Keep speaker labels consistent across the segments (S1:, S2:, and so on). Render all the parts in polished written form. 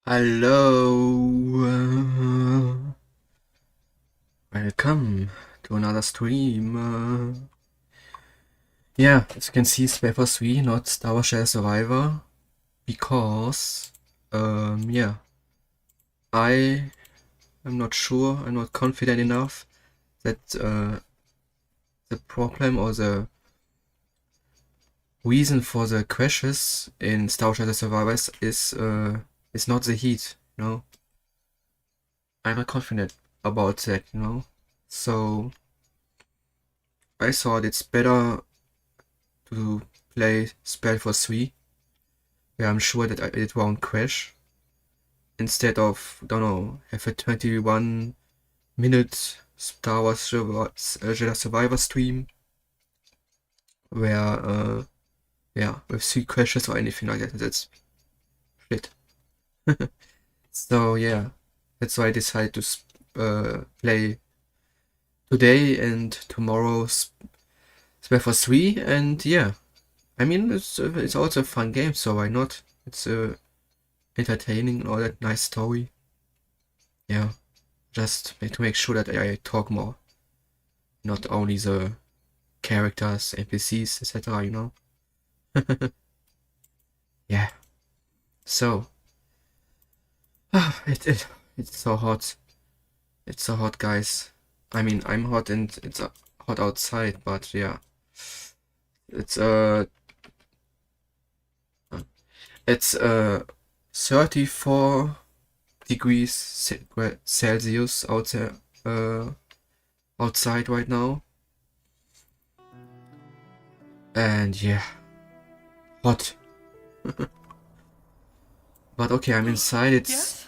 S1: Hello, welcome to another stream. Yeah, as you can see, SpellForce 3, not Star Wars Shadow Survivor, because, yeah, I am not sure, I'm not confident enough that the problem or the reason for the crashes in Star Wars Shadow Survivors is not the heat, you know. I'm not confident about that, you know. So I thought it's better to play SpellForce 3, where I'm sure that it won't crash, instead of, don't know, have a 21-minute Star Wars Jedi Survivor stream, where, yeah, with 3 crashes or anything like that. That's shit. So, yeah, that's why I decided to play today and tomorrow SpellForce 3, and yeah, I mean, it's also a fun game, so why not? It's entertaining and all that nice story. Yeah, just to make sure that I talk more, not only the characters, NPCs, etc. You know. Yeah. So, it's so hot. It's so hot, guys. I mean, I'm hot and it's hot outside, but yeah, it's it's 34 degrees Celsius outside right now, and yeah, hot. But okay, I'm inside. It's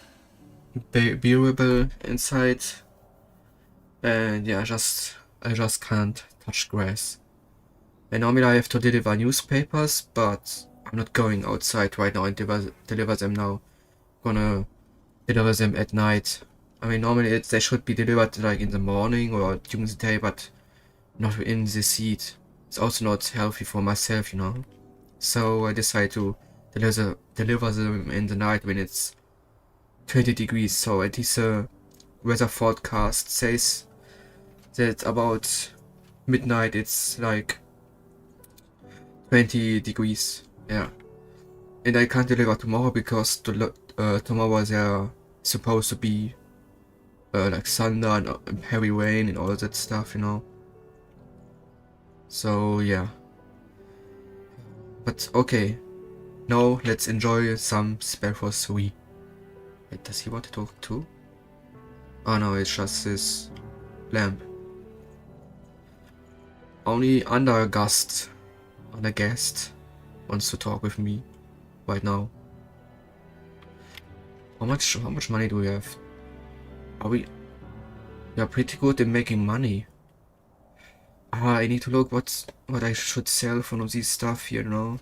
S1: bearable inside, and yeah, I just can't touch grass. And normally I have to deliver newspapers, but I'm not going outside right now and deliver them now. I'm gonna deliver them at night. I mean, normally they should be delivered like in the morning or during the day, but not in this heat. It's also not healthy for myself, you know. So I decided to deliver them in the night when it's 20 degrees. So at least weather forecast says that about midnight it's like 20 degrees. Yeah. And I can't deliver tomorrow because tomorrow there supposed to be like thunder and heavy rain and all that stuff, you know. So yeah. But okay. Now let's enjoy some SpellForce 3. Wait, does he want to talk too? Oh no, it's just this lamp. Only Undergust wants to talk with me right now. How much money do we have? We are pretty good in making money. I need to look what I should sell from this stuff here, you know.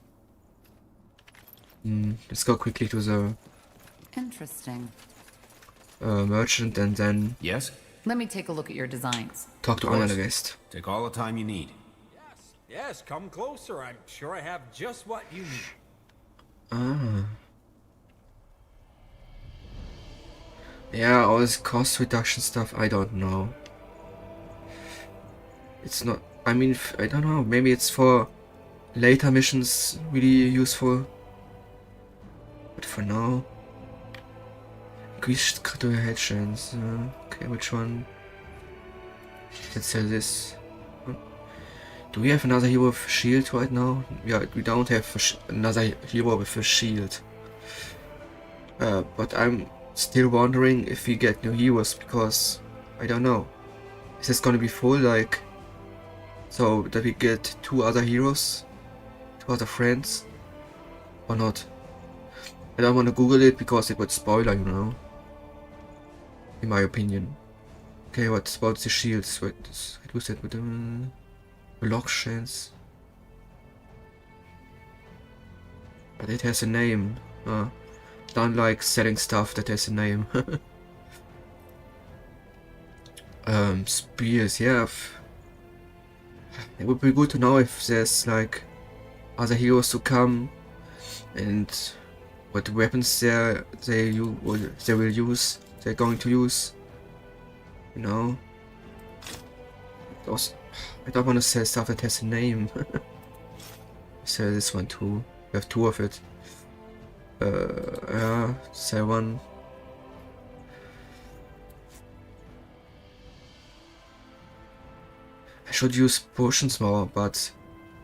S1: Let's go quickly to the
S2: Interesting.
S1: merchant and then
S3: Yes?
S2: Let me take a look at your designs.
S1: talk to Undergust.
S3: Take all the time you need.
S4: Yes, come closer. I'm sure I have just what you need.
S1: Ah. Yeah, all this cost reduction stuff, I don't know. It's not, I mean, I don't know, maybe it's for later missions really useful. But for now, increased critical head chance. Okay, which one? Let's sell this. Do we have another hero with a shield right now? Yeah, we don't have another hero with a shield. But I'm still wondering if we get new heroes, because I don't know. Is this gonna be full, like, so that we get 2 other heroes? 2 other friends? Or not? I don't want to Google it because it would spoiler, you know. In my opinion. Okay, what about the shields? Wait, reduce that with the block chance. But it has a name. Don't like selling stuff that has a name. Spears, yeah. It would be good to know if there's like other heroes to come and what weapons they're going to use. You know. Those, I don't want to sell stuff that has a name. Sell this one too. We have 2 of it. Yeah, sell one. I should use potions more, but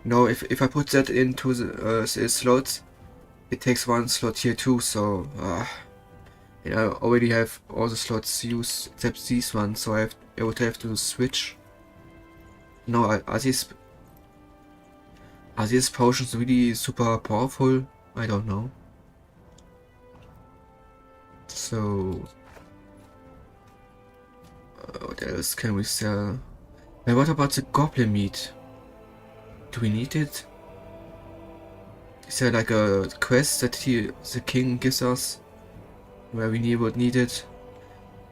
S1: no, if I put that into the slot, it takes 1 slot here too, so and I already have all the slots used except these ones, so I would have to switch. No, are these potions really super powerful? I don't know. So what else can we sell? And what about the goblin meat? Do we need it? Is there like a quest that the king gives us where we would need it?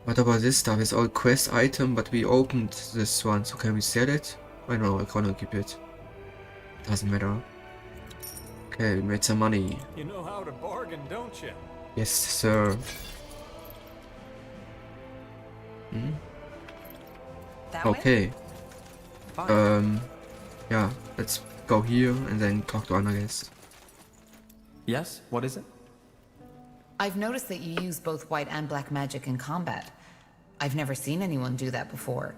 S1: What about this stuff? It's all quest item, but we opened this one, so can we sell it? I don't know, I can't keep it. Doesn't matter. Okay, we made some money.
S4: You know how to bargain, don't you?
S1: Yes, sir.
S2: That way?
S1: Okay.
S3: Fine.
S1: Yeah, let's go here and then talk to Anna guest.
S3: Yes? What is it?
S2: I've noticed that you use both white and black magic in combat. I've never seen anyone do that before.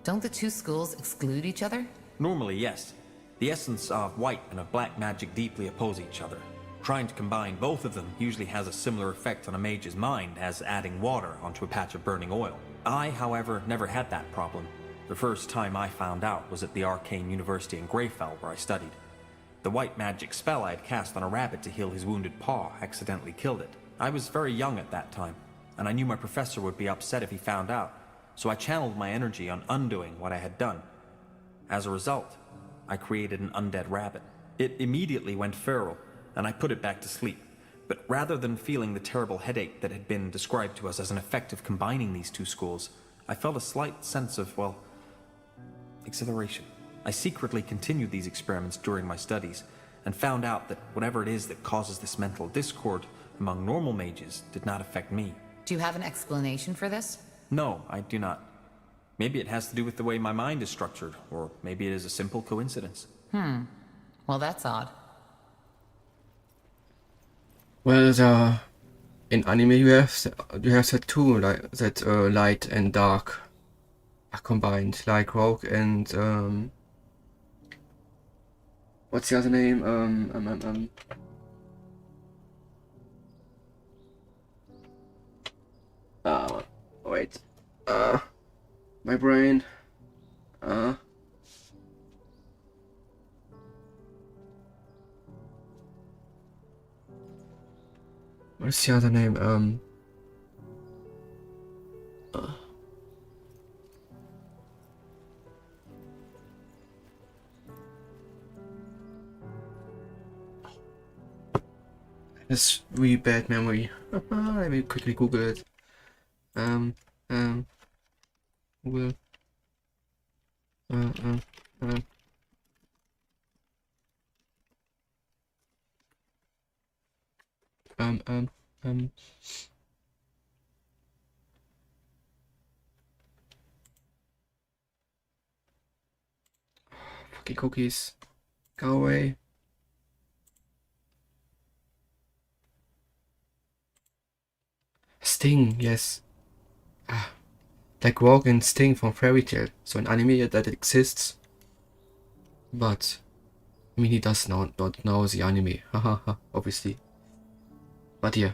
S2: Don't the 2 schools exclude each other?
S3: Normally, yes. The essence of white and of black magic deeply oppose each other. Trying to combine both of them usually has a similar effect on a mage's mind as adding water onto a patch of burning oil. I, however, never had that problem. The first time I found out was at the Arcane University in Greyfell, where I studied. The white magic spell I had cast on a rabbit to heal his wounded paw accidentally killed it. I was very young at that time, and I knew my professor would be upset if he found out, so I channeled my energy on undoing what I had done. As a result, I created an undead rabbit. It immediately went feral, and I put it back to sleep. But rather than feeling the terrible headache that had been described to us as an effect of combining these 2 schools, I felt a slight sense of, well, exhilaration. I secretly continued these experiments during my studies, and found out that whatever it is that causes this mental discord among normal mages did not affect me.
S2: Do you have an explanation for this?
S3: No, I do not. Maybe it has to do with the way my mind is structured, or maybe it is a simple coincidence.
S2: Well, that's odd.
S1: Well, in anime you have that too, like that light and dark are combined, like Rogue and what's the other name? Wait. My brain. What's the other name? It's really bad memory. Let me quickly Google it. Google. Fucking cookies. Go away. Sting, yes. Like Rogue and Sting from Fairy Tail. So an anime that exists. But I mean he does not know the anime. Haha, obviously. But yeah.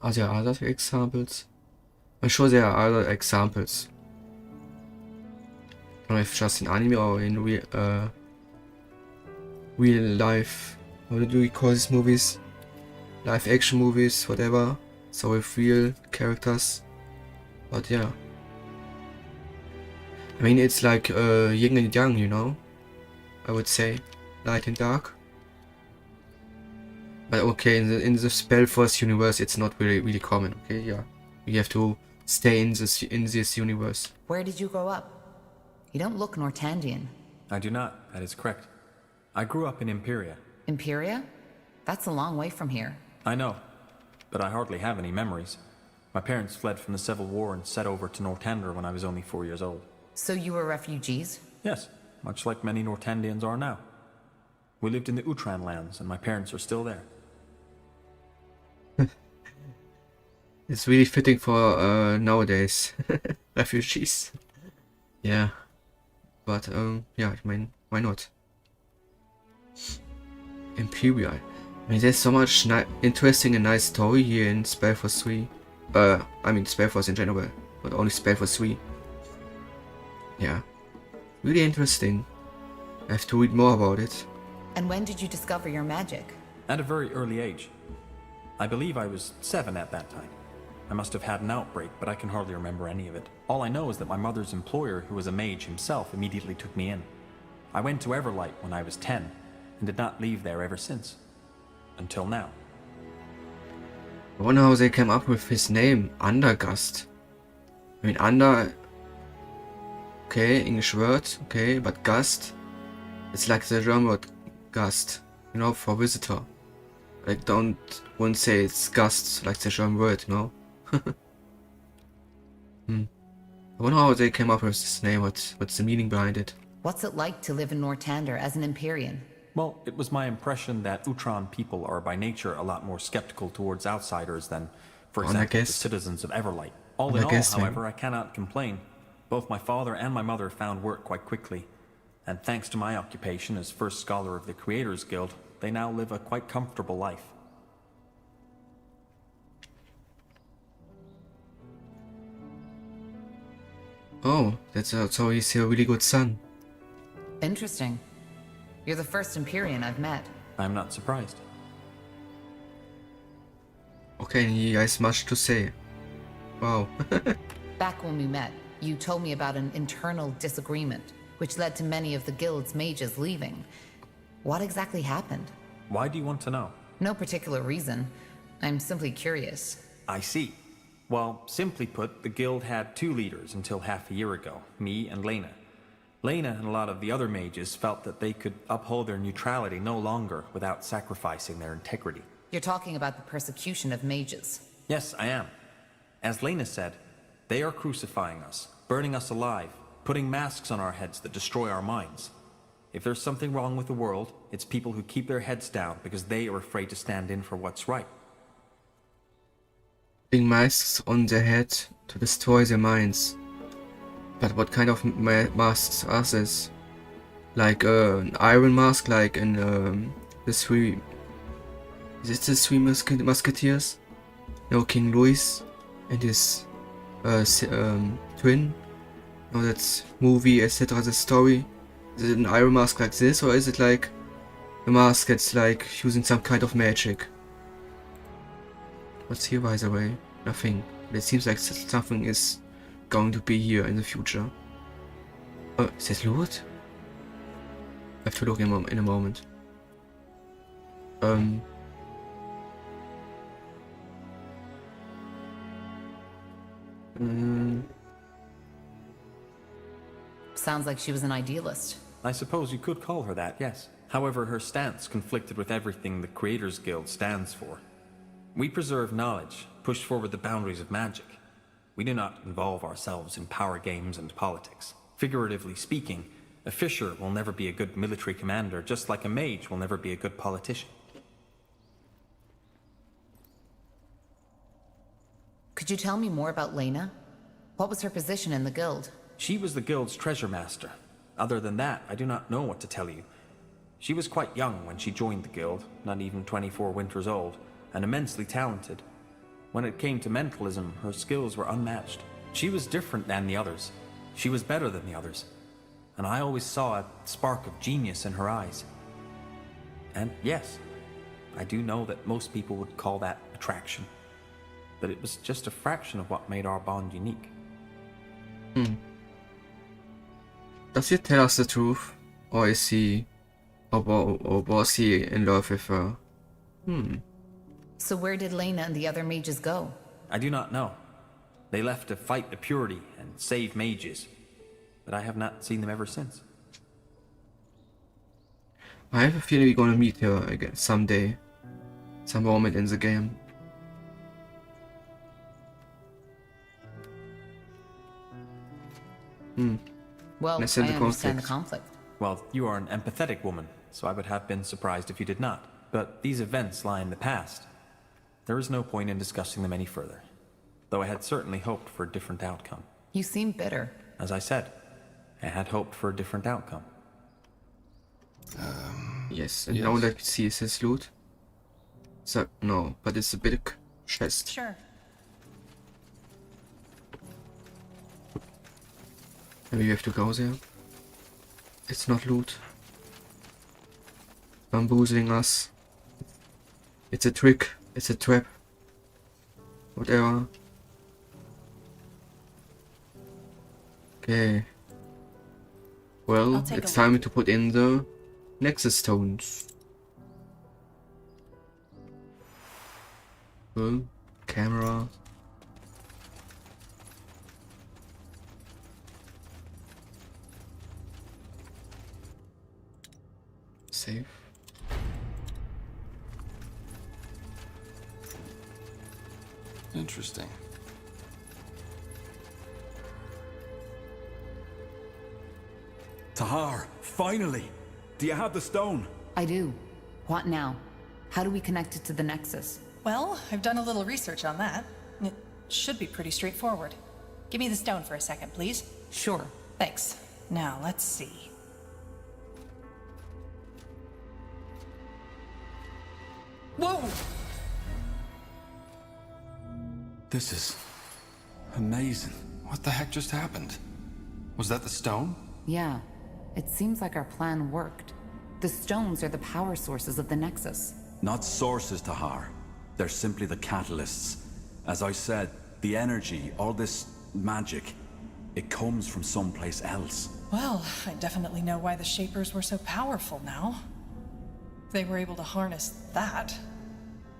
S1: Are there other examples? I'm sure there are other examples. I don't know if just in anime or in real life. What do we call these movies? Live action movies, whatever. So with real characters. But yeah. I mean it's like yin and yang, you know? I would say. Light and dark. But okay, in the SpellForce universe it's not really common, okay? Yeah. You have to stay in this universe.
S2: Where did you grow up? You don't look Nortandian.
S3: I do not, that is correct. I grew up in Imperia.
S2: Imperia? That's a long way from here.
S3: I know, but I hardly have any memories. My parents fled from the Civil War and set over to Northander when I was only 4 years old.
S2: So you were refugees?
S3: Yes, much like many Northandians are now. We lived in the Utran lands, and my parents are still there.
S1: It's really fitting for nowadays. Refugees. Yeah. But, yeah, I mean, why not? Imperial. I mean, there's so much interesting and nice story here in SpellForce 3. I mean, SpellForce in general, but only SpellForce 3. Yeah. Really interesting. I have to read more about it.
S2: And when did you discover your magic?
S3: At a very early age. I believe I was 7 at that time. I must have had an outbreak, but I can hardly remember any of it. All I know is that my mother's employer, who was a mage himself, immediately took me in. I went to Everlight when I was 10, and did not leave there ever since. Until now.
S1: I wonder how they came up with his name, Undergust. I mean, under... Okay, English word, okay, but gust... It's like the German word gust, you know, for visitor. Like, wouldn't say it's gust, like the German word, you know? I wonder how they came up with this name, what's the meaning behind it?
S2: What's it like to live in Northander as an Empyrean?
S3: Well, it was my impression that Utran people are by nature a lot more skeptical towards outsiders than, for example, the citizens of Everlight. All in all, however, I cannot complain. Both my father and my mother found work quite quickly, and thanks to my occupation as first scholar of the Creators Guild, they now live a quite comfortable life.
S1: Oh, so he's a really good son.
S2: Interesting. You're the first Empyrean I've met.
S3: I'm not surprised.
S1: Okay, he has much to say. Wow.
S2: Back when we met, you told me about an internal disagreement, which led to many of the guild's mages leaving. What exactly happened?
S3: Why do you want to know?
S2: No particular reason. I'm simply curious.
S3: I see. Well, simply put, the guild had 2 leaders until half a year ago, me and Lena. Lena and a lot of the other mages felt that they could uphold their neutrality no longer without sacrificing their integrity.
S2: You're talking about the persecution of mages.
S3: Yes, I am. As Lena said, they are crucifying us, burning us alive, putting masks on our heads that destroy our minds. If there's something wrong with the world, it's people who keep their heads down because they are afraid to stand in for what's right.
S1: Putting masks on their head to destroy their minds. But what kind of masks are this? Like an iron mask, like in the 3... Is it the 3 Musketeers? No, King Louis and his twin? No, that's movie, etc. The story. Is it an iron mask like this, or is it like a mask that's like using some kind of magic? What's here, by the way? Nothing. But it seems like something is going to be here in the future. Is this loot? I have to look in a moment.
S2: Sounds like she was an idealist.
S3: I suppose you could call her that, yes. However, her stance conflicted with everything the Creators Guild stands for. We preserve knowledge, push forward the boundaries of magic. We do not involve ourselves in power games and politics. Figuratively speaking, a fisher will never be a good military commander, just like a mage will never be a good politician.
S2: Could you tell me more about Lena? What was her position in the guild?
S3: She was the guild's treasure master. Other than that, I do not know what to tell you. She was quite young when she joined the guild, not even 24 winters old, and immensely talented. When it came to mentalism, her skills were unmatched. She was different than the others. She was better than the others. And I always saw a spark of genius in her eyes. And yes, I do know that most people would call that attraction. But it was just a fraction of what made our bond unique.
S1: Does he tell us the truth? Or is he... Or was he in love with her?
S2: So where did Lena and the other mages go?
S3: I do not know. They left to fight the purity and save mages. But I have not seen them ever since.
S1: I have a feeling we're gonna meet her again someday. some moment in the game.
S2: Well, I
S1: Let's end the
S2: understand the
S1: conflict.
S2: conflict.
S3: Well, you are an empathetic woman, so I would have been surprised if you did not. But these events lie in the past. There is no point in discussing them any further, though I had certainly hoped for a different outcome.
S2: You seem bitter.
S3: As I said, I had hoped for a different outcome.
S1: Yes, and now that we see his loot. So, no, but it's a big chest.
S5: Sure.
S1: Maybe you have to go there. It's not loot. Bamboozling us. It's a trick. It's a trap. Whatever. Okay. Well,
S5: I'll take
S1: it's
S5: a
S1: time
S5: look.
S1: to put in the Nexus stones. Well, camera. Save.
S6: Interesting.
S7: Tahar, finally! Do you have the stone?
S2: I do. What now? How do we connect it to the Nexus?
S5: Well, I've done a little research on that. It should be pretty straightforward. Give me the stone for a second, please.
S2: Sure.
S5: Thanks. Now, let's see. Whoa!
S6: This is amazing. What the heck just happened? Was that the stone?
S2: Yeah. It seems like our plan worked. The stones are the power sources of the Nexus.
S7: Not sources, Tahar. They're simply the catalysts. As I said, the energy, all this magic, it comes from someplace else.
S5: Well, I definitely know why the Shapers were so powerful now. If they were able to harness that,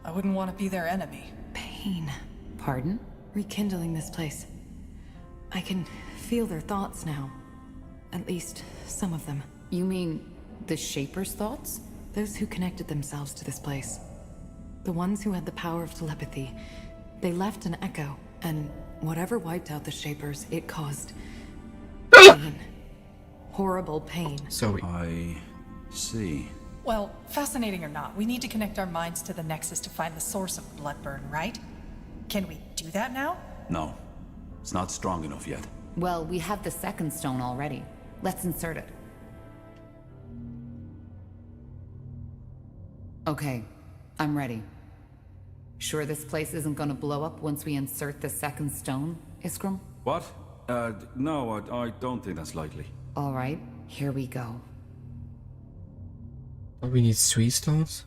S5: I wouldn't want to be their enemy.
S8: Pain.
S2: Pardon?
S8: Rekindling this place. I can feel their thoughts now. At least, some of them.
S2: You mean the Shaper's thoughts?
S8: Those who connected themselves to this place. The ones who had the power of telepathy. They left an echo, and whatever wiped out the Shapers, it caused pain. Horrible pain.
S1: Sorry.
S7: I see.
S5: Well, fascinating or not, we need to connect our minds to the Nexus to find the source of Bloodburn, right? Can we do that now?
S7: No, it's not strong enough yet.
S2: Well, we have the second stone already. Let's insert it. Okay, I'm ready. Sure this place isn't gonna blow up once we insert the second stone, Iskram?
S7: What? No, I don't think that's likely.
S2: All right, here we go.
S1: Oh, we need 3 stones?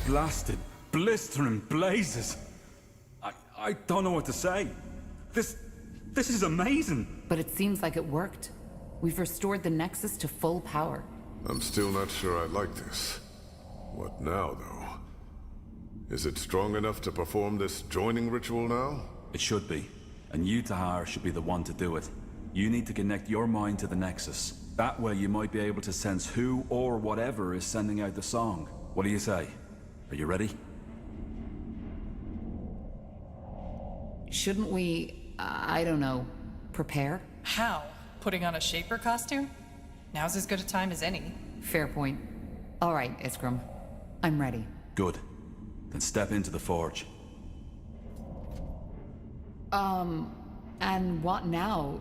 S7: Blasted, blistering blazes. I don't know what to say. This is amazing.
S2: But it seems like it worked. We've restored the Nexus to full power.
S9: I'm still not sure I like this. What now, though? Is it strong enough to perform this joining ritual now?
S7: It should be. And you, Tahar, should be the one to do it. You need to connect your mind to the Nexus. That way you might be able to sense who or whatever is sending out the song. What do you say? Are you ready?
S2: Shouldn't we, I don't know, prepare?
S5: How? Putting on a Shaper costume? Now's as good a time as any.
S2: Fair point. All right, Iskram. I'm ready.
S7: Good. Then step into the forge.
S2: And what now?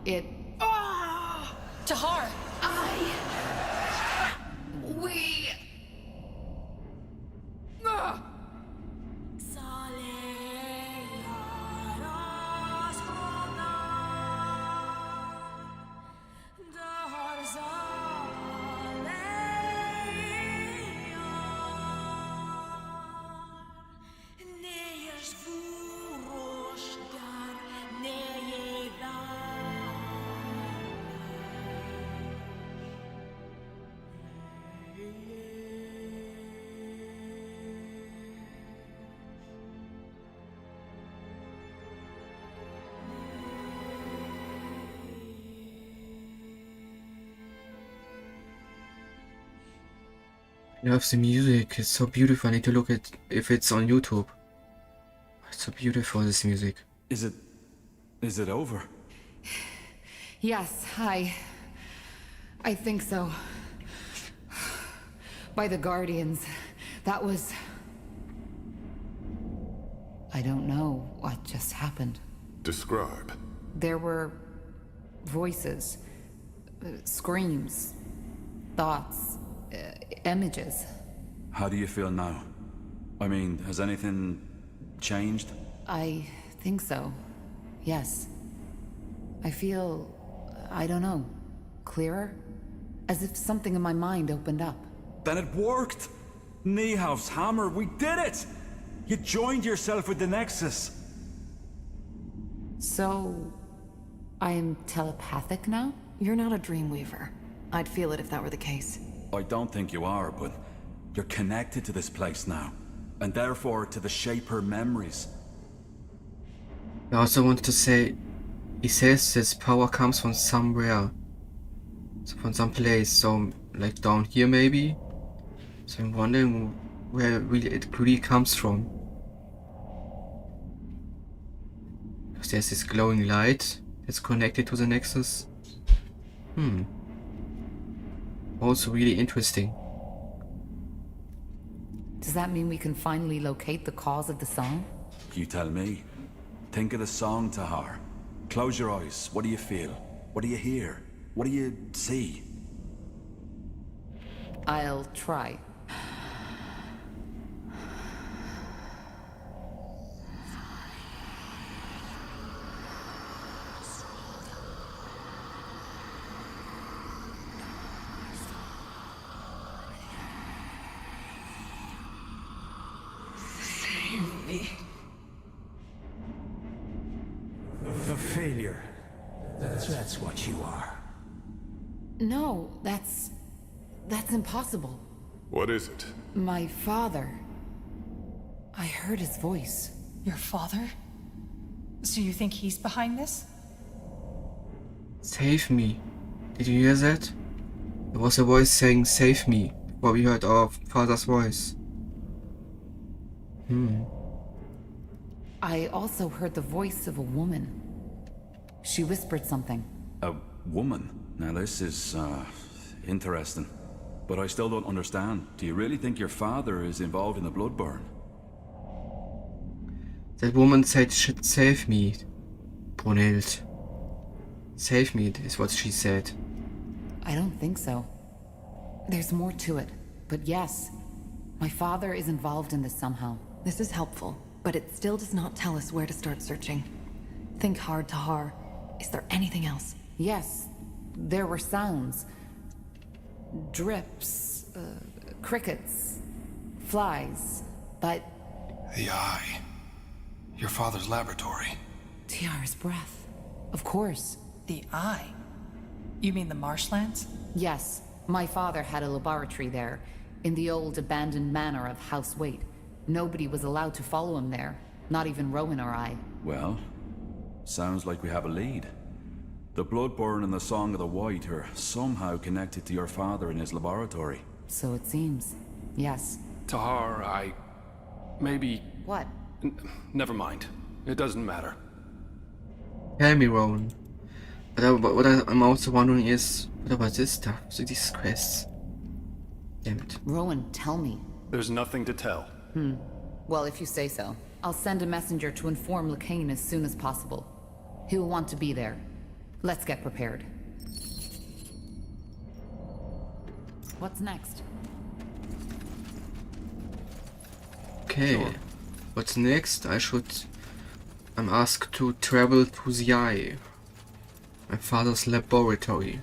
S5: Tahar!
S2: We...
S1: You have the music, it's so beautiful. I need to look at if it's on YouTube. It's so beautiful, this music.
S7: Is it over?
S2: Yes, I think so. By the Guardians. That was... I don't know what just happened.
S9: Describe.
S2: There were voices, screams, thoughts, images.
S7: How do you feel now? I mean, has anything changed?
S2: I think so. Yes. I feel... I don't know. Clearer? As if something in my mind opened up.
S7: Then it worked! Niehauf's hammer, we did it! You joined yourself with the Nexus.
S2: So... I'm telepathic now?
S8: You're not a Dreamweaver. I'd feel it if that were the case.
S7: I don't think you are, but you're connected to this place now. And therefore to the Shaper memories.
S1: I also wanted to say, he says this power comes from somewhere. So from some place, so like down here maybe? So I'm wondering where it really comes from. Because there's this glowing light that's connected to the Nexus. Also really interesting.
S2: Does that mean we can finally locate the cause of the song?
S7: You tell me. Think of the song, Tahar. Close your eyes. What do you feel? What do you hear? What do you see?
S2: I'll try.
S4: A failure. That's what you are.
S2: No, that's impossible.
S9: What is it?
S2: My father. I heard his voice.
S5: Your father? So you think he's behind this?
S1: Save me. Did you hear that? There was a voice saying save me before we heard our father's voice.
S2: I also heard the voice of a woman. She whispered something.
S7: A woman? Now this is, interesting. But I still don't understand. Do you really think your father is involved in the blood burn?
S1: That woman said she should save me. Brunhild. Save me is what she said.
S2: I don't think so. There's more to it. But yes, my father is involved in this somehow.
S8: This is helpful, but it still does not tell us where to start searching. Think hard, Tahar. Is there anything else?
S2: Yes, there were sounds. Drips, crickets, flies, but...
S6: The eye. Your father's laboratory.
S2: Tiara's breath. Of course.
S5: The eye? You mean the marshlands?
S2: Yes, my father had a laboratory there, in the old abandoned manor of House Waite. Nobody was allowed to follow him there, not even Rowan or I.
S7: Well, sounds like we have a lead. The Bloodborne and the Song of the White are somehow connected to your father in his laboratory.
S2: So it seems. Yes.
S10: Tahar, maybe...
S2: What?
S10: Never mind. It doesn't matter.
S1: Tell me, Rowan. But what I'm also wondering is, what about this stuff? So these quests. Damn it.
S2: Rowan, tell me.
S10: There's nothing to tell.
S2: Well, if you say so. I'll send a messenger to inform Lacane as soon as possible. He'll want to be there. Let's get prepared. What's next?
S1: Okay. What's next? I'm asked to travel to the Eye. My father's laboratory.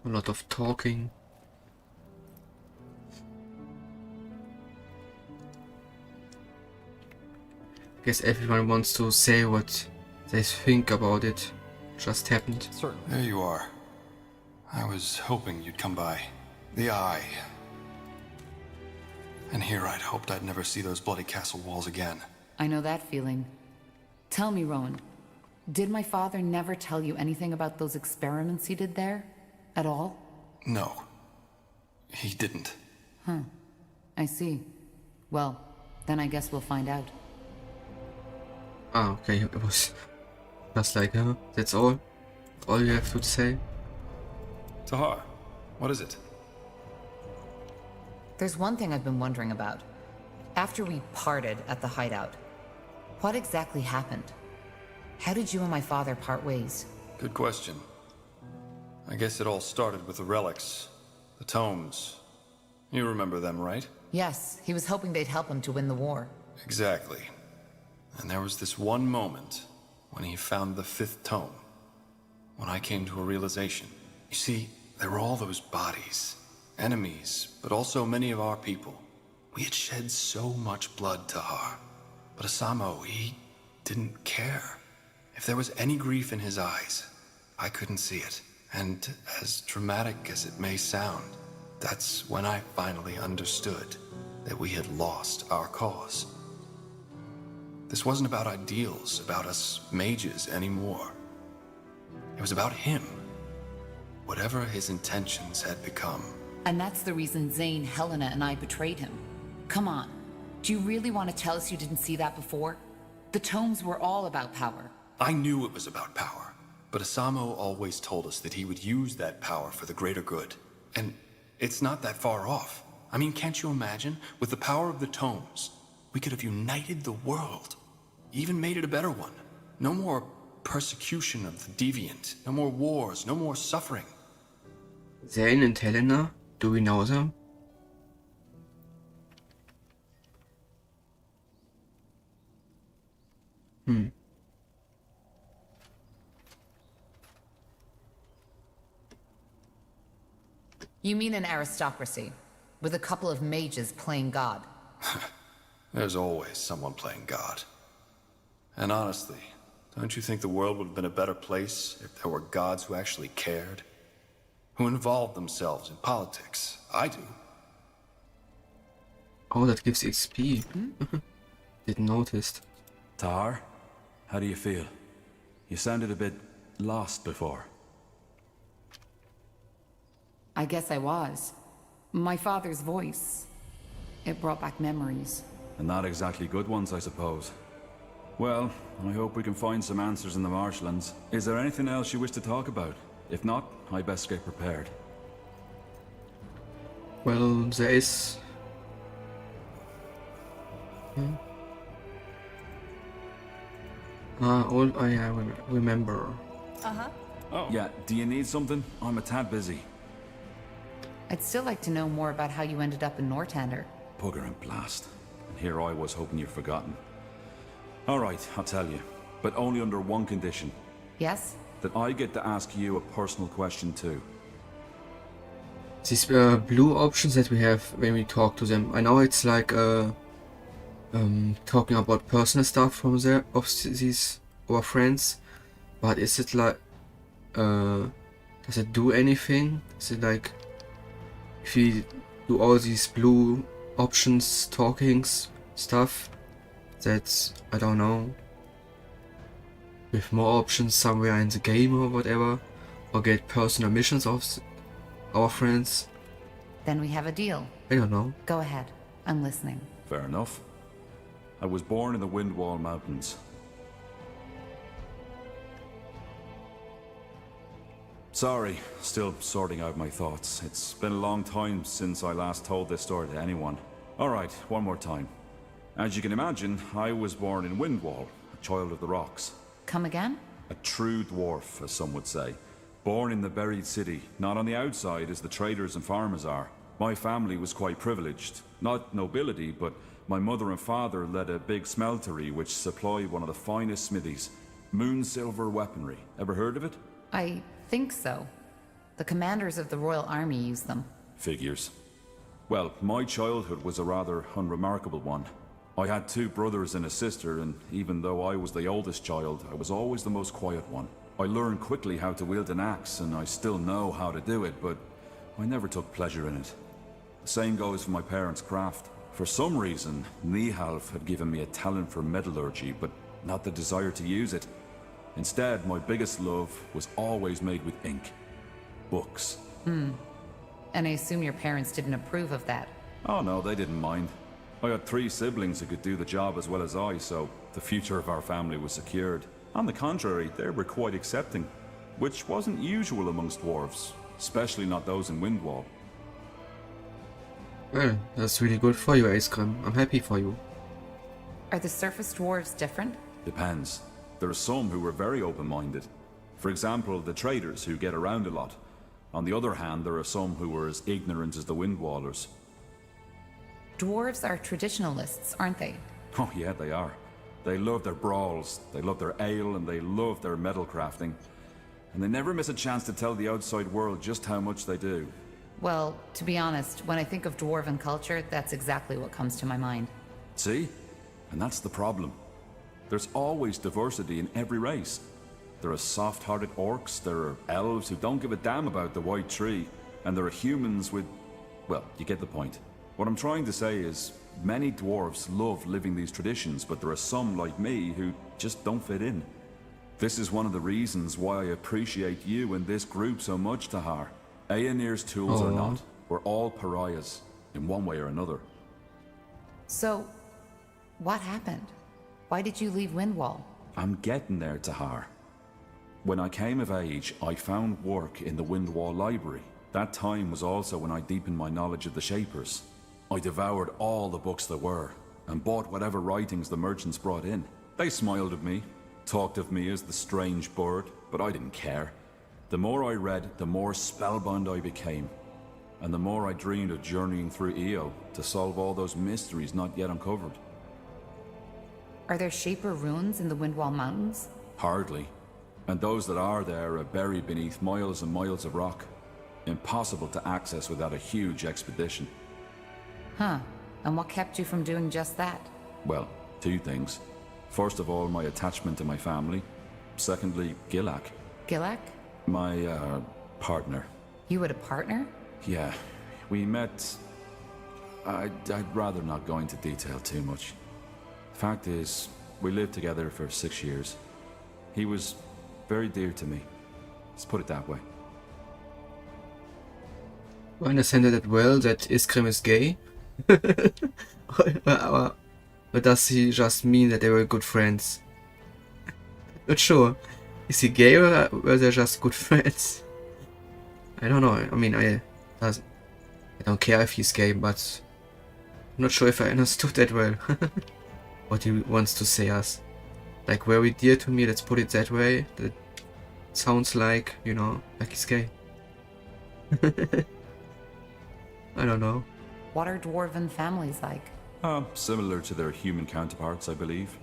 S1: A lot of talking. Guess everyone wants to say what they think about it. Just happened.
S10: Certainly.
S6: There you are. I was hoping you'd come by. The eye. And here I'd hoped I'd never see those bloody castle walls again.
S2: I know that feeling. Tell me, Rowan, did my father never tell you anything about those experiments he did there? At all?
S6: No. He didn't.
S2: Huh. I see. Well, then I guess we'll find out.
S1: Ah, okay, it was just like, that's all? All you have to say?
S6: Tahar, what is it?
S2: There's one thing I've been wondering about. After we parted at the hideout, what exactly happened? How did you and my father part ways?
S6: Good question. I guess it all started with the relics, the tomes. You remember them, right?
S2: Yes, he was hoping they'd help him to win the war.
S6: Exactly. And there was this one moment when he found the 5th tome. When I came to a realization. You see, there were all those bodies. Enemies, but also many of our people. We had shed so much blood, Tahar. But Asamo, he didn't care. If there was any grief in his eyes, I couldn't see it. And as dramatic as it may sound, that's when I finally understood that we had lost our cause. This wasn't about ideals, about us mages anymore. It was about him. Whatever his intentions had become.
S2: And that's the reason Zane, Helena, and I betrayed him. Come on. Do you really want to tell us you didn't see that before? The tomes were all about power.
S6: I knew it was about power. But Asamo always told us that he would use that power for the greater good. And it's not that far off. I mean, can't you imagine? With the power of the tomes, we could have united the world. Even made it a better one. No more persecution of the deviant. No more wars. No more suffering.
S1: Zane and Helena, do we know them?
S2: You mean an aristocracy, with a couple of mages playing God.
S6: There's always someone playing God. And honestly, don't you think the world would have been a better place if there were gods who actually cared? Who involved themselves in politics? I do.
S1: Oh, that gives XP. Didn't notice.
S7: Tahar, how do you feel? You sounded a bit lost before.
S2: I guess I was. My father's voice. It brought back memories.
S7: And not exactly good ones, I suppose. Well, I hope we can find some answers in the marshlands. Is there anything else you wish to talk about? If not, I best get prepared.
S1: Well, there is... all I remember.
S10: Oh.
S7: Yeah, do you need something? I'm a tad busy.
S2: I'd still like to know more about how you ended up in Nortander.
S7: Bugger and blast. And here I was hoping you'd forgotten. Alright, I'll tell you. But only under one condition.
S2: Yes?
S7: That I get to ask you a personal question too.
S1: These blue options that we have when we talk to them. I know it's like talking about personal stuff from these our friends, but is it like does it do anything? Is it like if we do all these blue options, talkings, stuff, that's, I don't know, with more options somewhere in the game or whatever, or get personal missions of our friends?
S2: Then we have a deal.
S1: I don't know.
S2: Go ahead. I'm listening.
S7: Fair enough. I was born in the Windwall Mountains. Sorry, still sorting out my thoughts. It's been a long time since I last told this story to anyone. Alright, one more time. As you can imagine, I was born in Windwall, a child of the rocks.
S2: Come again?
S7: A true dwarf, as some would say. Born in the buried city, not on the outside as the traders and farmers are. My family was quite privileged. Not nobility, but my mother and father led a big smeltery which supplied one of the finest smithies. Moon silver weaponry. Ever heard of it?
S2: I think so. The commanders of the Royal Army use them.
S7: Figures. Well, my childhood was a rather unremarkable one. I had 2 brothers and a sister, and even though I was the oldest child, I was always the most quiet one. I learned quickly how to wield an axe, and I still know how to do it, but I never took pleasure in it. The same goes for my parents' craft. For some reason, Nihalf had given me a talent for metallurgy, but not the desire to use it. Instead, my biggest love was always made with ink. Books.
S2: And I assume your parents didn't approve of that.
S7: Oh no, they didn't mind. I had 3 siblings who could do the job as well as I, so the future of our family was secured. On the contrary, they were quite accepting, which wasn't usual amongst dwarves, especially not those in Windwall.
S1: Well, that's really good for you, Ice Cream. I'm happy for you.
S2: Are the surface dwarves different?
S7: Depends. There are some who were very open-minded. For example, the traders who get around a lot. On the other hand, there are some who were as ignorant as the Windwallers.
S2: Dwarves are traditionalists, aren't they?
S7: Oh yeah, they are. They love their brawls, they love their ale, and they love their metal crafting. And they never miss a chance to tell the outside world just how much they do.
S2: Well, to be honest, when I think of dwarven culture, that's exactly what comes to my mind.
S7: See? And that's the problem. There's always diversity in every race. There are soft-hearted orcs, there are elves who don't give a damn about the white tree, and there are humans with... well, you get the point. What I'm trying to say is, many dwarves love living these traditions, but there are some like me who just don't fit in. This is one of the reasons why I appreciate you and this group so much, Tahar. Aenir's tools or not, we're all pariahs, in one way or another.
S2: So, what happened? Why did you leave Windwall?
S7: I'm getting there, Tahar. When I came of age, I found work in the Windwall Library. That time was also when I deepened my knowledge of the Shapers. I devoured all the books there were, and bought whatever writings the merchants brought in. They smiled at me, talked of me as the strange bird, but I didn't care. The more I read, the more spellbound I became, and the more I dreamed of journeying through Io to solve all those mysteries not yet uncovered.
S2: Are there Shaper ruins in the Windwall Mountains?
S7: Hardly. And those that are there are buried beneath miles and miles of rock. Impossible to access without a huge expedition.
S2: Huh. And what kept you from doing just that?
S7: Well, 2 things. First of all, my attachment to my family. Secondly, Gilak.
S2: Gilak?
S7: My, partner.
S2: You had a partner?
S7: Yeah, we met... I'd rather not go into detail too much. Fact is, we lived together for 6 years. He was very dear to me. Let's put it that way.
S1: I understand that well, that Iskrim is gay. or does he just mean that they were good friends? Not sure. Is he gay or were they just good friends? I don't know. I mean, I don't care if he's gay, but I'm not sure if I understood that well. What he wants to say us. Like, very dear to me, let's put it that way. That sounds like, you know, like he's gay. I don't know.
S2: What are dwarven families like?
S7: Similar to their human counterparts, I believe.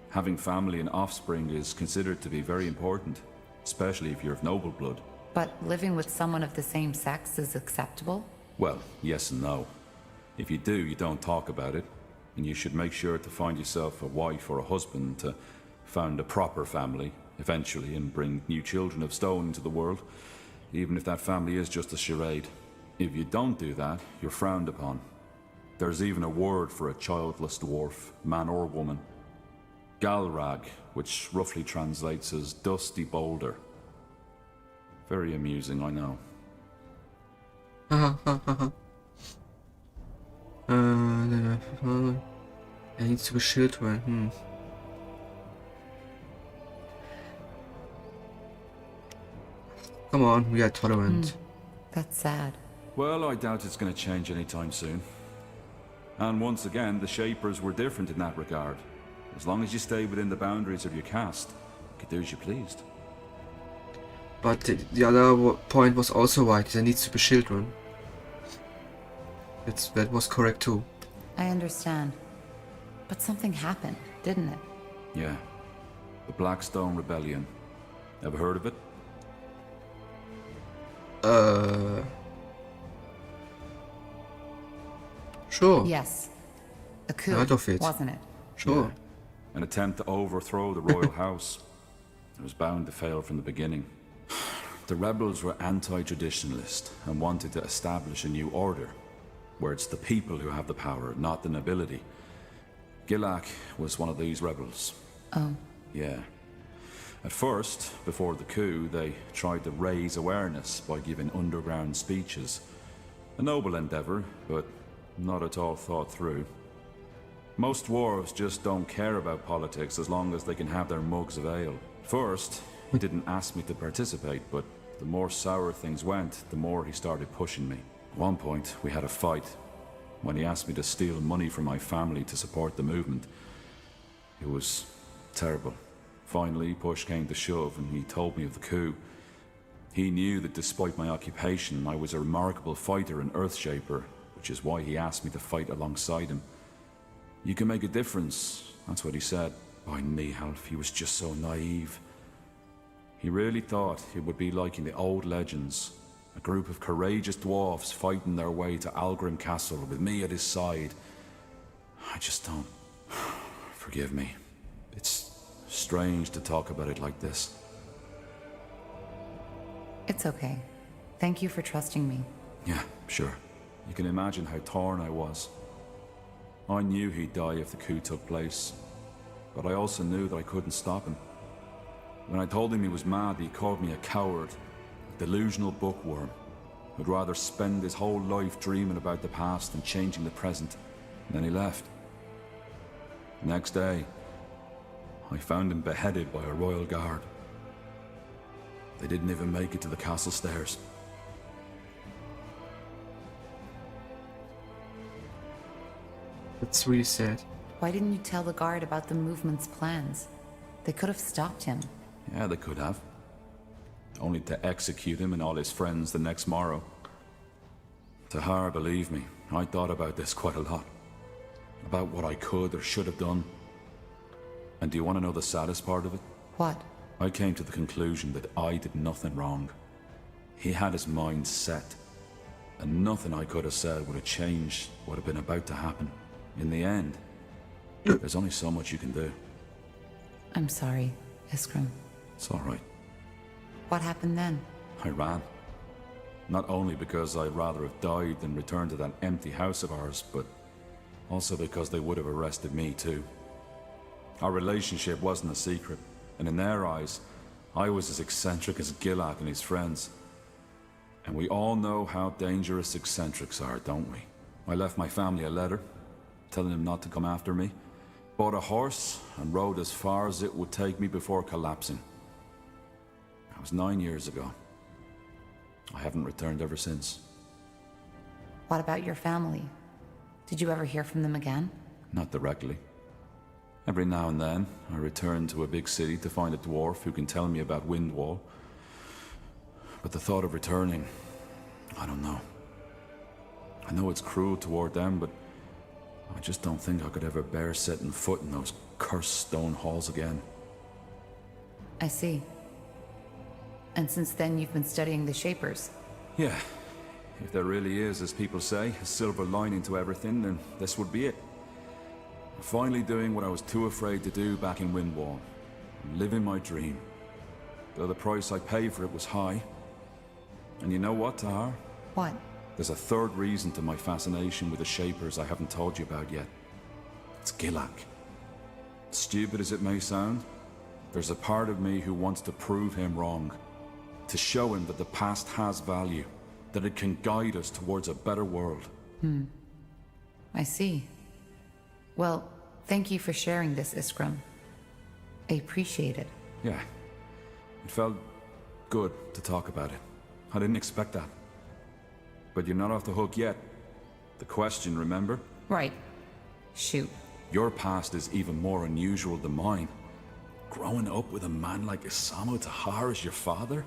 S7: Having family and offspring is considered to be very important, especially if you're of noble blood.
S2: But living with someone of the same sex is acceptable?
S7: Well, yes and no. If you do, you don't talk about it, and you should make sure to find yourself a wife or a husband to found a proper family, eventually, and bring new children of stone into the world, even if that family is just a charade. If you don't do that, you're frowned upon. There's even a word for a childless dwarf, man or woman. Galrag, which roughly translates as dusty boulder. Very amusing, I know.
S1: Er needs to be shielded well. Come on, we are tolerant.
S2: That's sad.
S7: Well, I doubt it's going to change anytime soon. And once again, the Shapers were different in that regard. As long as you stay within the boundaries of your caste, you could do as you pleased.
S1: But the other point was also right. There needs to be children. That was correct too.
S2: I understand. But something happened, didn't it?
S7: Yeah. The Blackstone Rebellion. Ever heard of it?
S1: Sure.
S2: Yes. A coup,
S1: Heard of it.
S2: wasn't it?
S1: Sure.
S7: Yeah. An attempt to overthrow the royal house. It was bound to fail from the beginning. The rebels were anti-traditionalist and wanted to establish a new order. where it's the people who have the power, not the nobility. Gilak was one of these rebels.
S2: Oh.
S7: Yeah. At first, before the coup, they tried to raise awareness by giving underground speeches. A noble endeavor, but not at all thought through. Most dwarves just don't care about politics as long as they can have their mugs of ale. First, he didn't ask me to participate, but the more sour things went, the more he started pushing me. At one point, we had a fight, when he asked me to steal money from my family to support the movement. It was terrible. Finally, push came to shove, and he told me of the coup. He knew that despite my occupation, I was a remarkable fighter and Earthshaper, which is why he asked me to fight alongside him. You can make a difference, that's what he said. By Nihalf, he was just so naive. He really thought it would be like in the old legends, a group of courageous dwarfs fighting their way to Algrim Castle with me at his side. I just don't... Forgive me. It's strange to talk about it like this.
S2: It's okay. Thank you for trusting me.
S7: Yeah, sure. You can imagine how torn I was. I knew he'd die if the coup took place, but I also knew that I couldn't stop him. When I told him he was mad, he called me a coward, a delusional bookworm, who'd rather spend his whole life dreaming about the past and changing the present. And then he left. The next day, I found him beheaded by a royal guard. They didn't even make it to the castle stairs.
S1: That's really sad.
S2: Why didn't you tell the guard about the movement's plans? They could have stopped him.
S7: Yeah, they could have. Only to execute him and all his friends the next morrow. Tahar, believe me, I thought about this quite a lot. About what I could or should have done. And do you want to know the saddest part of it?
S2: What?
S7: I came to the conclusion that I did nothing wrong. He had his mind set. And nothing I could have said would have changed what had been about to happen. In the end, there's only so much you can do.
S2: I'm sorry, Iskram.
S7: It's all right.
S2: What happened then?
S7: I ran. Not only because I'd rather have died than returned to that empty house of ours, but also because they would have arrested me too. Our relationship wasn't a secret, and in their eyes, I was as eccentric as Gilak and his friends. And we all know how dangerous eccentrics are, don't we? I left my family a letter, telling them not to come after me, bought a horse, and rode as far as it would take me before collapsing. That was 9 years ago. I haven't returned ever since.
S2: What about your family? Did you ever hear from them again?
S7: Not directly. Every now and then, I return to a big city to find a dwarf who can tell me about Windwall. But the thought of returning, I don't know. I know it's cruel toward them, but I just don't think I could ever bear setting foot in those cursed stone halls again.
S2: I see. And since then you've been studying the Shapers.
S7: Yeah. If there really is, as people say, a silver lining to everything, then this would be it. I'm finally doing what I was too afraid to do back in Windwall. I'm living my dream. Though the price I paid for it was high. And you know what, Tahar?
S2: What?
S7: There's a third reason to my fascination with the Shapers I haven't told you about yet. It's Gilak. Stupid as it may sound, there's a part of me who wants to prove him wrong. To show him that the past has value. That it can guide us towards a better world.
S2: I see. Well, thank you for sharing this, Iskram. I appreciate it.
S7: Yeah. It felt good to talk about it. I didn't expect that. But you're not off the hook yet. The question, remember?
S2: Right. Shoot.
S7: Your past is even more unusual than mine. Growing up with a man like Isamu Tahar as your father?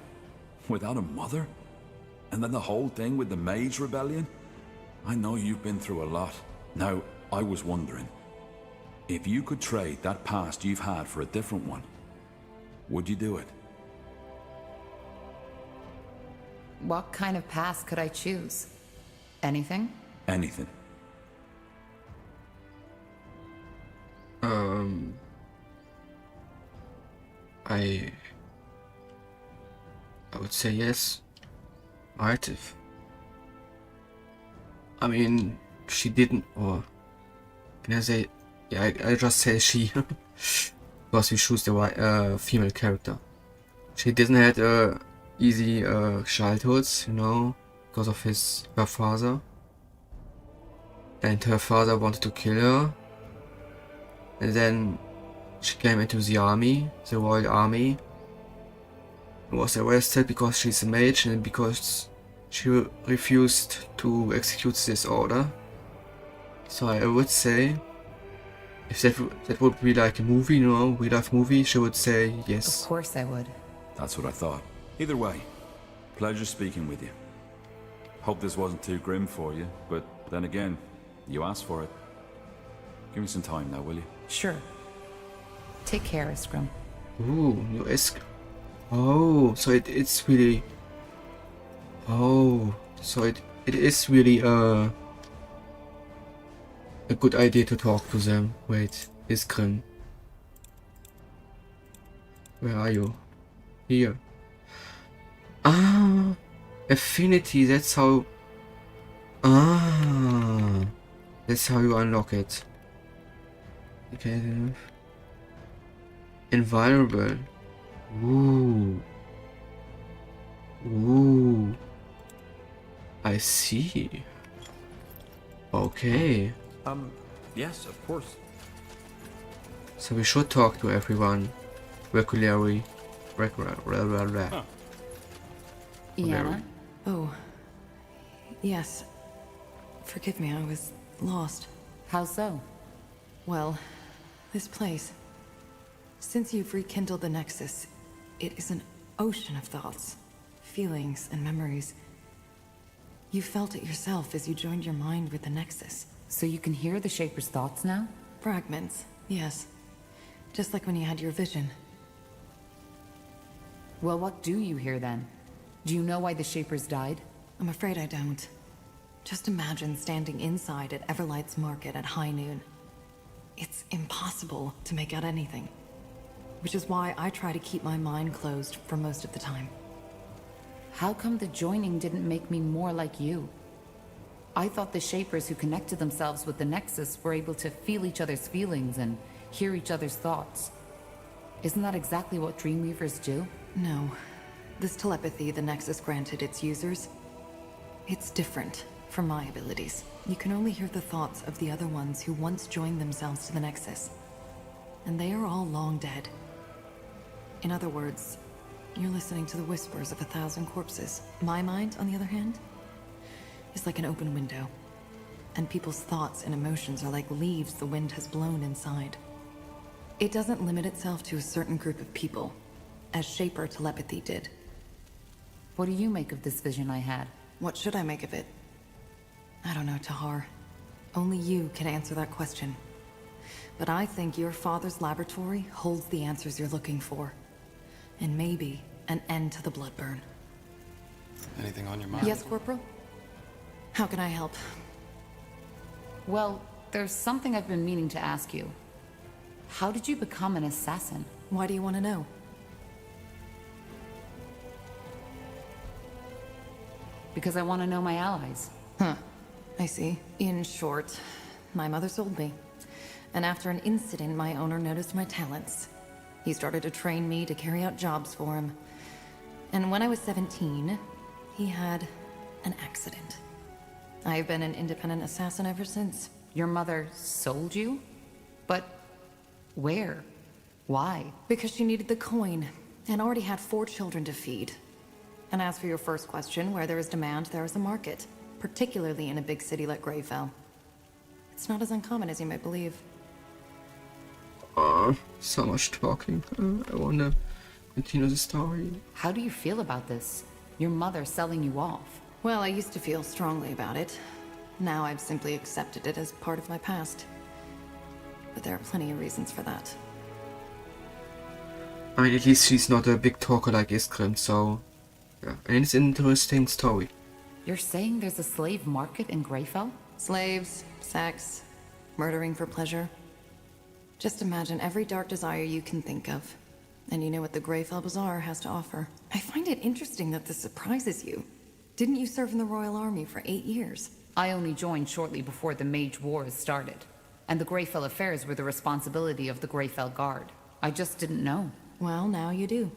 S7: Without a mother? And then the whole thing with the Mage Rebellion? I know you've been through a lot. Now, I was wondering, if you could trade that past you've had for a different one, would you do it?
S2: What kind of past could I choose? Anything?
S7: Anything.
S1: I would say yes. Alright, I mean, she didn't, or can I say, yeah, I just say she, because we choose the right, female character. She didn't have a easy childhood, you know, because of her father. And her father wanted to kill her. And then she came into the army, the Royal Army. Was arrested because she's a mage and because she refused to execute this order. So I would say, if that would be like a movie, you know, real life movie, she would say yes.
S2: Of course I would.
S7: That's what I thought. Either way, pleasure speaking with you. Hope this wasn't too grim for you, but then again, you asked for it. Give me some time now, will you?
S2: Sure. Take care, Iskram.
S1: Ooh, new Iskram. Oh, so it's really... Oh, so it is really a good idea to talk to them. Wait, Iskram. Where are you? Here. Ah, affinity, that's how... Ah, that's how you unlock it. Okay. Invulnerable. Ooh. Ooh. I see. Okay.
S3: Yes, of course.
S1: So we should talk to everyone regularly.
S2: Iana?
S8: Oh. Yes. Forgive me, I was lost.
S2: How so?
S8: Well, this place. Since you've rekindled the Nexus, it is an ocean of thoughts, feelings, and memories. You felt it yourself as you joined your mind with the Nexus.
S2: So you can hear the Shaper's thoughts now?
S8: Fragments, yes. Just like when you had your vision.
S2: Well, what do you hear then? Do you know why the Shapers died?
S8: I'm afraid I don't. Just imagine standing inside at Everlight's market at high noon. It's impossible to make out anything. Which is why I try to keep my mind closed for most of the time.
S2: How come the joining didn't make me more like you? I thought the Shapers who connected themselves with the Nexus were able to feel each other's feelings and hear each other's thoughts. Isn't that exactly what Dreamweavers do?
S8: No. This telepathy the Nexus granted its users, it's different from my abilities. You can only hear the thoughts of the other ones who once joined themselves to the Nexus. And they are all long dead. In other words, you're listening to the whispers of 1,000 corpses. My mind, on the other hand, is like an open window. And people's thoughts and emotions are like leaves the wind has blown inside. It doesn't limit itself to a certain group of people, as Shaper telepathy did.
S2: What do you make of this vision I had?
S8: What should I make of it? I don't know, Tahar. Only you can answer that question. But I think your father's laboratory holds the answers you're looking for. And maybe an end to the blood burn.
S6: Anything on your mind?
S8: Yes, Corporal? How can I help?
S2: Well, there's something I've been meaning to ask you. How did you become an assassin?
S8: Why do you want to know?
S2: Because I want to know my allies.
S8: Huh. I see. In short, my mother sold me. And after an incident, my owner noticed my talents. He started to train me to carry out jobs for him. And when I was 17, he had an accident. I've been an independent assassin ever since.
S2: Your mother sold you? But where? Why?
S8: Because she needed the coin, and already had 4 children to feed. And as for your first question, where there is demand, there is a market. Particularly in a big city like Greyfell. It's not as uncommon as you might believe.
S1: So much talking. I wanna continue the story.
S2: How do you feel about this? Your mother selling you off?
S8: Well, I used to feel strongly about it. Now I've simply accepted it as part of my past. But there are plenty of reasons for that.
S1: I mean, at least she's not a big talker like Iskrim, so... Yeah, and it's an interesting story.
S2: You're saying there's a slave market in Greyfell?
S8: Slaves, sex, murdering for pleasure. Just imagine every dark desire you can think of. And you know what the Greyfell Bazaar has to offer. I find it interesting that this surprises you. Didn't you serve in the Royal Army for 8 years?
S2: I only joined shortly before the Mage Wars started, and the Greyfell affairs were the responsibility of the Greyfell Guard. I just didn't know.
S8: Well, now you do.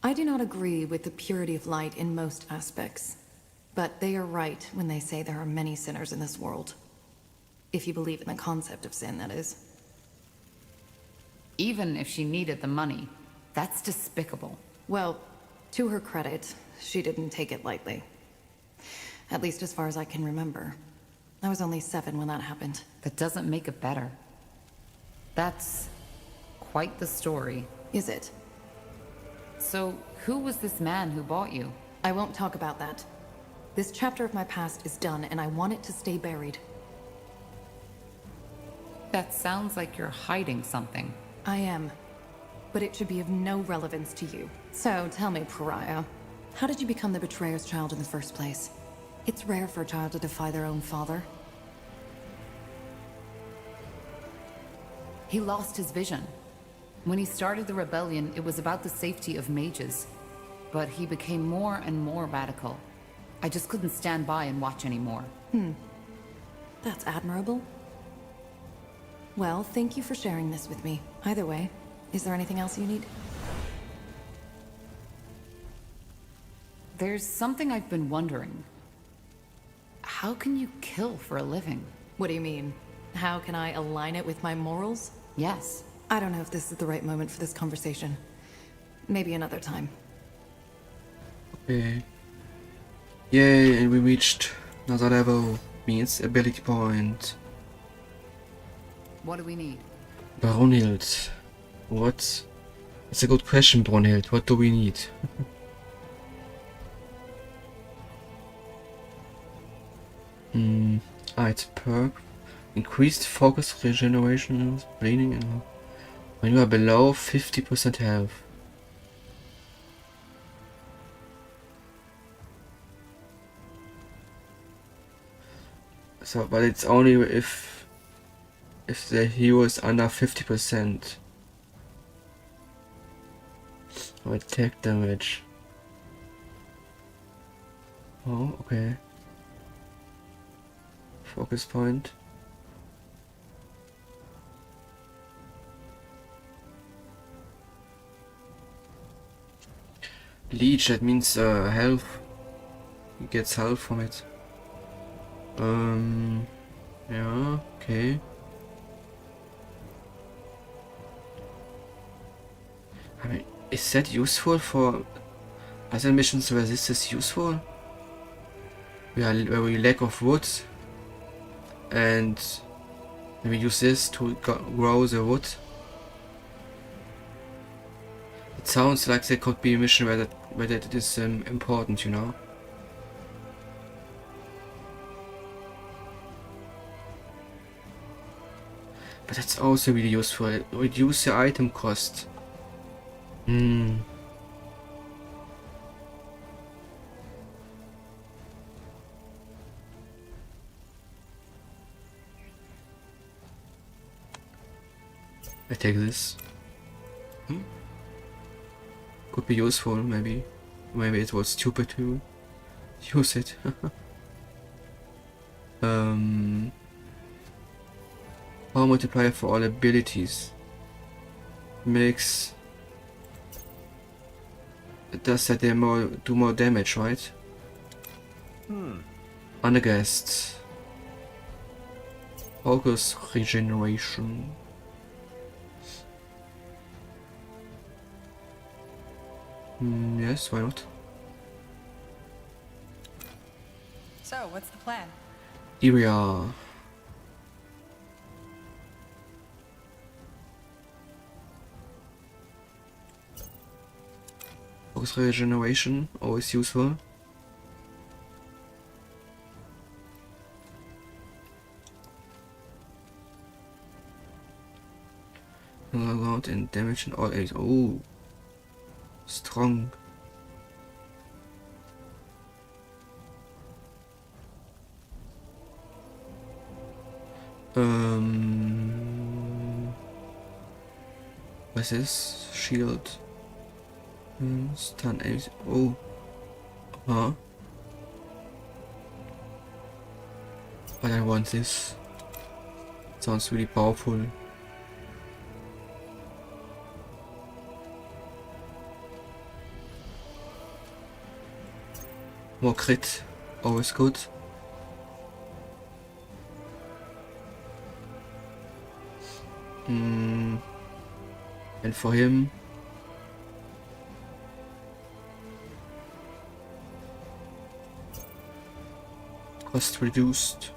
S8: I do not agree with the purity of light in most aspects, but they are right when they say there are many sinners in this world. If you believe in the concept of sin, that is.
S2: Even if she needed the money, that's despicable.
S8: Well, to her credit, she didn't take it lightly. At least as far as I can remember. I was only 7 when that happened.
S2: That doesn't make it better. That's quite the story.
S8: Is it?
S2: So, who was this man who bought you?
S8: I won't talk about that. This chapter of my past is done, and I want it to stay buried.
S2: That sounds like you're hiding something.
S8: I am. But it should be of no relevance to you. So, tell me, Pariah, how did you become the Betrayer's child in the first place? It's rare for a child to defy their own father.
S2: He lost his vision. When he started the rebellion, it was about the safety of mages. But he became more and more radical. I just couldn't stand by and watch anymore.
S8: That's admirable. Well, thank you for sharing this with me. Either way, is there anything else you need?
S2: There's something I've been wondering. How can you kill for a living?
S8: What do you mean? How can I align it with my morals?
S2: Yes.
S8: I don't know if this is the right moment for this conversation. Maybe another time.
S1: Okay. Yay, and we reached another level. Means ability point.
S2: What do we need?
S1: Brunhild. What? It's a good question, Brunhild. What do we need? It's perk. Increased focus, regeneration, bleeding, and when you are below 50% health. So, but it's only if the hero is under 50%. Or attack damage. Oh, okay. Focus point. Leech, that means health. He gets health from it. Yeah, okay. I mean, is that useful for other missions where this is useful? Where we lack of wood and we use this to grow the wood. It sounds like there could be a mission where that is important, you know. But that's also really useful. Reduce the item cost. I take this. Could be useful, maybe. Maybe it was stupid to use it. Power multiplier for all abilities. Makes... It does that they do more damage, right? Unguessed. Focus regeneration. Yes, why not?
S5: So, what's the plan?
S1: Area. Focus regeneration, always useful. Around and damage in all areas. Oh, strong. What's this? Shield. Stun ace. Oh. Huh? But I want this. Sounds really powerful. More crit, always good. And for him, cost reduced.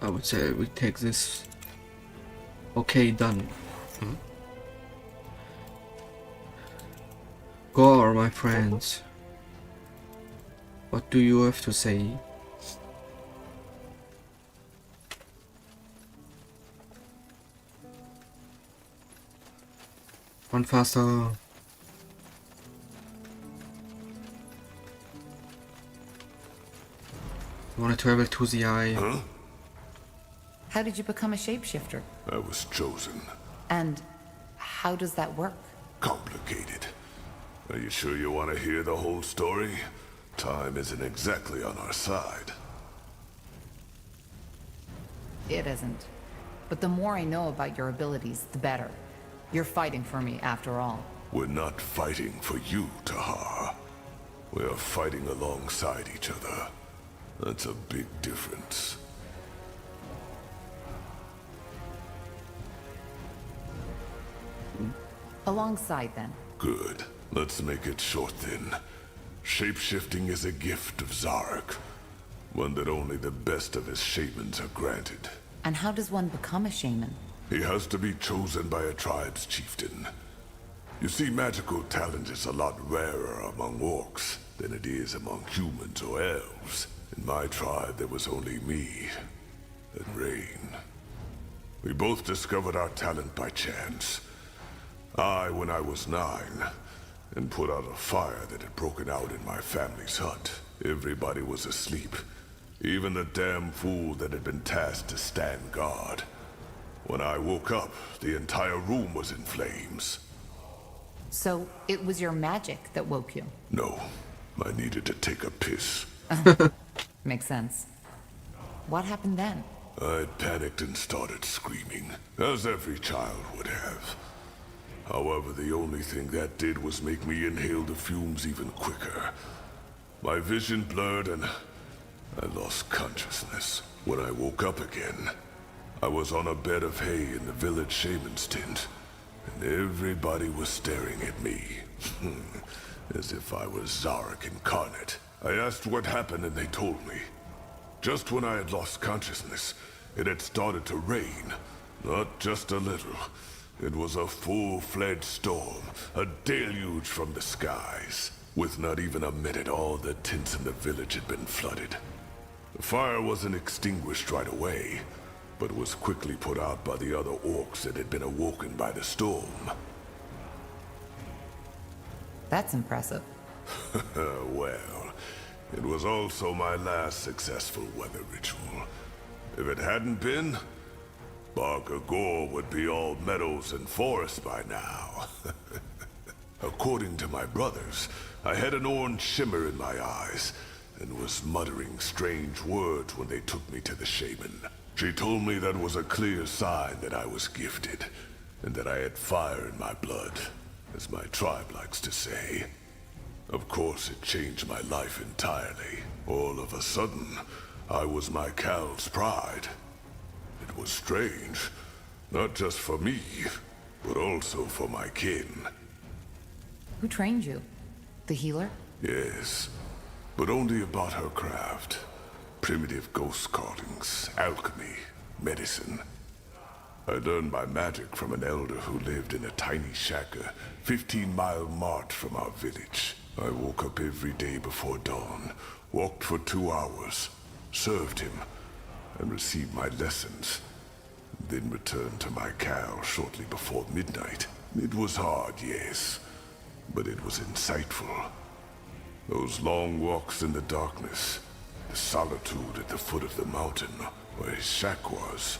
S1: I would say we take this. Okay, done. Gore, my friends. What do you have to say? Run faster. You want to travel to the eye?
S9: Huh?
S2: How did you become a shapeshifter?
S9: I was chosen.
S2: And how does that work?
S9: Complicated. Are you sure you want to hear the whole story? Time isn't exactly on our side.
S2: It isn't. But the more I know about your abilities, the better. You're fighting for me, after all.
S9: We're not fighting for you, Tahar. We're fighting alongside each other. That's a big difference.
S2: Alongside, then.
S9: Good. Let's make it short then. Shapeshifting is a gift of Zarek. One that only the best of his shamans are granted.
S2: And how does one become a shaman?
S9: He has to be chosen by a tribe's chieftain. You see, magical talent is a lot rarer among orcs than it is among humans or elves. In my tribe, there was only me and Rain. We both discovered our talent by chance. I, when I was 9, and put out a fire that had broken out in my family's hut. Everybody was asleep. Even the damn fool that had been tasked to stand guard. When I woke up, the entire room was in flames.
S2: So, it was your magic that woke you?
S9: No, I needed to take a piss.
S2: Makes sense. What happened then?
S9: I panicked and started screaming, as every child would have. However, the only thing that did was make me inhale the fumes even quicker. My vision blurred and I lost consciousness. When I woke up again, I was on a bed of hay in the village shaman's tent, and everybody was staring at me, as if I was Zarek incarnate. I asked what happened and they told me. Just when I had lost consciousness, it had started to rain. Not just a little. It was a full-fledged storm, a deluge from the skies. With not even a minute, all the tents in the village had been flooded. The fire wasn't extinguished right away, but was quickly put out by the other orcs that had been awoken by the storm.
S2: That's impressive.
S9: Well, it was also my last successful weather ritual. If it hadn't been, Barker Gore would be all meadows and forests by now. According to my brothers, I had an orange shimmer in my eyes, and was muttering strange words when they took me to the shaman. She told me that was a clear sign that I was gifted, and that I had fire in my blood, as my tribe likes to say. Of course, it changed my life entirely. All of a sudden, I was my Cal's pride. It was strange, not just for me, but also for my kin.
S2: Who trained you? The healer?
S9: Yes, but only about her craft. Primitive ghost callings, alchemy, medicine. I learned my magic from an elder who lived in a tiny shack a 15-mile march from our village. I woke up every day before dawn, walked for 2 hours, served him, and receive my lessons, then return to my cow shortly before midnight. It was hard, yes, but it was insightful. Those long walks in the darkness, the solitude at the foot of the mountain where his shack was,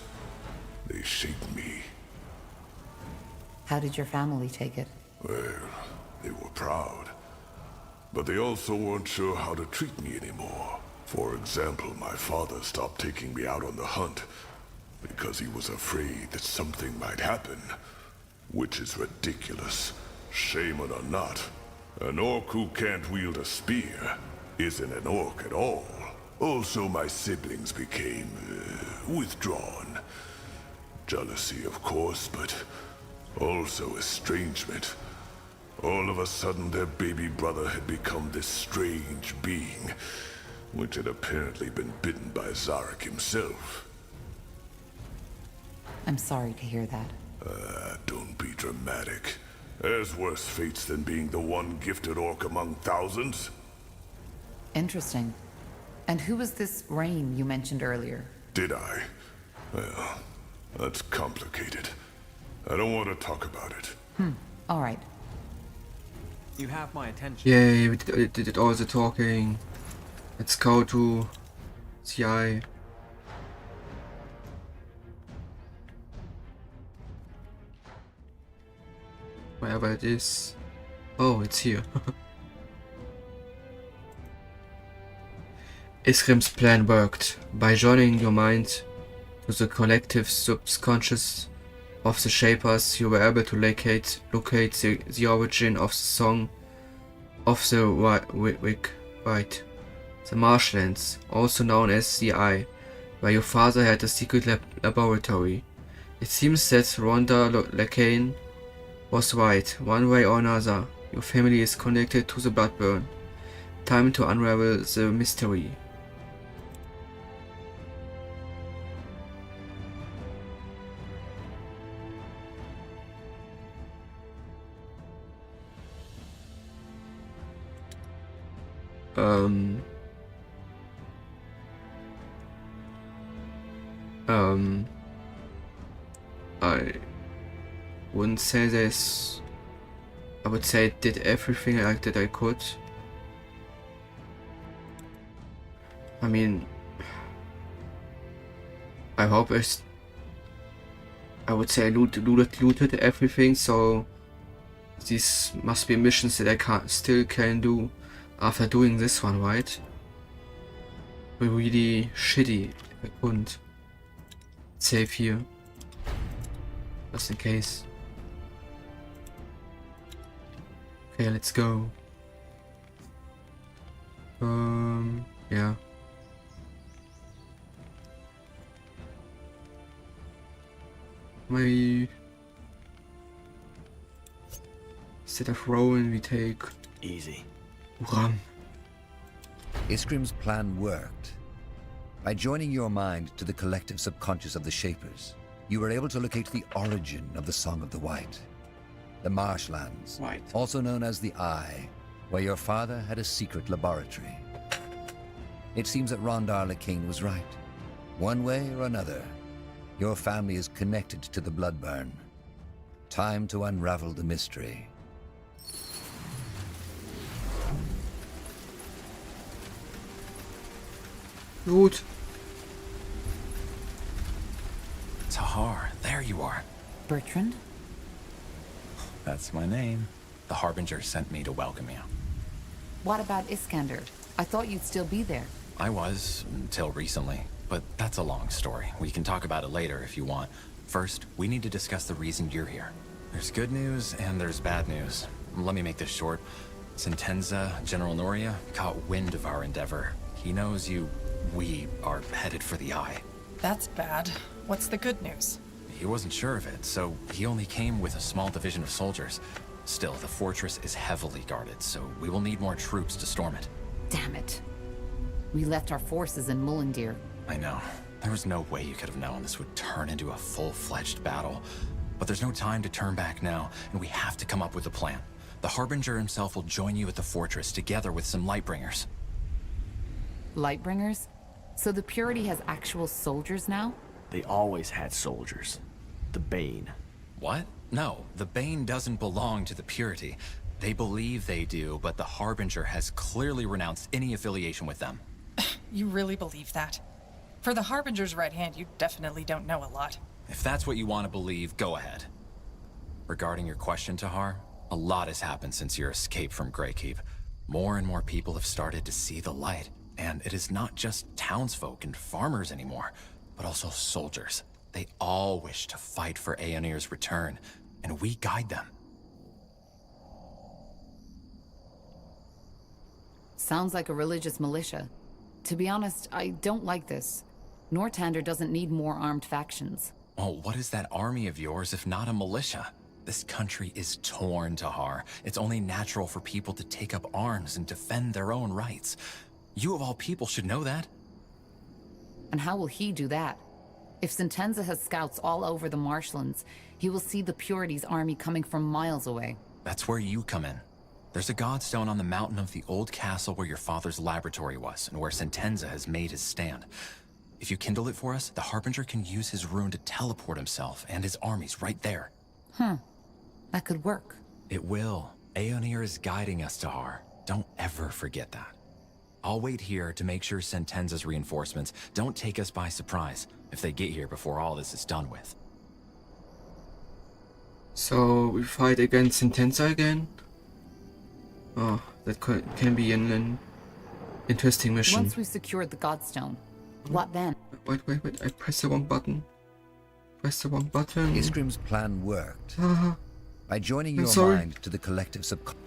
S9: they shaped me.
S2: How did your family take it?
S9: Well, they were proud. But they also weren't sure how to treat me anymore. For example, my father stopped taking me out on the hunt because he was afraid that something might happen. Which is ridiculous. Shaman or not, an orc who can't wield a spear isn't an orc at all. Also, my siblings became withdrawn. Jealousy, of course, but also estrangement. All of a sudden, their baby brother had become this strange being, which had apparently been bitten by Zarek himself.
S2: I'm sorry to hear that.
S9: Don't be dramatic. There's worse fates than being the one gifted orc among thousands.
S2: Interesting. And who was this Rain you mentioned earlier?
S9: Did I? Well, that's complicated. I don't want to talk about it.
S2: All right.
S3: You have my attention.
S1: Yay, we did all the talking. Let's go to CI. Wherever it is. Oh, it's here. Iskrim's plan worked. By joining your mind to the collective subconscious of the Shapers, you were able to locate the origin of the song of the White, the Marshlands, also known as the Eye, where your father had a secret laboratory. It seems that Rhonda Lacane was right. One way or another, your family is connected to the Bloodburn. Time to unravel the mystery. I wouldn't say this. I would say I did everything that I could. I mean, I hope I would say I looted everything, so these must be missions that I still can do after doing this one, right? Be really shitty if I couldn't. Save here. Just in case. Okay, let's go. Yeah. Maybe instead of rowing, we take
S11: Easy.
S1: Ram.
S11: Iskrim's plan worked. By joining your mind to the collective subconscious of the Shapers, you were able to locate the origin of the Song of the White. The Marshlands,
S1: White.
S11: also known as the Eye, where your father had a secret laboratory. It seems that Rondar King was right. One way or another, your family is connected to the Bloodburn. Time to unravel the mystery.
S1: Good.
S12: Tahar, there you are.
S2: Bertrand?
S12: That's my name. The Harbinger sent me to welcome you.
S2: What about Iskander? I thought you'd still be there.
S12: I was, until recently. But that's a long story. We can talk about it later if you want. First, we need to discuss the reason you're here. There's good news and there's bad news. Let me make this short. Sentenza, General Noria, caught wind of our endeavor. He knows we are headed for the Eye.
S5: That's bad. What's the good news?
S12: He wasn't sure of it, so he only came with a small division of soldiers. Still, the fortress is heavily guarded, so we will need more troops to storm it.
S2: Damn it. We left our forces in Mullendeer.
S12: I know. There was no way you could have known this would turn into a full-fledged battle. But there's no time to turn back now, and we have to come up with a plan. The Harbinger himself will join you at the fortress, together with some Lightbringers.
S2: Lightbringers? So the Purity has actual soldiers now?
S13: They always had soldiers. The Bane.
S12: What? No, the Bane doesn't belong to the Purity. They believe they do, but the Harbinger has clearly renounced any affiliation with them.
S5: You really believe that? For the Harbinger's right hand, you definitely don't know a lot.
S12: If that's what you want to believe, go ahead. Regarding your question, Tahar, a lot has happened since your escape from Greykeep. More and more people have started to see the light, and it is not just townsfolk and farmers anymore, but also soldiers. They all wish to fight for Aeonir's return, and we guide them.
S2: Sounds like a religious militia. To be honest, I don't like this. Nortander doesn't need more armed factions.
S12: Oh, what is that army of yours if not a militia? This country is torn, Tahar. It's only natural for people to take up arms and defend their own rights. You of all people should know that.
S2: And how will he do that? If Sentenza has scouts all over the marshlands, he will see the Purity's army coming from miles away.
S12: That's where you come in. There's a godstone on the mountain of the old castle where your father's laboratory was, and where Sentenza has made his stand. If you kindle it for us, the Harbinger can use his rune to teleport himself and his armies right there.
S2: That could work.
S12: It will. Aeonir is guiding us, Tahar. Don't ever forget that. I'll wait here to make sure Sentenza's reinforcements don't take us by surprise if they get here before all this is done with.
S1: So we fight against Sentenza again? Oh, that can be an interesting mission.
S2: Once we've secured the Godstone, what then?
S1: Wait, I pressed the wrong button.
S11: Iskrim's plan worked. By joining your mind to the collective subconscious.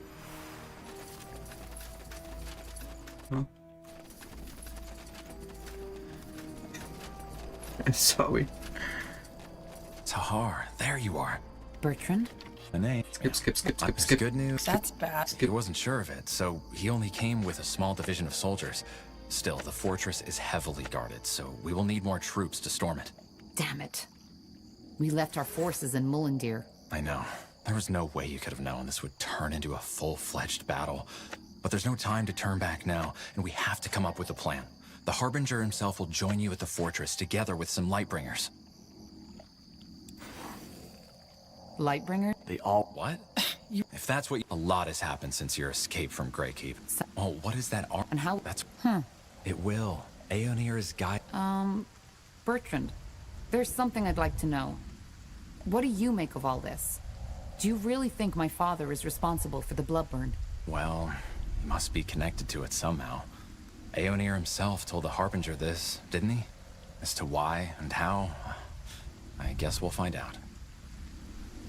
S1: I'm sorry.
S12: Tahar, there you are.
S2: Bertrand?
S12: The name.
S1: Skip.
S12: Good news.
S5: That's bad.
S12: He wasn't sure of it, so he only came with a small division of soldiers. Still, the fortress is heavily guarded, so we will need more troops to storm it.
S2: Damn it. We left our forces in Mullendeer.
S12: I know. There was no way you could have known this would turn into a full-fledged battle. But there's no time to turn back now, and we have to come up with a plan. The Harbinger himself will join you at the fortress, together with some Lightbringers.
S2: Lightbringer?
S13: They all...
S12: What? If that's what a lot has happened since your escape from Greykeep. Oh, what is that arm?
S2: And how?
S12: That's... It will. Aeonir is guide...
S2: Bertrand, there's something I'd like to know. What do you make of all this? Do you really think my father is responsible for the Bloodburn?
S12: Well, he must be connected to it somehow. Aeonir himself told the Harbinger this, didn't he? As to why and how, I guess we'll find out.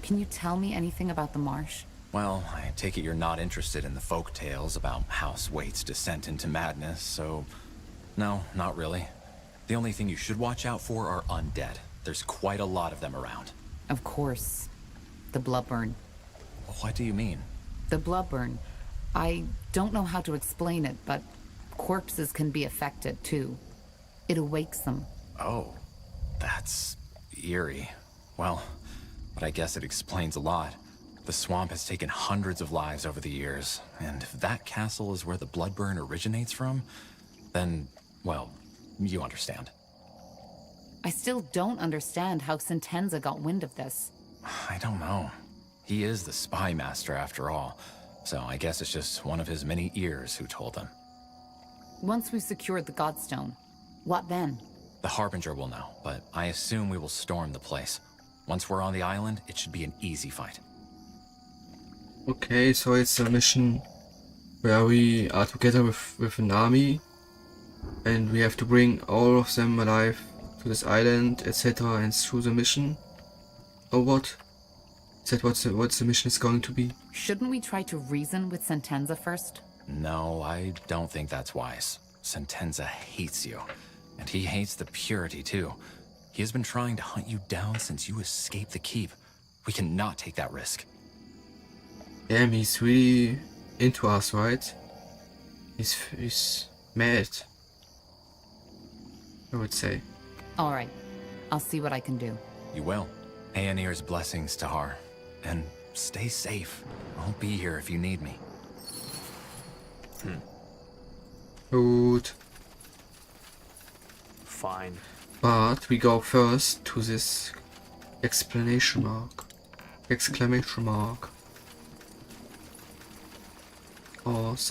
S2: Can you tell me anything about the marsh?
S12: Well, I take it you're not interested in the folk tales about House Waite's descent into madness, so... No, not really. The only thing you should watch out for are undead. There's quite a lot of them around.
S2: Of course. The Bloodburn.
S12: What do you mean?
S2: The Bloodburn. I don't know how to explain it, but corpses can be affected, too. It awakes them.
S12: Oh, that's eerie. Well, but I guess it explains a lot. The swamp has taken hundreds of lives over the years, and if that castle is where the Bloodburn originates from, then, well, you understand.
S2: I still don't understand how Sentenza got wind of this.
S12: I don't know. He is the spy master after all, so I guess it's just one of his many ears who told him.
S2: Once we've secured the Godstone, what then?
S12: The Harbinger will know, but I assume we will storm the place. Once we're on the island, it should be an easy fight.
S1: Okay, so it's a mission where we are together with an army and we have to bring all of them alive to this island, etc. and through the mission. Or what? Is that what the mission is going to be?
S2: Shouldn't we try to reason with Sentenza first?
S12: No, I don't think that's wise. Sentenza hates you, and he hates the Purity too. He has been trying to hunt you down since you escaped the keep. We cannot take that risk.
S1: Damn, he's really into us, right? He's mad, I would say.
S2: All right, I'll see what I can do.
S12: You will. Aeonir's blessings, Tahar. And stay safe. I'll be here if you need me.
S1: Good.
S13: Fine.
S1: But we go first to this exclamation mark. Because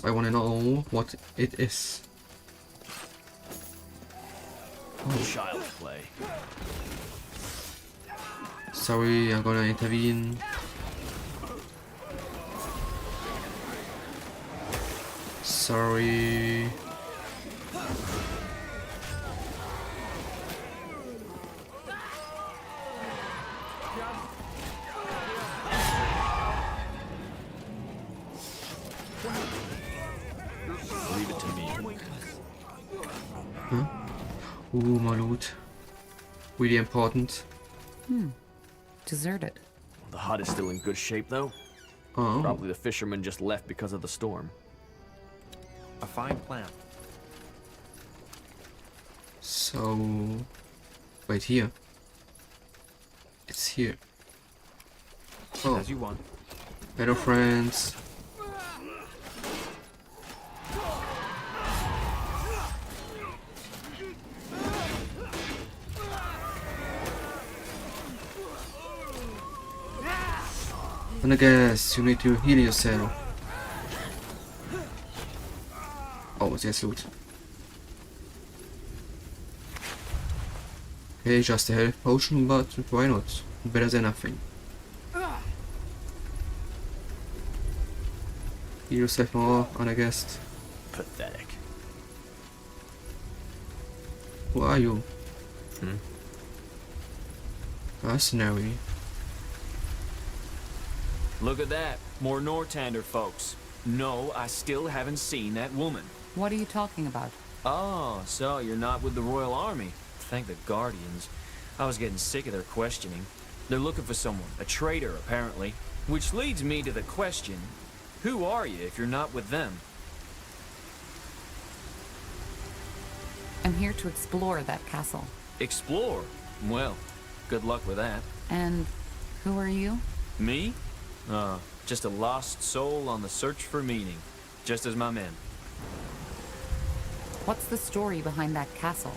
S1: I want to know what it is.
S13: Child's play.
S1: Sorry, I'm gonna intervene. Sorry.
S13: Leave it to me.
S1: Huh? Ooh, my loot. Really important.
S2: Deserted.
S13: The hut is still in good shape, though.
S1: Oh.
S13: Probably the fishermen just left because of the storm.
S3: A fine plan.
S1: So... Wait, here. It's here. Oh.
S3: As you want.
S1: Hello, friends. And I guess you need to heal yourself. Oh, there's loot. Okay, just a health potion, but why not? Better than nothing. Heal yourself more, unguessed.
S13: Pathetic.
S1: Who are you?
S13: Hmm?
S1: Mercenary.
S14: Look at that. More Nortander folks. No, I still haven't seen that woman.
S2: What are you talking about?
S14: Oh, so you're not with the Royal Army. Thank the Guardians. I was getting sick of their questioning. They're looking for someone, a traitor apparently. Which leads me to the question, who are you if you're not with them?
S2: I'm here to explore that castle.
S14: Explore? Well, good luck with that.
S2: And who are you?
S14: Me? Just a lost soul on the search for meaning. Just as my men.
S2: What's the story behind that castle?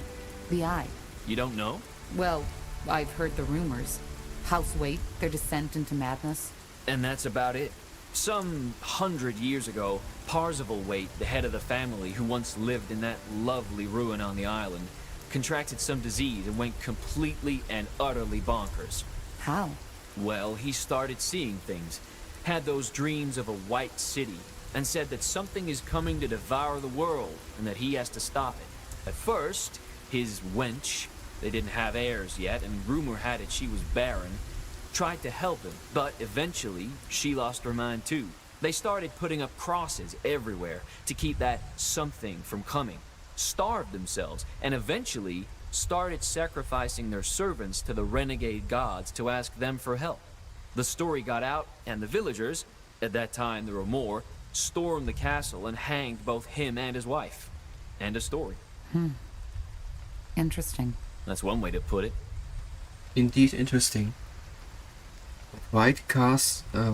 S2: The Eye.
S14: You don't know?
S2: Well, I've heard the rumors. House Waite, their descent into madness.
S14: And that's about it. Some 100 years ago, Parzival Waite, the head of the family who once lived in that lovely ruin on the island, contracted some disease and went completely and utterly bonkers.
S2: How?
S14: Well, he started seeing things, had those dreams of a white city, and said that something is coming to devour the world and that he has to stop it. At first, his wench, they didn't have heirs yet, and rumor had it she was barren, tried to help him, but eventually she lost her mind too. They started putting up crosses everywhere to keep that something from coming, starved themselves, and eventually started sacrificing their servants to the renegade gods to ask them for help. The story got out, and the villagers, at that time there were more, stormed the castle and hanged both him and his wife. End of story.
S2: Interesting.
S14: That's one way to put it.
S1: Indeed interesting. White cast, yeah,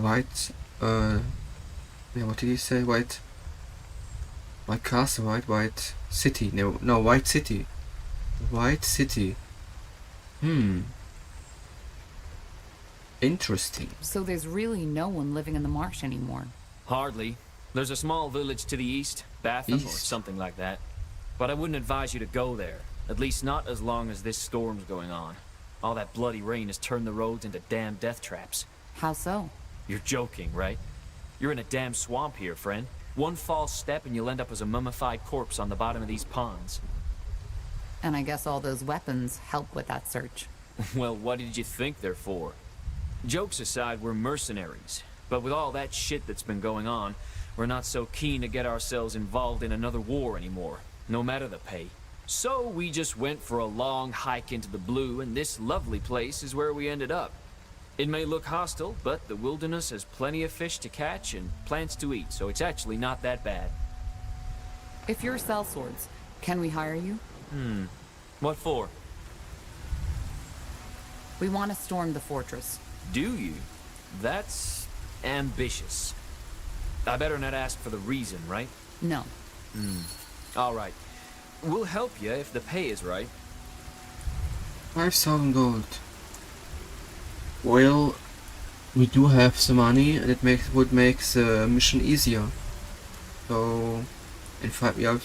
S1: what did he say? White castle, white city. No, white city. White city. Interesting.
S2: So there's really no one living in the marsh anymore.
S14: Hardly. There's a small village to the east, Batham or something like that. But I wouldn't advise you to go there. At least not as long as this storm's going on. All that bloody rain has turned the roads into damn death traps.
S2: How so?
S14: You're joking, right? You're in a damn swamp here, friend. One false step and you'll end up as a mummified corpse on the bottom of these ponds.
S2: And I guess all those weapons help with that search.
S14: Well, what did you think they're for? Jokes aside, we're mercenaries. But with all that shit that's been going on, we're not so keen to get ourselves involved in another war anymore, no matter the pay. So we just went for a long hike into the blue, and this lovely place is where we ended up. It may look hostile, but the wilderness has plenty of fish to catch and plants to eat, so it's actually not that bad.
S2: If you're sellswords, can we hire you?
S14: What for?
S2: We want to storm the fortress.
S14: Do you? That's ambitious. I better not ask for the reason, right?
S2: No.
S14: All right. We'll help you if the pay is right.
S1: 5,000 gold. Well, we do have the money, and it would make the mission easier. So, in fact, I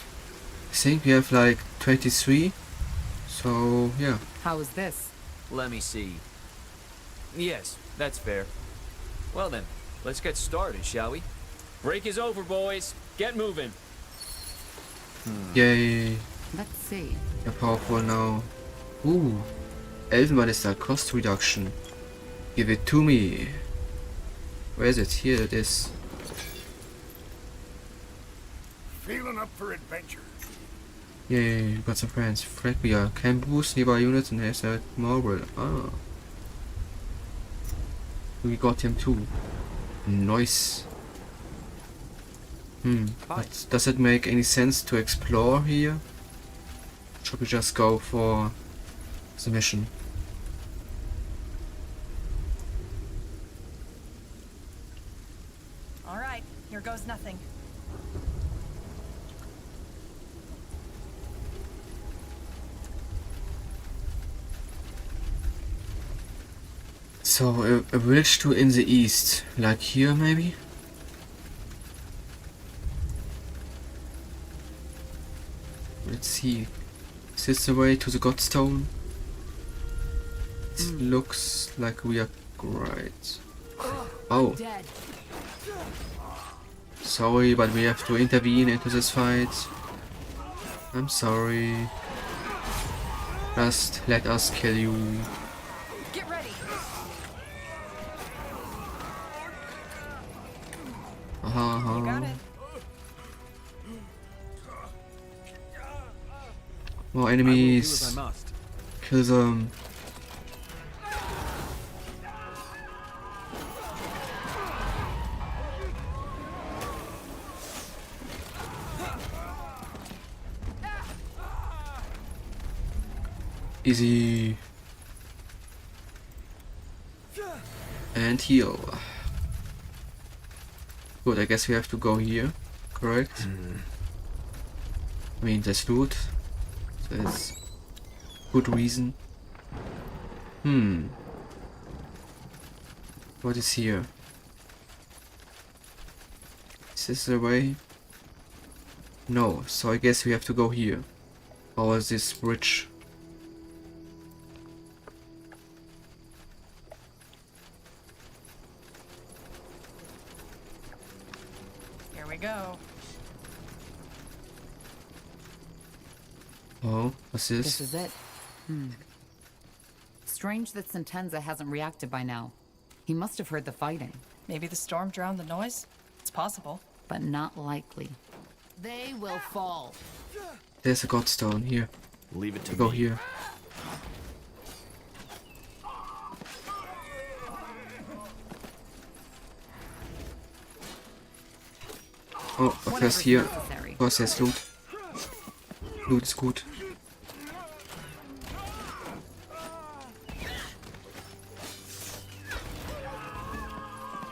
S1: think we have like 23. So, yeah.
S2: How is this?
S14: Let me see. Yes, that's fair. Well then, let's get started, shall we? Break is over, boys. Get moving.
S1: Yay.
S2: Let's see.
S1: You're powerful now. Ooh. Elfenmeister cost reduction. Give it to me. Where is it? Here it is.
S15: Feeling up for adventure.
S1: Yay, got some friends. Fredbeer can boost nearby units and has a marble. Ah. We got him too. Nice. But does it make any sense to explore here? Should we just go for the mission?
S5: All right, here goes nothing.
S1: So, a village to in the east. Like here, maybe? Let's see. Is this the way to the Godstone? It looks like we are right. Oh. Sorry, but we have to intervene into this fight. I'm sorry. Just let us kill you.
S5: Get ready. You got it.
S1: More enemies. Kill them. Easy. And heal. Good, I guess we have to go here. Correct? I mean, there's loot. There's good reason. What is here? Is this the way? No, so I guess we have to go here. Or is this bridge?
S5: Here we go.
S1: Oh, what's this?
S2: This is it. Strange that Sentenza hasn't reacted by now. He must have heard the fighting.
S5: Maybe the storm drowned the noise? It's possible.
S2: But not likely. They will fall.
S1: There's a Godstone here.
S13: Leave it to
S1: Go
S13: me.
S1: here. Oh, first here. Of course there's loot. Loot is good.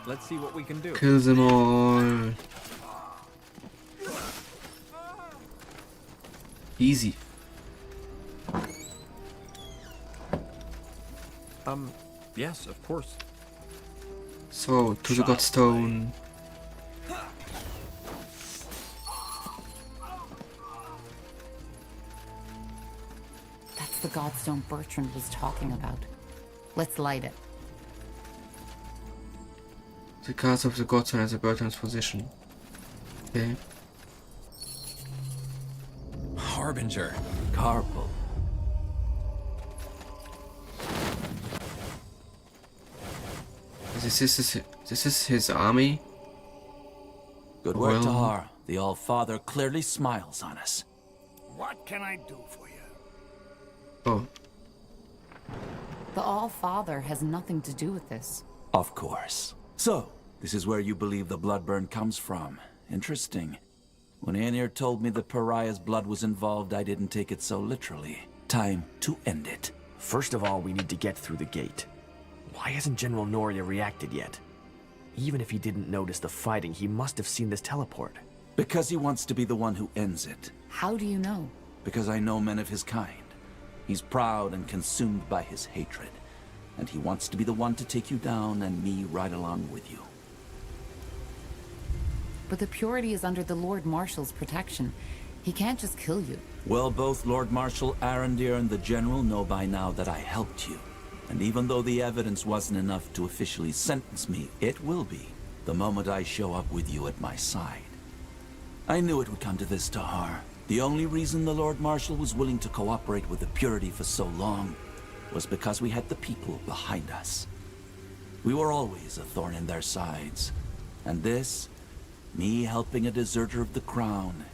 S3: Let's see what we can do.
S1: Kill them all. Easy.
S3: Yes, of course.
S1: So, to the Godstone.
S2: That's the Godstone Bertrand was talking about. Let's light it.
S1: The cast of the Godstone has a Bertrand's position. Okay.
S12: Harbinger.
S13: Carpal.
S1: This is his army.
S16: Good work,
S1: Well-
S16: Tahar. The All-Father clearly smiles on us.
S15: What can I do for you?
S1: Oh,
S2: The All-Father has nothing to do with this.
S16: Of course. So, this is where you believe the bloodburn comes from. Interesting. When Aenir told me the pariah's blood was involved, I didn't take it so literally. Time to end it.
S13: First of all, we need to get through the gate. Why hasn't General Noria reacted yet? Even if he didn't notice the fighting, he must have seen this teleport.
S16: Because he wants to be the one who ends it.
S2: How do you know?
S16: Because I know men of his kind. He's proud and consumed by his hatred, and he wants to be the one to take you down and me right along with you.
S2: But the Purity is under the Lord Marshal's protection. He can't just kill you.
S16: Well, both Lord Marshal Arendir and the General know by now that I helped you. And even though the evidence wasn't enough to officially sentence me, it will be the moment I show up with you at my side. I knew it would come to this, Tahar. The only reason the Lord Marshal was willing to cooperate with the Purity for so long was because we had the people behind us. We were always a thorn in their sides. And this, me helping a deserter of the crown,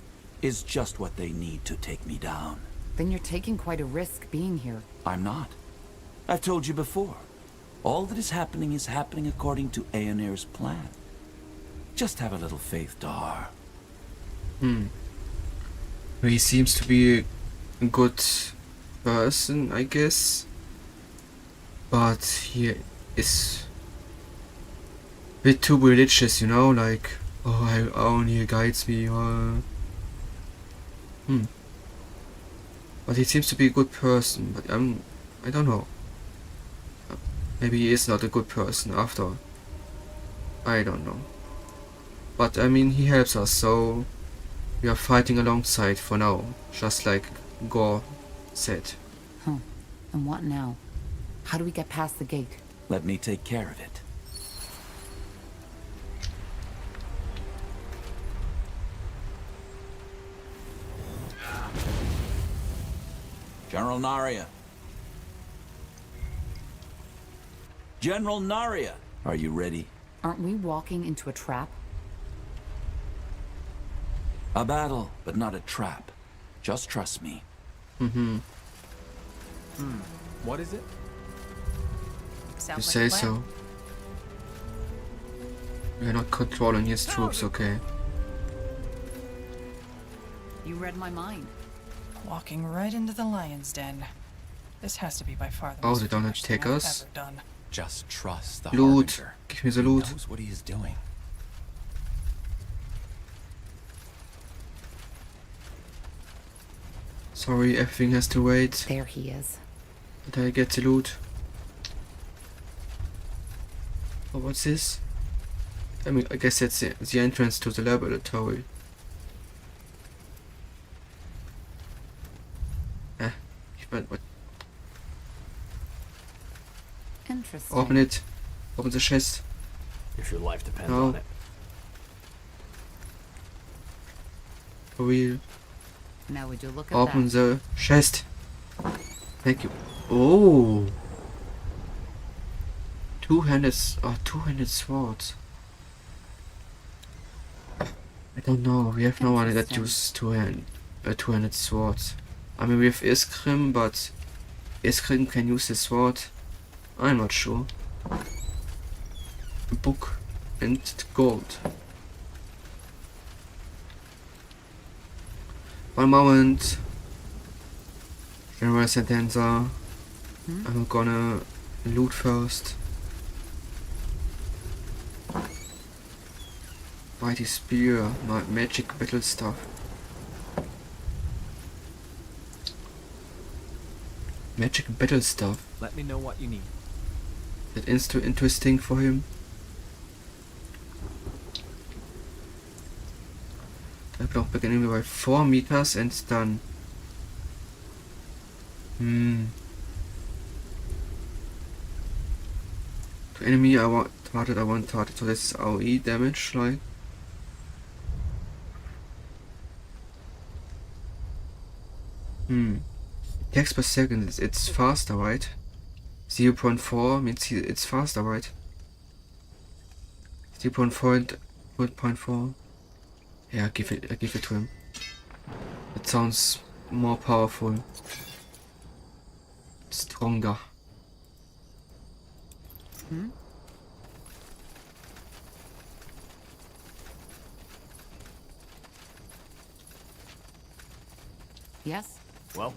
S16: is just what they need to take me down.
S2: Then you're taking quite a risk being here.
S16: I'm not. I've told you before. All that is happening according to Aenir's plan. Just have a little faith, Tahar.
S1: He seems to be a good person, I guess. But he is a bit too religious, you know, like, oh, only guides me, or... But he seems to be a good person, but I don't know. Maybe he is not a good person after. I don't know. But I mean, he helps us, so we are fighting alongside for now, just like Gore said.
S2: And what now? How do we get past the gate?
S16: Let me take care of it. General Naria. General Naria! Are you ready?
S2: Aren't we walking into a trap?
S16: A battle, but not a trap. Just trust me.
S12: What is it?
S1: You say so. We are not controlling his troops, okay?
S2: You read my mind.
S5: Walking right into the lion's den. This has to be by far the
S1: Oh,
S5: most
S1: they don't
S5: foolish thing
S1: take
S5: I've
S1: us?
S5: ever done.
S12: Just trust the
S1: Loot.
S12: Harbinger.
S1: Give me the
S12: He
S1: loot.
S12: knows what he is doing.
S1: Sorry, everything has to wait.
S2: There he is.
S1: Did I get the loot? Oh, what's this? I mean, I guess that's the entrance to the laboratory. What?
S2: Interesting.
S1: Open it. Open the chest.
S13: If your life depends
S1: No.
S13: on it.
S1: For real.
S2: Now would you look at
S1: Open
S2: that?
S1: the chest. Thank you. Oh. Two-handed swords. I don't know. We have no one that uses two-handed swords. I mean, we have Iskrim, but Iskrim can use his sword. I'm not sure. A book and gold. One moment. General Sentenza. I'm gonna loot first. Mighty spear, magic battle stuff. Magic battle stuff.
S14: Let me know what you need.
S1: That is too interesting for him. I block beginning by 4 meters and done. To enemy I want target, so this is AoE damage, like. Attacks per second, it's faster, right? 0.4 means it's faster, right? 0.4. Yeah, I give it to him. It sounds more powerful. Stronger.
S2: Yes?
S13: Well,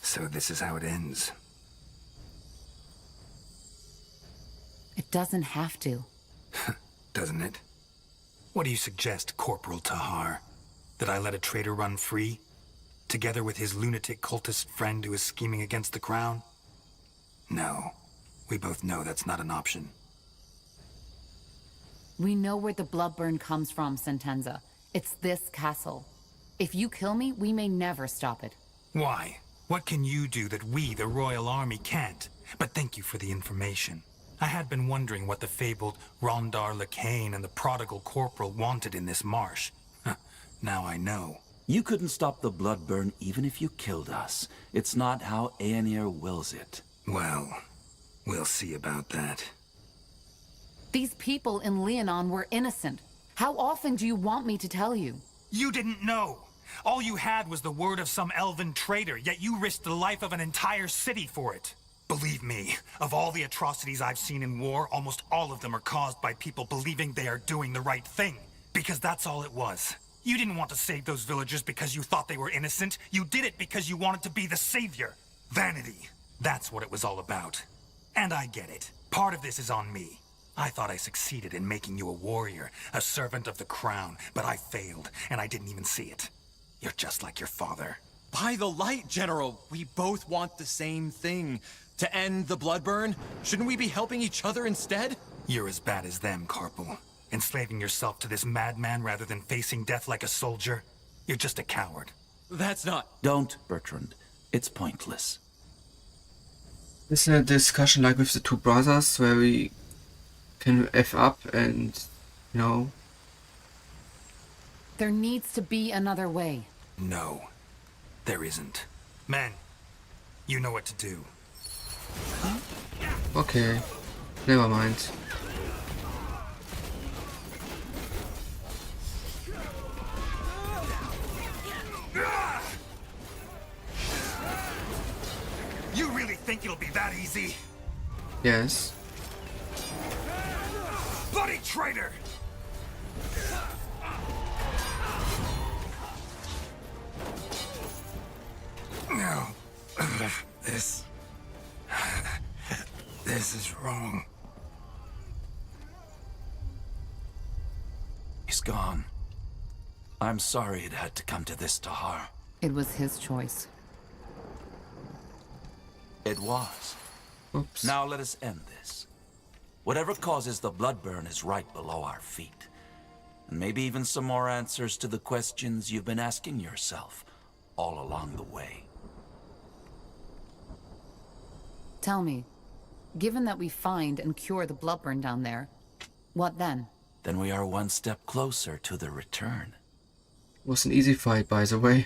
S17: so this is how it ends.
S2: doesn't have to.
S15: Doesn't it? What do you suggest, Corporal Tahar? That I let a traitor run free? Together with his lunatic cultist friend who is scheming against the crown? No. We both know that's not an option.
S2: We know where the Bloodburn comes from, Sentenza. It's this castle. If you kill me, we may never stop it.
S15: Why? What can you do that we, the Royal Army, can't? But thank you for the information. I had been wondering what the fabled Rondar Lacane and the prodigal Corporal wanted in this marsh. Now I know.
S16: You couldn't stop the Bloodburn even if you killed us. It's not how Aenir wills it.
S15: Well, we'll see about that.
S2: These people in Leonon were innocent. How often do you want me to tell you?
S15: You didn't know! All you had was the word of some elven traitor, yet you risked the life of an entire city for it. Believe me, of all the atrocities I've seen in war, almost all of them are caused by people believing they are doing the right thing. Because that's all it was. You didn't want to save those villagers because you thought they were innocent. You did it because you wanted to be the savior. Vanity. That's what it was all about. And I get it. Part of this is on me. I thought I succeeded in making you a warrior, a servant of the crown, but I failed, and I didn't even see it. You're just like your father.
S12: By the light, General! We both want the same thing. To end the Bloodburn? Shouldn't we be helping each other instead?
S15: You're as bad as them, Corporal. Enslaving yourself to this madman rather than facing death like a soldier. You're just a coward.
S12: That's not...
S16: Don't, Bertrand. It's pointless.
S1: This is a discussion like with the two brothers where we can F up and, you know...
S2: There needs to be another way.
S15: No, there isn't. Men, you know what to do.
S1: Okay, never mind.
S15: You really think it'll be that easy?
S1: Yes.
S15: Bloody traitor! No. This is wrong.
S16: He's gone. I'm sorry it had to come to this, Tahar.
S2: It was his choice.
S16: It was.
S1: Oops.
S16: Now let us end this. Whatever causes the Bloodburn is right below our feet. And maybe even some more answers to the questions you've been asking yourself all along the way.
S2: Tell me, given that we find and cure the Bloodburn down there, what then?
S16: Then we are one step closer to the return.
S1: Was an easy fight, by the way.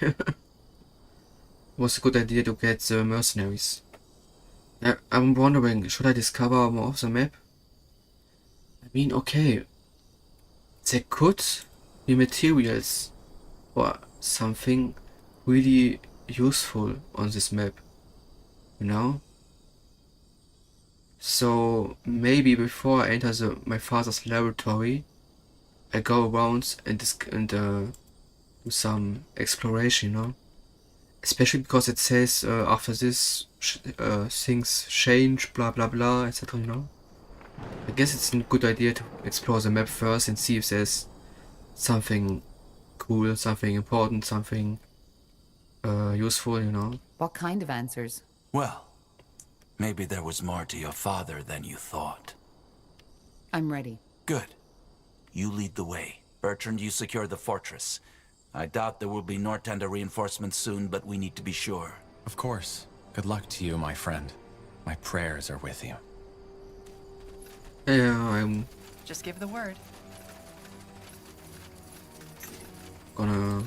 S1: Was a good idea to get the mercenaries. I'm wondering, should I discover more of the map? I mean, okay, there could be materials or something really useful on this map, you know? So maybe before I enter my father's laboratory, I go around and do some exploration, you know? Especially because it says after this things change, blah blah blah, etc. You know? I guess it's a good idea to explore the map first and see if there's something cool, something important, something useful, you know?
S2: What kind of answers?
S16: Well, maybe there was more to your father than you thought.
S2: I'm ready.
S16: Good. You lead the way. Bertrand, you secure the fortress. I doubt there will be Northander reinforcements soon, but we need to be sure.
S12: Of course. Good luck to you, my friend. My prayers are with you.
S1: Yeah, I'm
S5: Just give the word.
S1: gonna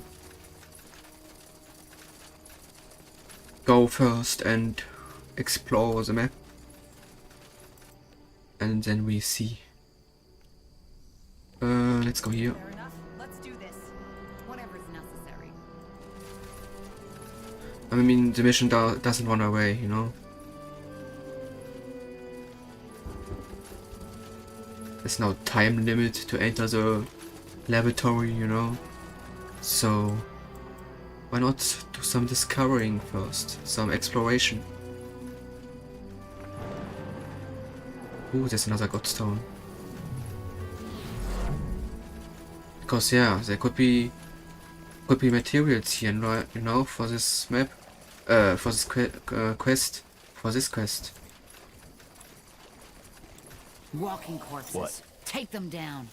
S1: go first and explore the map. And then we see. Let's go here.
S5: Fair enough. Let's do this.
S2: Whatever's necessary.
S1: I mean, the mission doesn't run away, you know? There's no time limit to enter the laboratory, you know? So, why not do some discovering first? Some exploration. Ooh, there's another godstone. Because yeah, there could be materials here, right? You know, for this map, for this quest, for this quest.
S2: Walking corpses.
S13: What?
S2: Take them down.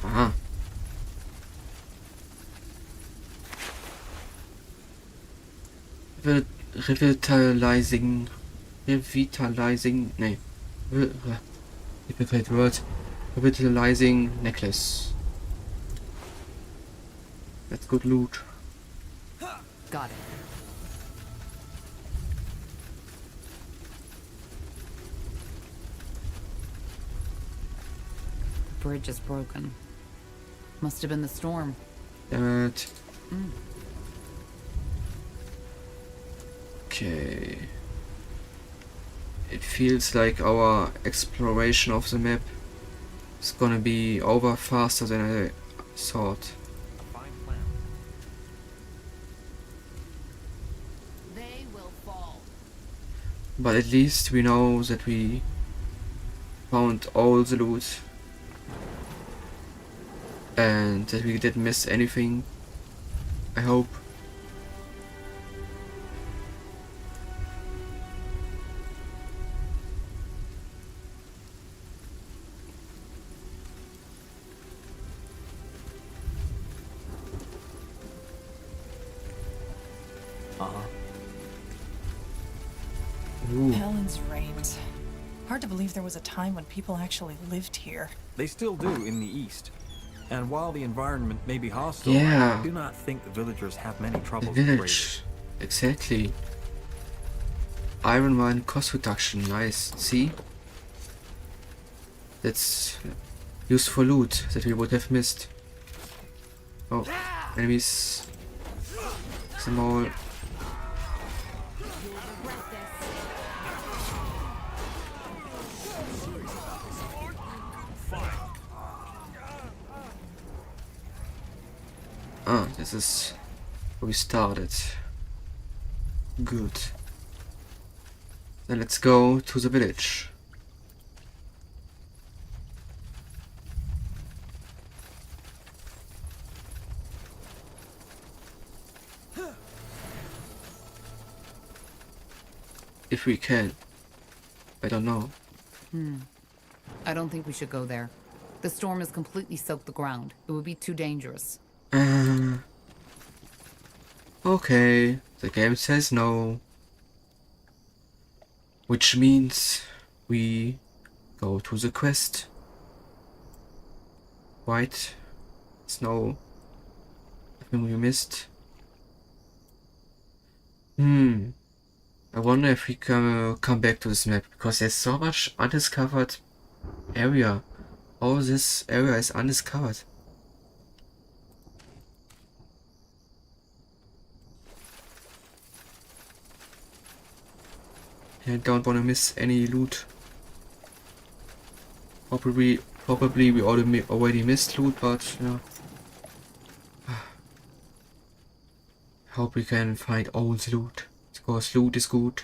S1: Aha. Revitalizing, nee, difficult word, revitalizing necklace. That's good loot.
S2: Got it. The bridge is broken. Must have been the storm.
S1: Damn it. Okay. It feels like our exploration of the map is gonna be over faster than I thought.
S2: They will fall.
S1: But at least we know that we found all the loot and that we didn't miss anything. I hope.
S5: Helen's right. Hard to believe there was a time when people actually lived here.
S3: They still do in the east. And while the environment may be hostile,
S1: Yeah.
S3: I do not think the villagers have many
S1: The
S3: troubles with
S1: village.
S3: raiders.
S1: Exactly. Iron mine cost reduction, nice. See? That's useful loot that we would have missed. Oh, enemies. Small. Ah, this is where we started. Good. Then let's go to the village. If we can. I don't know.
S2: I don't think we should go there. The storm has completely soaked the ground. It would be too dangerous.
S1: Okay, the game says no. Which means we go to the quest. Right? Snow. Nothing we missed. I wonder if we can come back to this map, because there's so much undiscovered area. All this area is undiscovered. I don't want to miss any loot. Probably we already missed loot, but yeah. Hope we can find all the loot, because loot is good.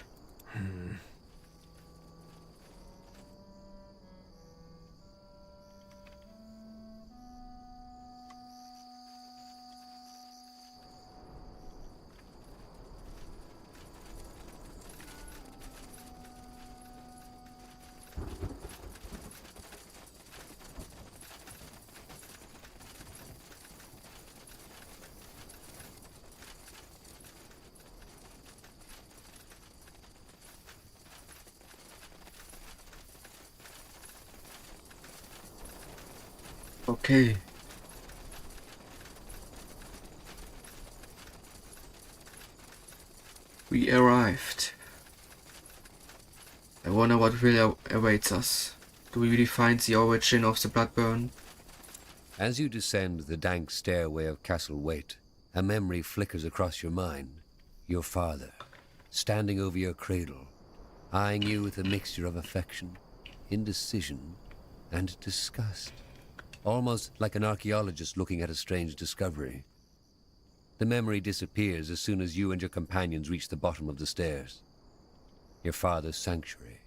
S1: Okay. We arrived. I wonder what really awaits us. Do we really find the origin of the Bloodburn?
S11: As you descend the dank stairway of Castle Waite, a memory flickers across your mind. Your father, standing over your cradle, eyeing you with a mixture of affection, indecision, and disgust. Almost like an archaeologist looking at a strange discovery. The memory disappears as soon as you and your companions reach the bottom of the stairs. Your father's sanctuary,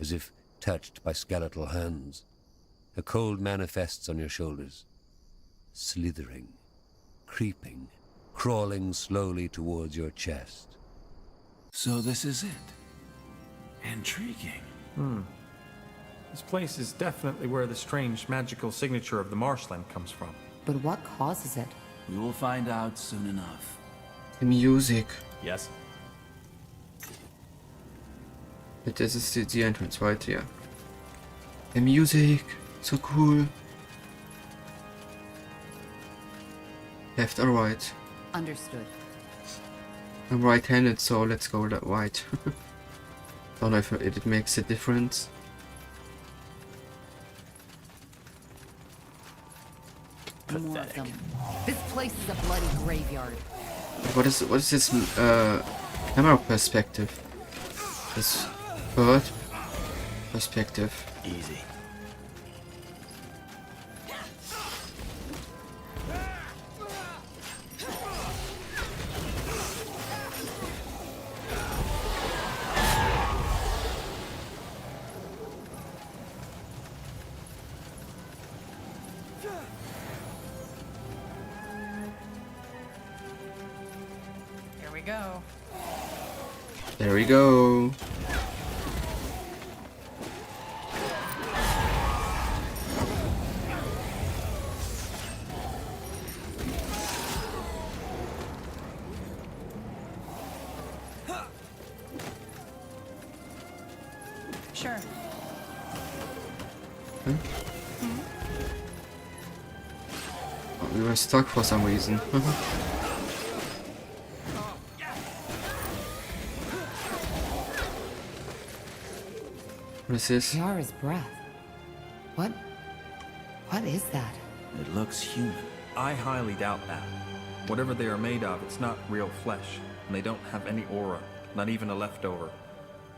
S11: as if touched by skeletal hands. A cold manifests on your shoulders, slithering, creeping, crawling slowly towards your chest.
S16: So this is it. Intriguing.
S3: This place is definitely where the strange magical signature of the marshland comes from.
S2: But what causes it?
S16: We will find out soon enough.
S1: The music.
S3: Yes?
S1: But this is the entrance, right? Yeah. The music. So cool. Left or right?
S2: Understood.
S1: I'm right-handed, so let's go right. Don't know if it makes a difference.
S2: More of them. This place is a bloody graveyard.
S1: What is this camera perspective? This bird perspective.
S13: Easy.
S5: Here we go.
S1: There we go.
S5: Sure.
S1: Oh, we were stuck for some reason. What is this?
S2: Kiara's breath. What is that?
S16: It looks human.
S3: I highly doubt that. Whatever they are made of, it's not real flesh, and they don't have any aura, not even a leftover.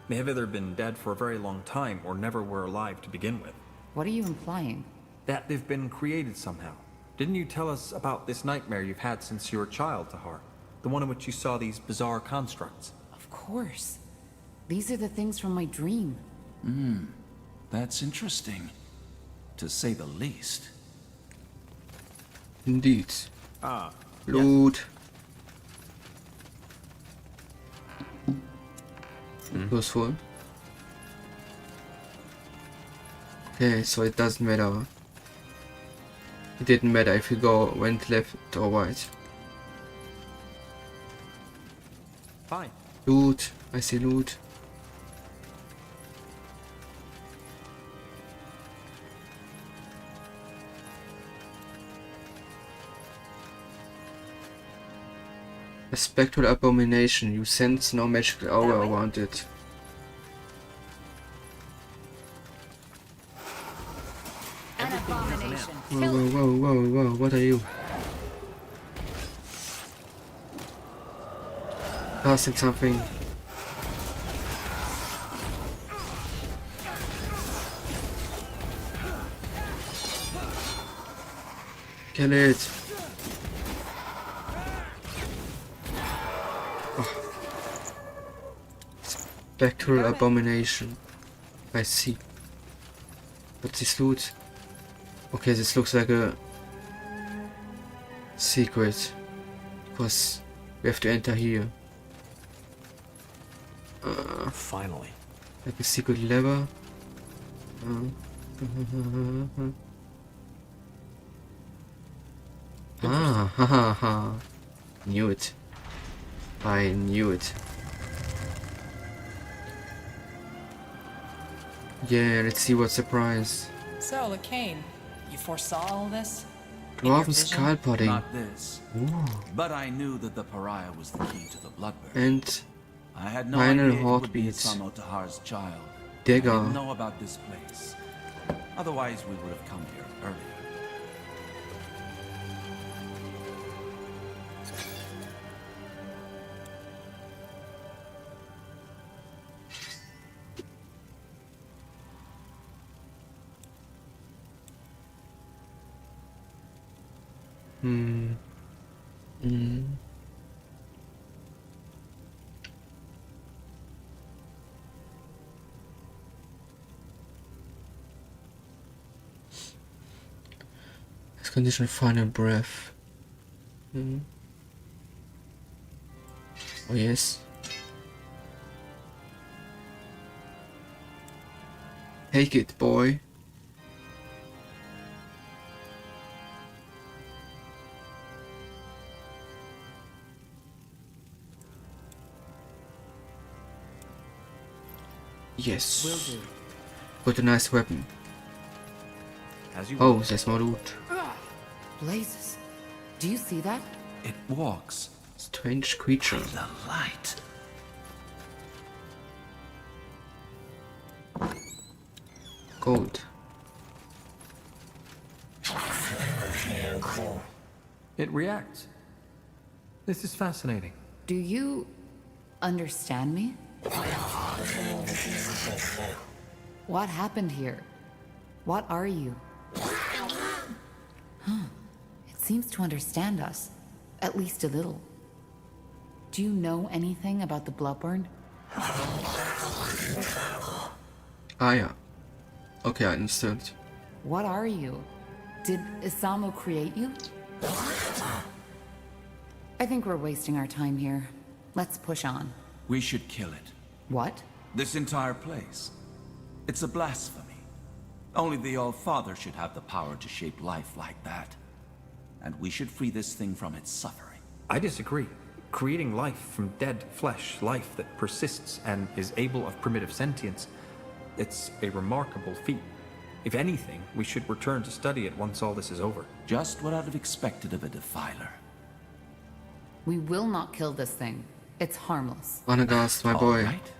S3: They have either been dead for a very long time or never were alive to begin with.
S2: What are you implying?
S3: That they've been created somehow. Didn't you tell us about this nightmare you've had since you were a child, Tahar? The one in which you saw these bizarre constructs.
S2: Of course. These are the things from my dream.
S16: That's interesting, to say the least.
S1: Indeed.
S3: Ah.
S1: Loot. Useful. Okay, so it doesn't matter. It didn't matter if you went left or right.
S3: Fine.
S1: Loot. I see loot. A spectral abomination. You sense no magical aura around it.
S2: An abomination.
S1: Whoa, what are you? Casting something. Kill it. Spectral abomination. I see. What's this loot? Okay, this looks like a secret. Because we have to enter here.
S13: Finally.
S1: Like a secret lever. Ha. Knew it. I knew it. Yeah, let's see what's the prize.
S5: So, Lacane, you foresaw all this?
S1: Dwarven skull pudding.
S16: Not this.
S1: Ooh.
S16: But I knew that the pariah was the key to the bloodburn.
S1: And
S16: I had no
S1: final
S16: idea it would be
S1: heartbeat.
S16: Samo Tahar's child.
S1: Dagger.
S16: I didn't know about this place. Otherwise, we would have come here earlier.
S1: This condition final breath. Oh yes. Take it, boy. Yes.
S3: Will do.
S1: What a nice weapon.
S3: As you
S1: Oh,
S3: will.
S1: there's more loot.
S2: Blazes. Do you see that?
S16: It walks.
S1: Strange creature.
S16: The light.
S1: Gold.
S3: It reacts. This is fascinating.
S2: Do you understand me? What happened here? What are you? It seems to understand us. At least a little. Do you know anything about the Bloodburn?
S1: Ah yeah. Okay, I understood.
S2: What are you? Did Isamu create you? I think we're wasting our time here. Let's push on.
S16: We should kill it.
S2: What?
S16: This entire place. It's a blasphemy. Only the All-Father should have the power to shape life like that. And we should free this thing from its suffering.
S3: I disagree. Creating life from dead flesh, life that persists and is able of primitive sentience, it's a remarkable feat. If anything, we should return to study it once all this is over.
S16: Just what I'd have expected of a defiler.
S2: We will not kill this thing. It's harmless.
S1: Vanagast, my boy.
S16: All right.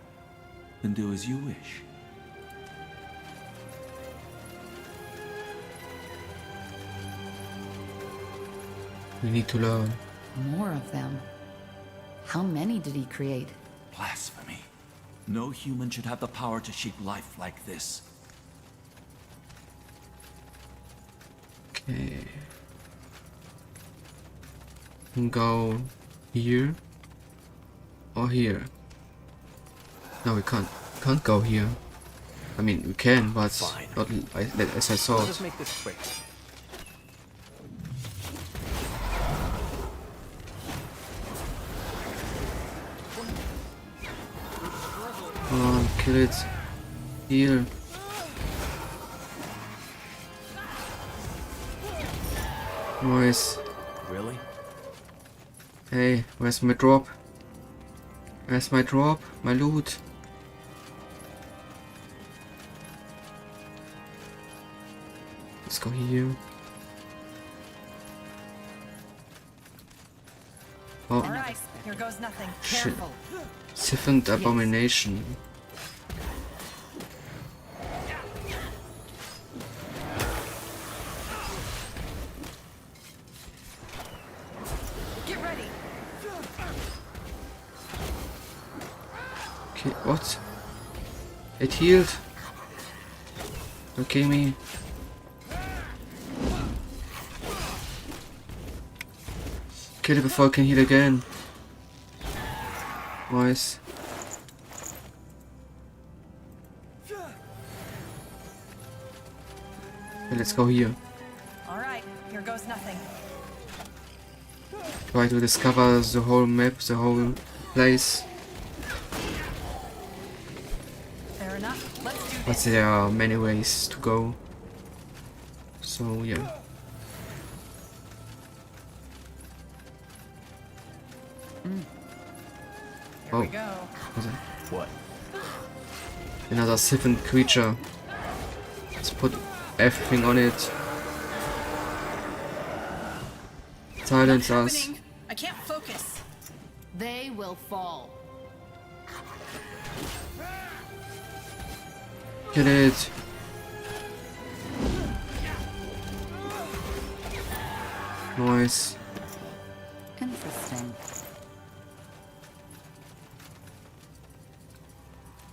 S16: Then do as you wish.
S1: We need to learn.
S2: More of them. How many did he create?
S16: Blasphemy. No human should have the power to shape life like this.
S1: Okay. Can go here or here. No, we can't. Can't go here. I mean, we can, but not as I
S3: Let's
S1: thought.
S3: just make this quick.
S1: Come on, kill it. Here. Nice.
S13: Really?
S1: Hey, where's my drop? Where's my drop? My loot? Let's go here. Oh,
S5: All right, here goes nothing.
S1: shit.
S5: Careful.
S1: Siphoned abomination.
S5: Get ready.
S1: Okay, what? It healed. Okay, me. Kill it before I can heal again. Nice. Okay, let's go here.
S5: All right, here goes nothing.
S1: Try to discover the whole map, the whole place.
S5: Fair enough. Let's do
S1: But
S5: this.
S1: there are many ways to go. So yeah.
S5: Here we go.
S13: What?
S1: Another siphoned creature. Let's put everything on it. Silence us.
S5: Happening. I can't focus.
S2: They will fall.
S1: Kill it. Nice.
S2: Interesting.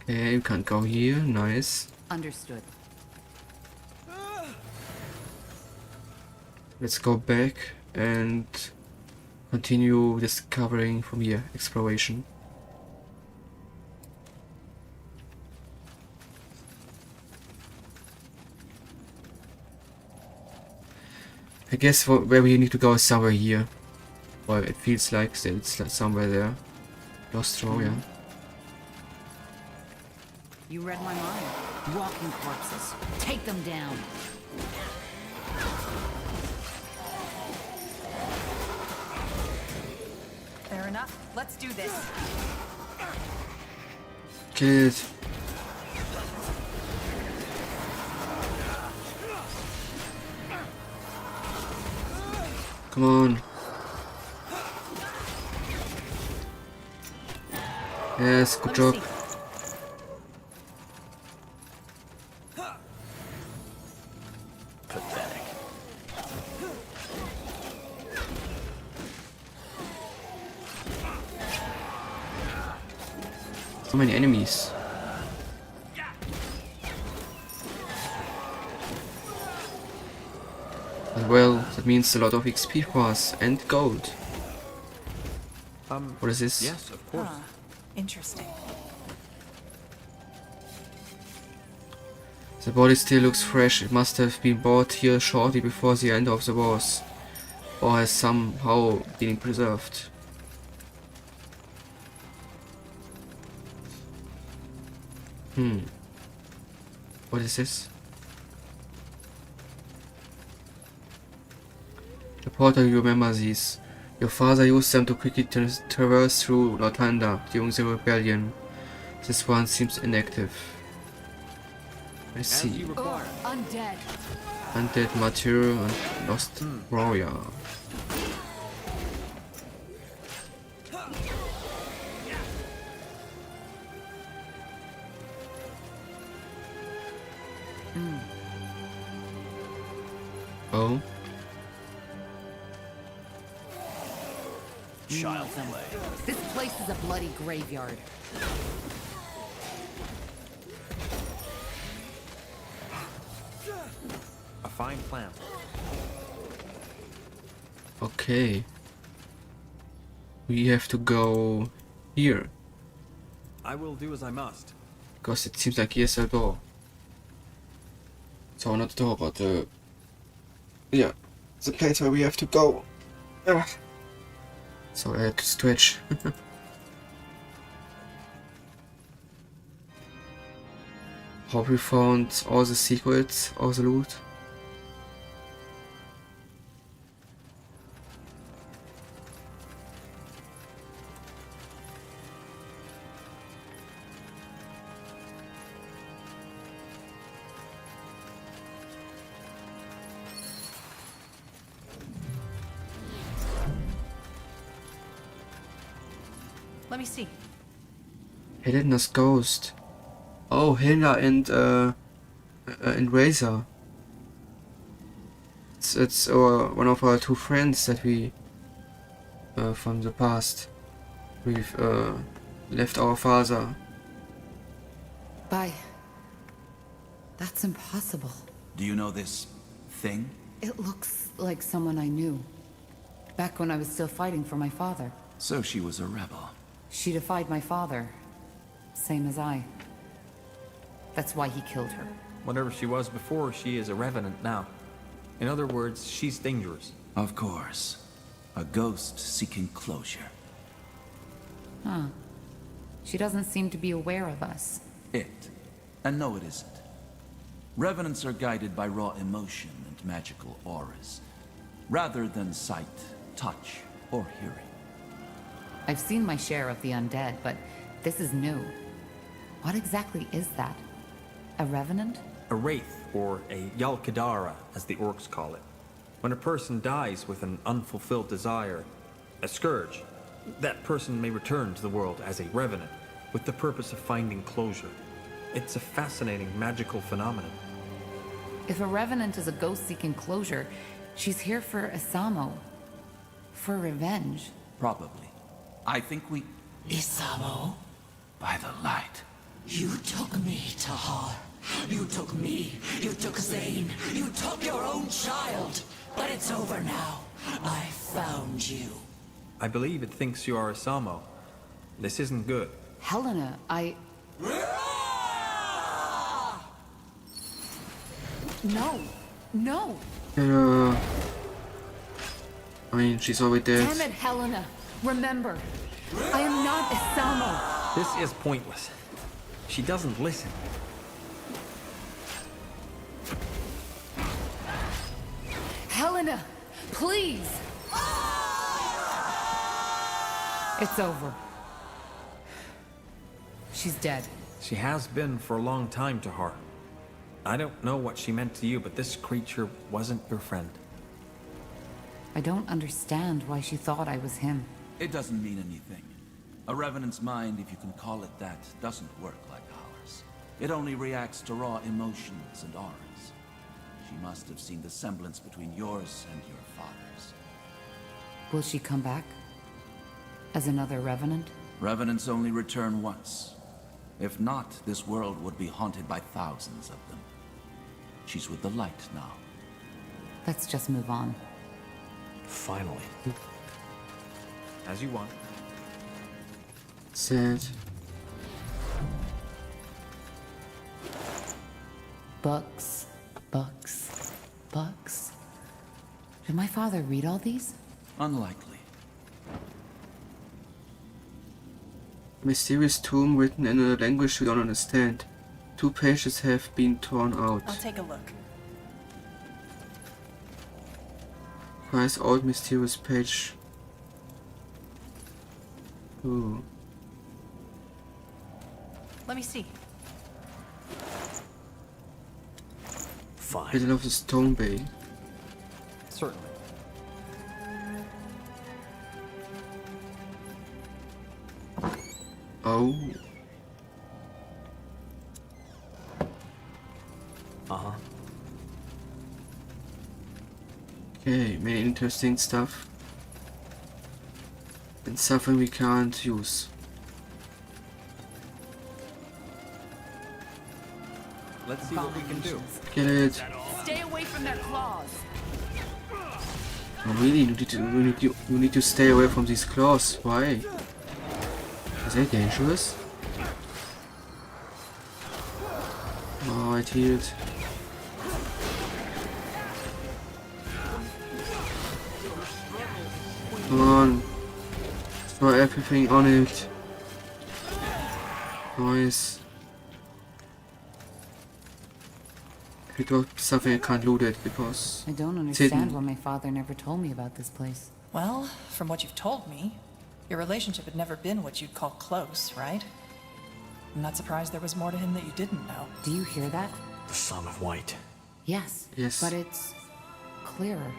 S1: Okay, you can't go here. Nice.
S2: Understood.
S1: Let's go back and continue discovering from here, exploration. I guess where we need to go is somewhere here. Well, it feels like it's like somewhere there. Lost Roya.
S2: You read my mind. Walking corpses. Take them down.
S17: Fair enough. Let's do this.
S1: Kill it. Come on. Yes, good job.
S13: Pathetic.
S1: So many enemies. Well, that means a lot of XP for us and gold. What is this?
S3: Yes, of course.
S17: Interesting.
S1: The body still looks fresh. It must have been brought here shortly before the end of the wars, or has somehow been preserved. What is this? Reporter, you remember these. Your father used them to quickly traverse through Lortanda during the rebellion. This one seems inactive. I see.
S2: Undead.
S1: Undead material and lost warrior. Oh.
S2: Child play. This place is a bloody graveyard.
S3: A fine plan.
S1: Okay. We have to go here.
S3: I will do as I must.
S1: Because it seems like here's a door. So not a door, but yeah, the place where we have to go. So I had to stretch. Hope we found all the secrets, all the loot.
S17: Let me see.
S1: Helena's ghost. Oh, Helena and Razor. It's one of our two friends that we from the past. We've left our father.
S2: Bye. That's impossible.
S16: Do you know this thing?
S2: It looks like someone I knew. Back when I was still fighting for my father.
S16: So she was a rebel.
S2: She defied my father. Same as I. That's why he killed her.
S3: Whatever she was before, she is a revenant now. In other words, she's dangerous.
S16: Of course. A ghost seeking closure.
S2: Huh. She doesn't seem to be aware of us.
S16: It. And no, it isn't. Revenants are guided by raw emotion and magical auras, rather than sight, touch, or hearing.
S2: I've seen my share of the undead, but this is new. What exactly is that? A revenant?
S3: A wraith, or a Yalkadara, as the orcs call it. When a person dies with an unfulfilled desire, a scourge, that person may return to the world as a revenant, with the purpose of finding closure. It's a fascinating magical phenomenon.
S2: If a revenant is a ghost seeking closure, she's here for Isamo. For revenge.
S16: Probably. I think we...
S18: Isamo?
S16: By the light.
S18: You took me, Tahar. You took me. You took Zane. You took your own child. But it's over now. I found you.
S3: I believe it thinks you are a Samo. This isn't good.
S2: Helena, No. No.
S1: I mean, she's already dead.
S2: Damn it, Helena. Remember, I am not a Samo.
S3: This is pointless. She doesn't listen.
S2: Helena, please. It's over. She's dead.
S3: She has been for a long time to her. I don't know what she meant to you, but this creature wasn't your friend.
S2: I don't understand why she thought I was him.
S16: It doesn't mean anything. A Revenant's mind, if you can call it that, doesn't work like ours. It only reacts to raw emotions and auras. She must have seen the semblance between yours and your father's.
S2: Will she come back? As another Revenant?
S16: Revenants only return once. If not, this world would be haunted by thousands of them. She's with the light now.
S2: Let's just move on.
S13: Finally.
S3: As you want.
S1: Sad.
S2: Books, books, books. Did my father read all these?
S16: Unlikely.
S1: Mysterious tomb written in a language we don't understand. 2 pages have been torn out.
S17: I'll take a look.
S1: Price old mysterious page. Ooh.
S17: Let me see.
S13: Fine.
S1: Middle of the Stone Bay.
S3: Certainly.
S1: Oh.
S13: Uh-huh.
S1: Okay, many interesting stuff. And something we can't use.
S3: Let's see what we can do.
S1: Get it.
S2: Stay away from their claws.
S1: Oh, really? You need to stay away from these claws. Why? Is that dangerous? Oh, it healed. Come on. Throw everything on it. Nice. If it was something I can't loot it because
S2: I don't
S1: it's
S2: understand
S1: hidden.
S2: why my father never told me about this place.
S5: Well, from what you've told me, your relationship had never been what you'd call close, right? I'm not surprised there was more to him that you didn't know.
S2: Do you hear that?
S13: The Son of White.
S2: Yes.
S1: Yes.
S2: But it's clearer.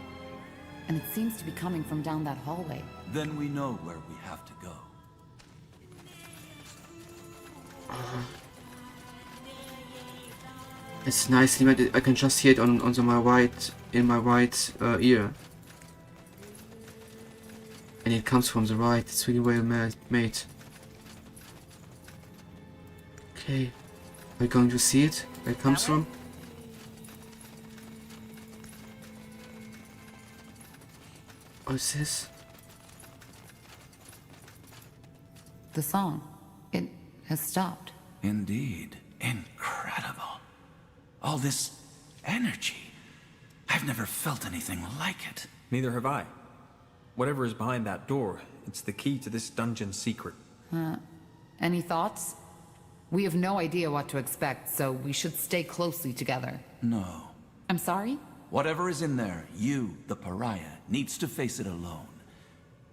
S2: And it seems to be coming from down that hallway.
S16: Then we know where we have to go.
S1: It's nicely made. I can just hear it on my right ear, and it comes from the right. It's really well made. Okay, are we going to see it? Where it comes from? What is this?
S2: The song. It has stopped.
S16: Indeed. Incredible. All this energy. I've never felt anything like it.
S3: Neither have I. Whatever is behind that door, it's the key to this dungeon's secret.
S2: Any thoughts? We have no idea what to expect, so we should stay closely together.
S16: No.
S2: I'm sorry?
S16: Whatever is in there, you, the pariah, needs to face it alone.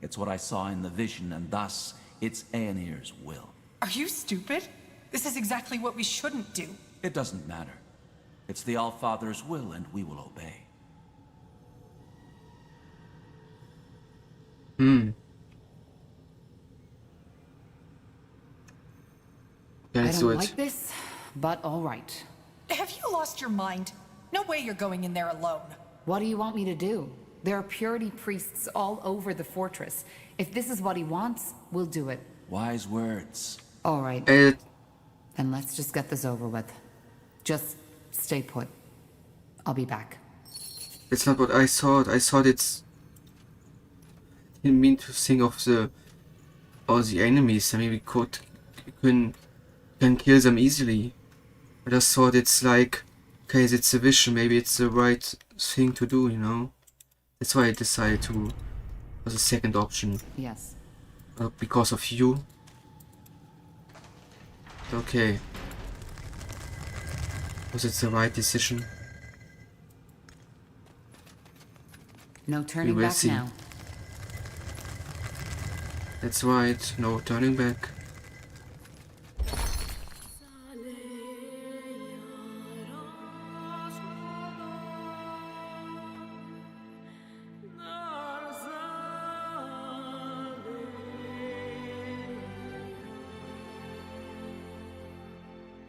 S16: It's what I saw in the vision, and thus, it's Aenir's will.
S5: Are you stupid? This is exactly what we shouldn't do.
S16: It doesn't matter. It's the Allfather's will, and we will obey.
S1: Yeah,
S2: I
S1: let's do
S2: don't
S1: it.
S2: like this, but all right.
S5: Have you lost your mind? No way you're going in there alone.
S2: What do you want me to do? There are purity priests all over the fortress. If this is what he wants, we'll do it.
S16: Wise words.
S2: All right.
S1: It,
S2: Then let's just get this over with. Just stay put. I'll be back.
S1: it's not what I thought. I thought it's didn't mean to think of all the enemies. I mean, can kill them easily. I just thought it's like, okay, it's a vision. Maybe it's the right thing to do, you know. That's why I decided for the second option.
S2: Yes.
S1: Because of you. Okay. Was it the right decision?
S2: No turning
S1: will
S2: back
S1: see.
S2: now.
S1: That's right, no turning back.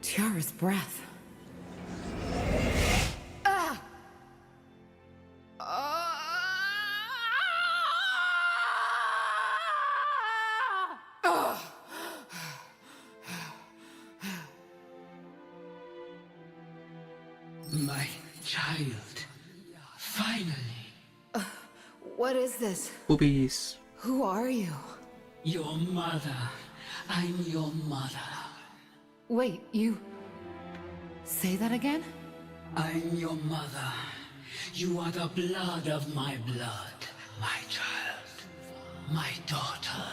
S2: Tiara's breath.
S18: My child. Finally.
S2: What is this?
S1: Boobies.
S2: Who are you?
S18: Your mother. I'm your mother.
S2: Wait, you... Say that again?
S18: I'm your mother. You are the blood of my blood, my child, my daughter.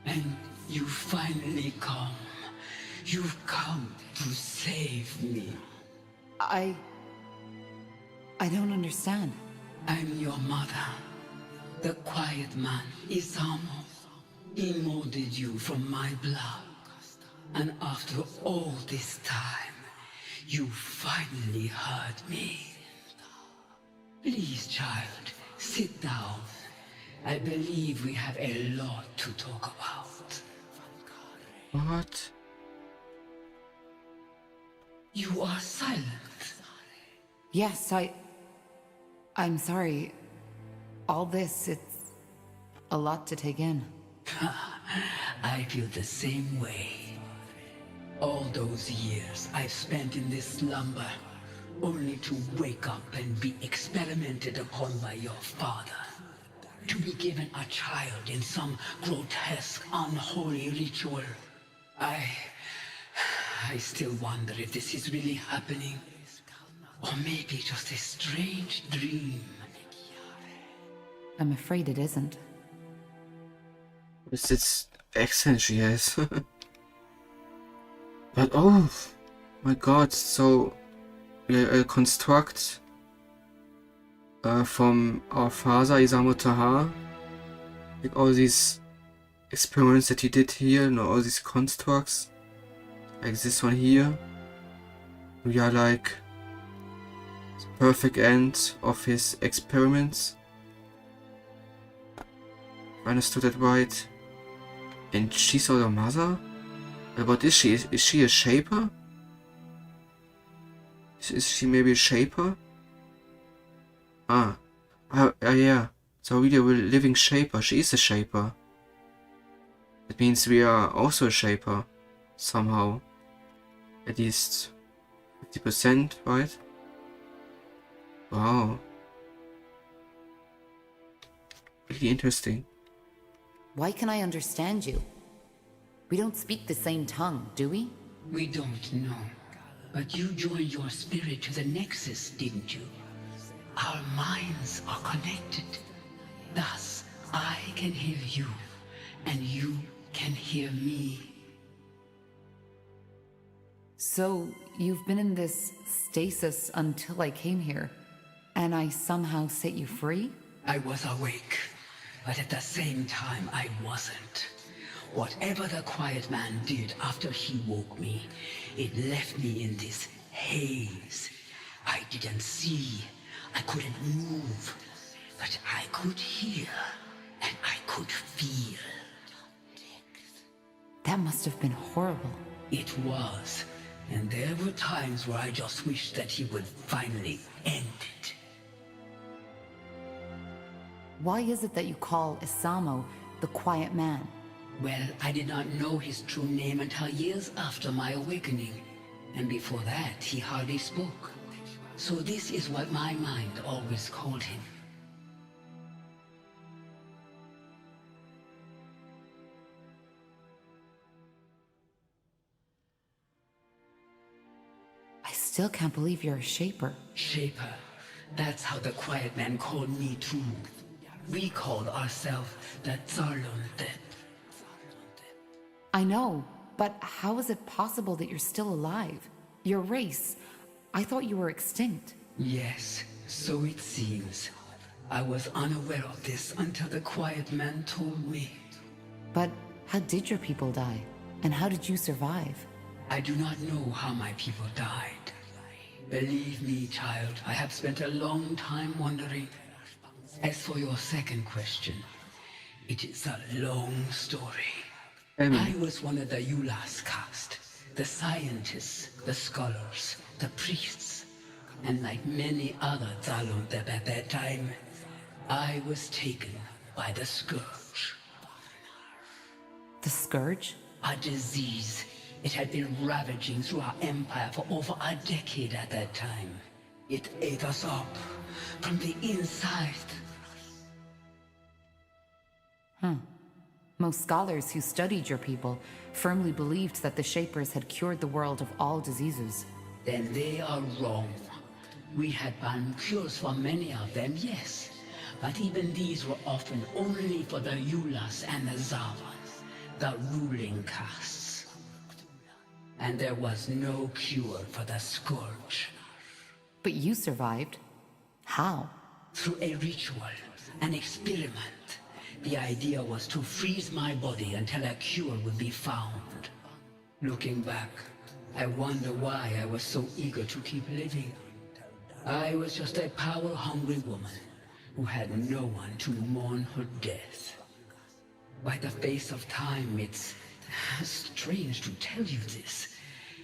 S18: And you finally come. You've come to save me.
S2: I don't understand.
S18: I'm your mother. The quiet man, Isamo. He molded you from my blood. And after all this time, you finally heard me. Please, child, sit down. I believe we have a lot to talk about.
S1: What?
S18: You are silent.
S2: Yes, I'm sorry. All this, it's a lot to take in.
S18: I feel the same way. All those years I've spent in this slumber, only to wake up and be experimented upon by your father. To be given a child in some grotesque, unholy ritual. I still wonder if this is really happening. Or maybe just a strange dream.
S2: I'm afraid it isn't.
S1: It's its accent she has. But oh my god, so a construct from our father Isamu Taha, like all these experiments that he did here, and all these constructs, like this one here, we are like the perfect end of his experiments. If I understood that right. And she's our mother? What is she? Is she a shaper? Is she maybe a shaper? Yeah. So really a living shaper. She is a shaper. That means we are also a shaper. Somehow. At least 50%, right? Wow. Really interesting.
S2: Why can I understand you? We don't speak the same tongue, do we?
S18: We don't know. But you joined your spirit to the Nexus, didn't you? Our minds are connected. Thus, I can hear you, and you can hear me.
S2: So, you've been in this stasis until I came here, and I somehow set you free?
S18: I was awake, but at the same time I wasn't. Whatever the quiet man did after he woke me, it left me in this haze. I didn't see, I couldn't move, but I could hear, and I could feel.
S2: That must have been horrible.
S18: It was, and there were times where I just wished that he would finally end it.
S2: Why is it that you call Isamo the Quiet Man?
S18: Well, I did not know his true name until years after my awakening. And before that, he hardly spoke. So this is what my mind always called him.
S2: still can't believe you're a Shaper.
S18: Shaper. That's how the Quiet Man called me too. We called ourselves the Zalunde.
S2: I know, but how is it possible that you're still alive? Your race, I thought you were extinct.
S18: Yes, so it seems. I was unaware of this until the Quiet Man told me.
S2: But how did your people die? And how did you survive?
S18: I do not know how my people died. Believe me, child, I have spent a long time wondering. As for your second question, it is a long story. I was one of the Yulas caste, the scientists, the scholars, the priests, and like many other Zalundeb at that time, I was taken by the Scourge.
S2: The Scourge?
S18: A disease. It had been ravaging through our empire for over a decade at that time. It ate us up from the inside.
S2: Most scholars who studied your people firmly believed that the Shapers had cured the world of all diseases.
S18: Then they are wrong. We had found cures for many of them, yes. But even these were often only for the Yulas and the Zavas, the ruling castes. And there was no cure for the Scourge.
S2: But you survived. How?
S18: Through a ritual, an experiment. The idea was to freeze my body until a cure would be found. Looking back, I wonder why I was so eager to keep living. I was just a power-hungry woman who had no one to mourn her death. By the face of time, it's strange to tell you this.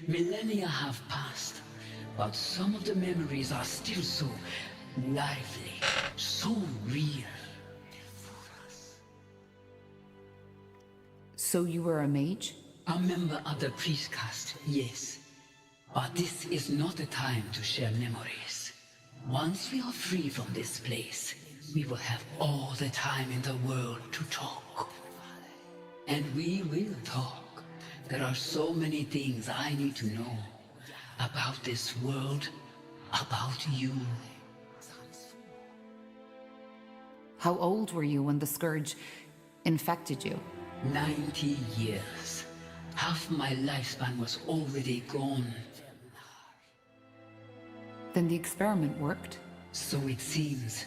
S18: Millennia have passed, but some of the memories are still so lively, so real.
S2: So you were a mage?
S18: A member of the priest caste, yes. But this is not the time to share memories. Once we are free from this place, we will have all the time in the world to talk. And we will talk. There are so many things I need to know. About this world, about you.
S2: How old were you when the Scourge infected you?
S18: 90 years. Half my lifespan was already gone.
S2: Then the experiment worked?
S18: So it seems.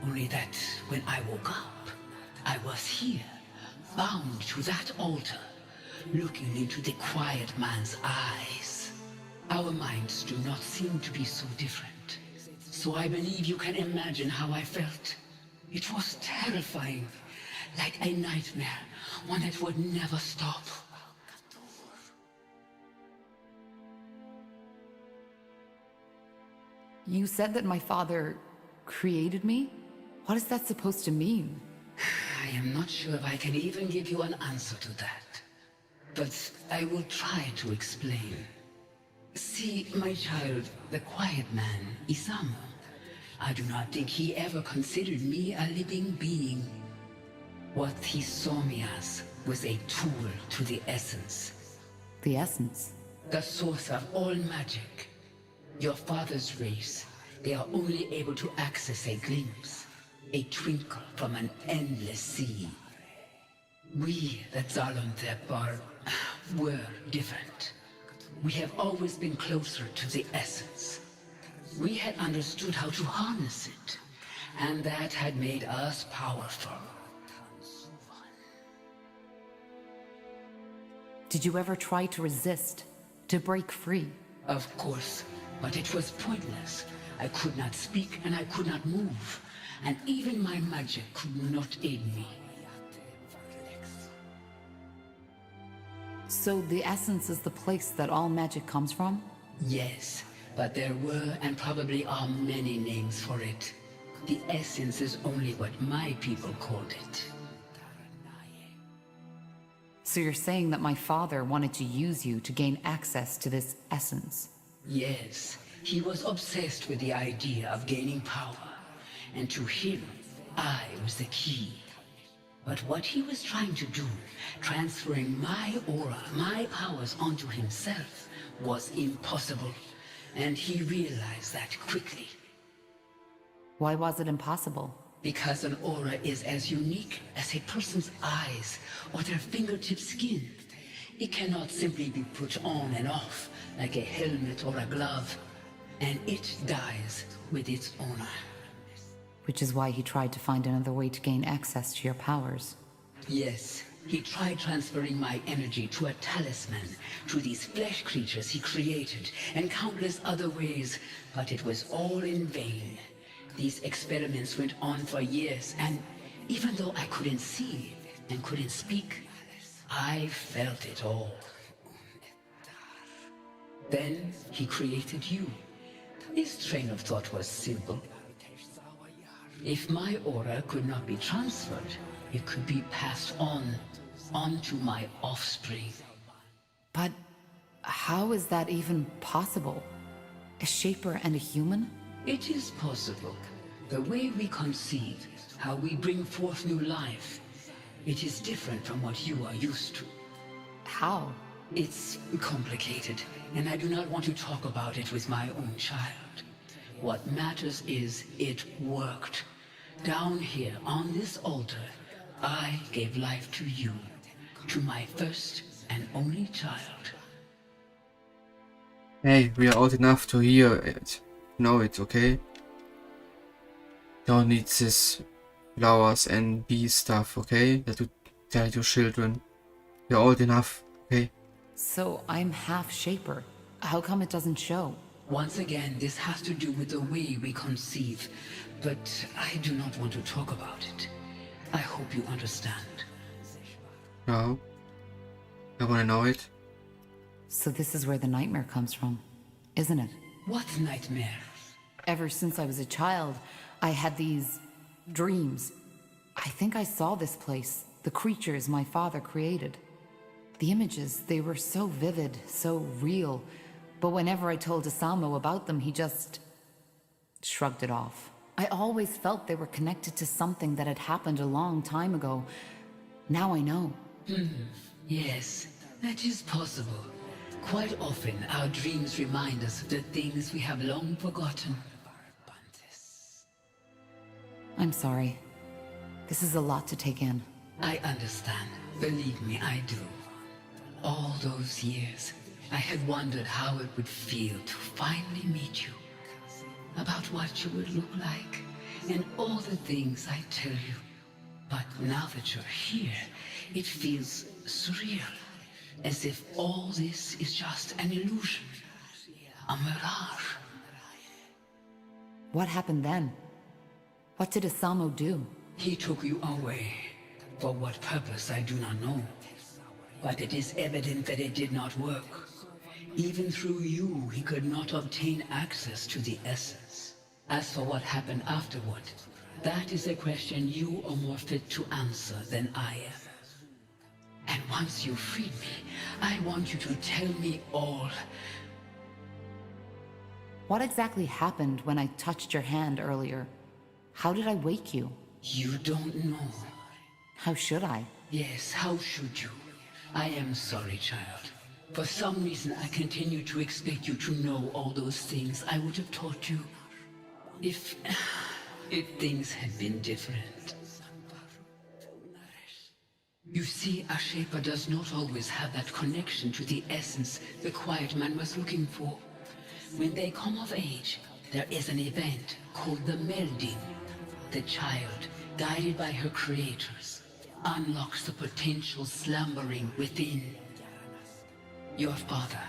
S18: Only that when I woke up, I was here, bound to that altar, looking into the Quiet Man's eyes. Our minds do not seem to be so different. So I believe you can imagine how I felt. It was terrifying, like a nightmare, one that would never stop.
S2: You said that my father created me? What is that supposed to mean?
S18: I am not sure if I can even give you an answer to that. But I will try to explain. See, my child, the Quiet Man, Isamu, I do not think he ever considered me a living being. What he saw me as was a tool to the essence.
S2: The essence?
S18: The source of all magic. Your father's race, they are only able to access a glimpse, a twinkle from an endless sea. We, the Zalundeb, were different. We have always been closer to the essence. We had understood how to harness it, and that had made us powerful.
S2: Did you ever try to resist, to break free?
S18: Of course, but it was pointless. I could not speak and I could not move, and even my magic could not aid me.
S2: So the essence is the place that all magic comes from?
S18: Yes, but there were and probably are many names for it. The essence is only what my people called it.
S2: So you're saying that my father wanted to use you to gain access to this essence?
S18: Yes, he was obsessed with the idea of gaining power, and to him, I was the key. But what he was trying to do, transferring my aura, my powers onto himself, was impossible. and he realized that quickly.
S2: Why was it impossible?
S18: Because an aura is as unique as a person's eyes or their fingertip skin. It cannot simply be put on and off like a helmet or a glove, and it dies with its owner.
S2: Which is why he tried to find another way to gain access to your powers.
S18: Yes, he tried transferring my energy to a talisman, to these flesh creatures he created, and countless other ways, but it was all in vain. These experiments went on for years, and even though I couldn't see and couldn't speak, I felt it all. Then he created you. His train of thought was simple. If my aura could not be transferred, it could be passed on to my offspring.
S2: But how is that even possible? A Shaper and a human?
S18: It is possible. The way we conceive, how we bring forth new life, it is different from what you are used to.
S2: How?
S18: It's complicated, and I do not want to talk about it with my own child. What matters is it worked. Down here, on this altar, I gave life to you, to my first and only child.
S1: Hey, we are old enough to hear it, know it, okay? Don't need this flowers and bee stuff, okay? That you tell your children. You're old enough, okay?
S2: So I'm half Shaper. How come it doesn't show?
S18: Once again, this has to do with the way we conceive, but I do not want to talk about it. I hope you understand.
S1: No. I wanna know it.
S2: So this is where the nightmare comes from, isn't it?
S18: What nightmare?
S2: Ever since I was a child, I had these dreams. I think I saw this place, the creatures my father created. The images, they were so vivid, so real. But whenever I told Asamo about them, he just shrugged it off. I always felt they were connected to something that had happened a long time ago. Now I know.
S18: Yes, that is possible. Quite often, our dreams remind us of the things we have long forgotten.
S2: I'm sorry. This is a lot to take in.
S18: I understand. Believe me, I do. All those years, I had wondered how it would feel to finally meet you. About what you would look like, and all the things I tell you. But now that you're here, it feels surreal. As if all this is just an illusion. A mirage.
S2: What happened then? What did Asamo do?
S18: He took you away. For what purpose, I do not know. But it is evident that it did not work. Even through you, he could not obtain access to the essence. As for what happened afterward, that is a question you are more fit to answer than I am. And once you freed me, I want you to tell me all.
S2: What exactly happened when I touched your hand earlier? How did I wake you?
S18: You don't know.
S2: How should I?
S18: Yes, how should you? I am sorry, child. For some reason, I continue to expect you to know all those things I would have taught you. If things had been different. You see, a Shaper does not always have that connection to the essence the Quiet Man was looking for. When they come of age, there is an event called the melding. The child, guided by her creators, unlocks the potential slumbering within. Your father,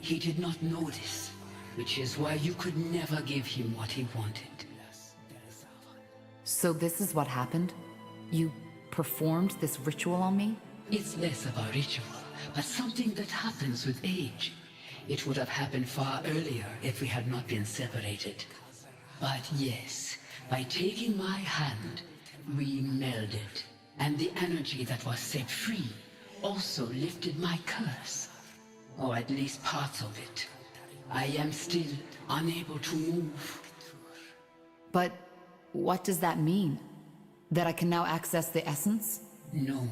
S18: he did not know this, which is why you could never give him what he wanted.
S2: So this is what happened? You performed this ritual on me?
S18: It's less of a ritual, but something that happens with age. It would have happened far earlier if we had not been separated. But yes, by taking my hand, we melded. And the energy that was set free also lifted my curse. Or at least parts of it. I am still unable to move.
S2: But what does that mean? That I can now access the essence?
S18: No.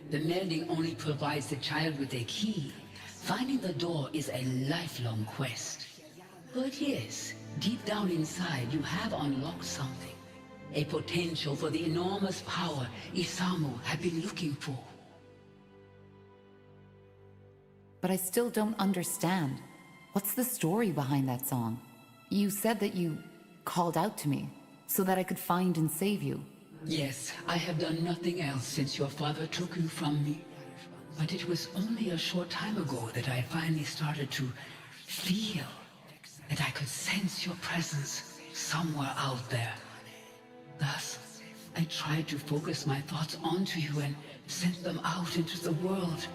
S18: The melding only provides the child with a key. Finding the door is a lifelong quest. But yes, deep down inside, you have unlocked something. A potential for the enormous power Isamu had been looking for.
S2: But I still don't understand. What's the story behind that song? You said that you called out to me so that I could find and save you.
S18: Yes, I have done nothing else since your father took you from me. But it was only a short time ago that I finally started to feel that I could sense your presence somewhere out there. Thus, I tried to focus my thoughts onto you and sent them out into the world.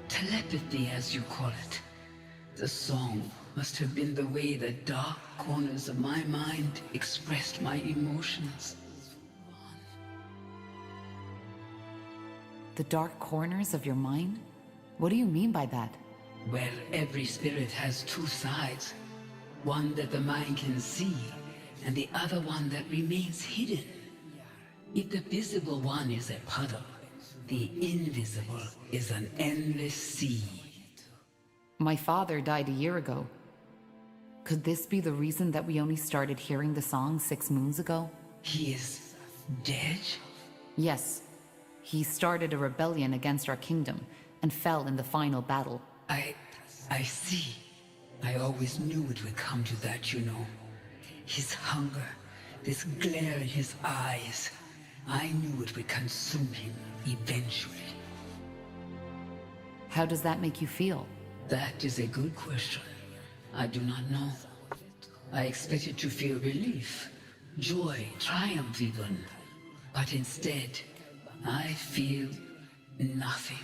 S18: Telepathy, as you call it. The song must have been the way the dark corners of my mind expressed my emotions.
S2: The dark corners of your mind? What do you mean by that?
S18: Well, every spirit has two sides. One that the mind can see, and the other one that remains hidden. If the visible one is a puddle, the invisible is an endless sea.
S2: My father died a year ago. Could this be the reason that we only started hearing the song 6 moons ago?
S18: He is dead?
S2: Yes. He started a rebellion against our kingdom and fell in the final battle.
S18: I see. I always knew it would come to that, you know. His hunger, this glare in his eyes. I knew it would consume him eventually.
S2: How does that make you feel?
S18: That is a good question. I do not know. I expected to feel relief, joy, triumph even. But instead, I feel nothing.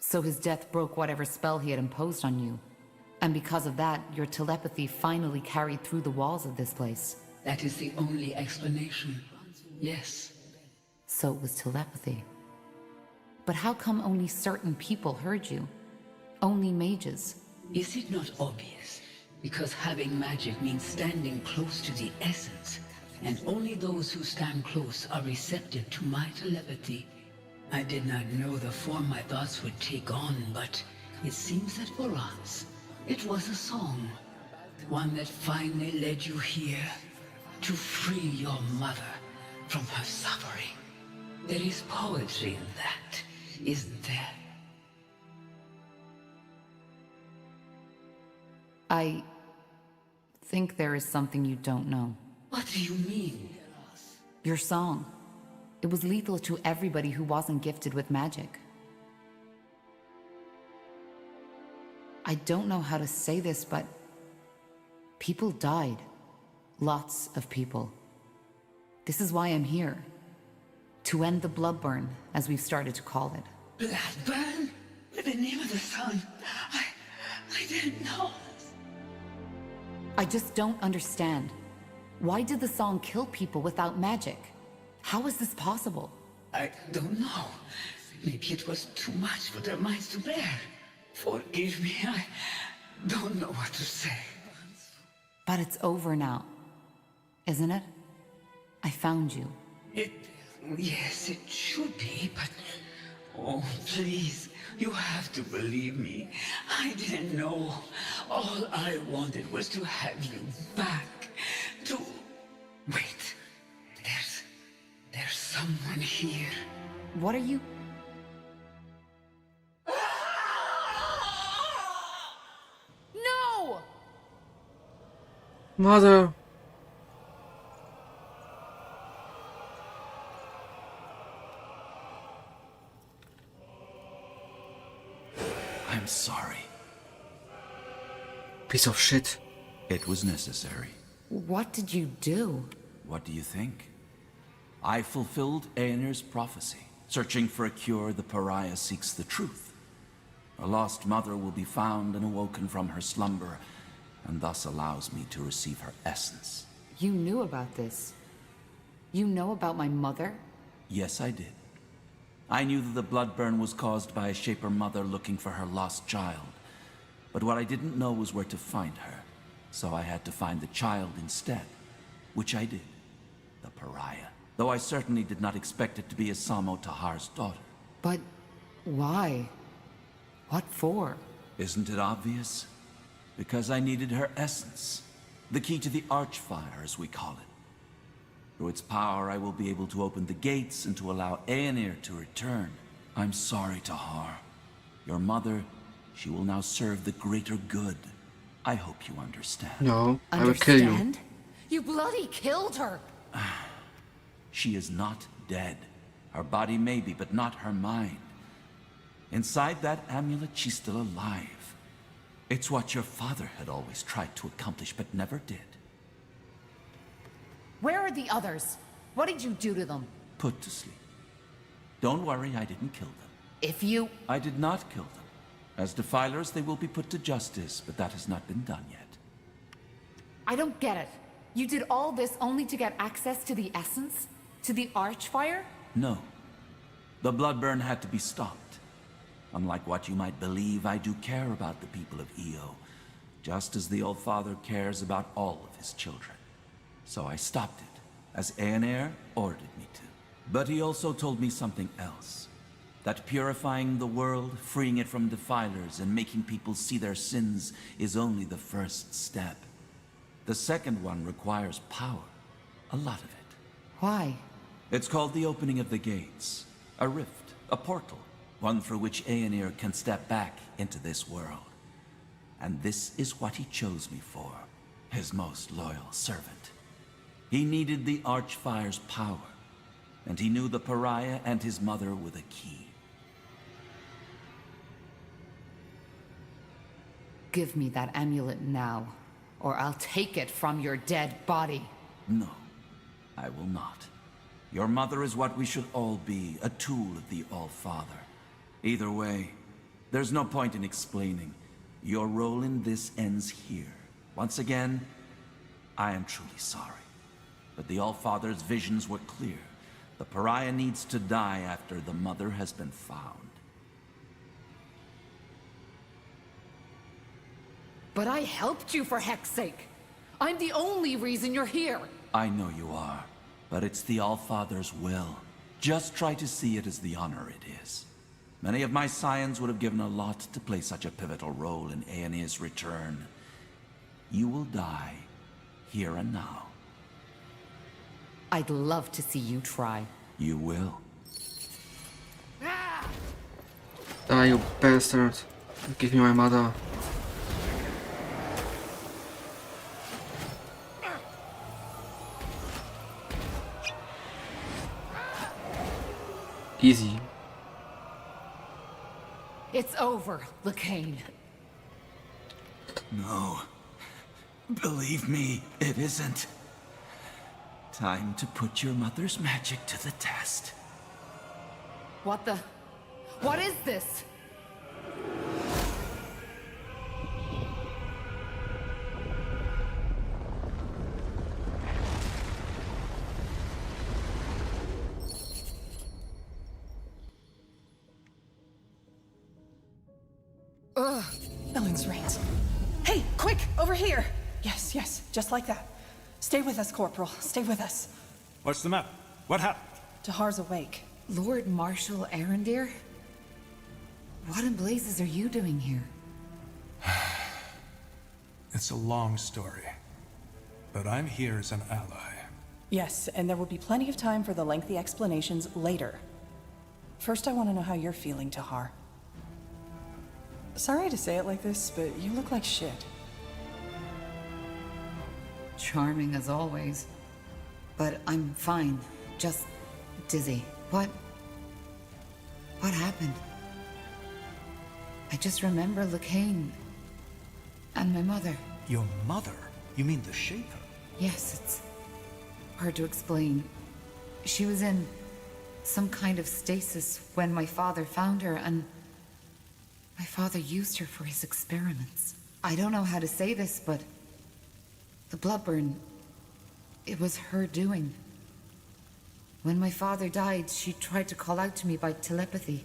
S2: So his death broke whatever spell he had imposed on you. And because of that, your telepathy finally carried through the walls of this place.
S18: That is the only explanation. Yes.
S2: So it was telepathy. But how come only certain people heard you? Only mages?
S18: Is it not obvious? Because having magic means standing close to the essence, and only those who stand close are receptive to my telepathy. I did not know the form my thoughts would take on, but it seems that for us, it was a song. One that finally led you here, to free your mother from her suffering. There is poetry in that, isn't there?
S2: I think there is something you don't know.
S18: What do you mean?
S2: Your song. It was lethal to everybody who wasn't gifted with magic. I don't know how to say this, but people died. Lots of people. This is why I'm here. To end the blood burn, as we've started to call it.
S18: Blood burn? The name of the song? I didn't know.
S2: I just don't understand. Why did the song kill people without magic? How is this possible?
S18: I don't know. Maybe it was too much for their minds to bear. Forgive me, I don't know what to say.
S2: But it's over now, isn't it? I found you.
S18: Yes, it should be, but... Oh, please, you have to believe me. I didn't know. All I wanted was to have you back. To... Wait. There's someone here.
S2: What are you... No!
S1: Mother!
S16: I'm sorry.
S1: Piece of shit.
S16: It was necessary.
S2: What did you do?
S16: What do you think? I fulfilled Aener's prophecy. Searching for a cure, the pariah seeks the truth. A lost mother will be found and awoken from her slumber, and thus allows me to receive her essence.
S2: You knew about this. You know about my mother?
S16: Yes, I did. I knew that the blood burn was caused by a Shaper mother looking for her lost child. But what I didn't know was where to find her. So I had to find the child instead. Which I did. The pariah. Though I certainly did not expect it to be Isamo Tahar's daughter.
S2: But why? What for?
S16: Isn't it obvious? Because I needed her essence. The key to the Archfire, as we call it. Through its power, I will be able to open the gates and to allow Aenir to return. I'm sorry, Tahar. Your mother, she will now serve the greater good. I hope you understand.
S1: No, I will kill you.
S2: Understand? You bloody killed her!
S16: She is not dead. Her body may be, but not her mind. Inside that amulet, she's still alive. It's what your father had always tried to accomplish, but never did.
S2: Where are the others? What did you do to them?
S16: Put to sleep. Don't worry, I didn't kill them.
S2: If you...
S16: I did not kill them. As defilers, they will be put to justice, but that has not been done yet.
S2: I don't get it. You did all this only to get access to the essence? To the Archfire?
S16: No. The Bloodburn had to be stopped. Unlike what you might believe, I do care about the people of Io, just as the All-Father cares about all of his children. So I stopped it, as Aenir ordered me to. But he also told me something else. That purifying the world, freeing it from defilers, and making people see their sins is only the first step. The second one requires power. A lot of it.
S2: Why?
S16: It's called the opening of the gates. A rift, a portal. One through which Aenir can step back into this world. And this is what he chose me for. His most loyal servant. He needed the Archfire's power. And he knew the Pariah and his mother were the key.
S2: Give me that amulet now, or I'll take it from your dead body.
S16: No, I will not. Your mother is what we should all be, a tool of the All-Father. Either way, there's no point in explaining. Your role in this ends here. Once again, I am truly sorry. But the All-Father's visions were clear. The Pariah needs to die after the mother has been found.
S2: But I helped you for heck's sake. I'm the only reason you're here.
S16: I know you are, but it's the All-Father's will. Just try to see it as the honor it is. Many of my scions would have given a lot to play such a pivotal role in Aenir's return. You will die, here and now.
S2: I'd love to see you try.
S16: You will.
S1: Die, you bastard. Give me my mother. Easy.
S2: It's over, Lacane.
S16: No. Believe me, it isn't. Time to put your mother's magic to the test.
S2: What the... What is this?
S5: Ugh. Ellen's reins. Hey, quick, over here! Yes, yes, just like that. Stay with us, Corporal. Stay with us.
S4: What's the matter? What happened?
S5: Tahar's awake.
S2: Lord Marshal Arendir? What in blazes are you doing here?
S4: It's a long story. But I'm here as an ally.
S5: Yes, and there will be plenty of time for the lengthy explanations later. First, I want to know how you're feeling, Tahar. Sorry to say it like this, but you look like shit.
S2: Charming as always. But I'm fine. Just dizzy. What happened? I just remember Lacane and my mother.
S4: Your mother? You mean the Shaper?
S2: Yes, it's hard to explain. She was in some kind of stasis when my father found her, and my father used her for his experiments. I don't know how to say this, but the Bloodburn, it was her doing. When my father died, she tried to call out to me by telepathy.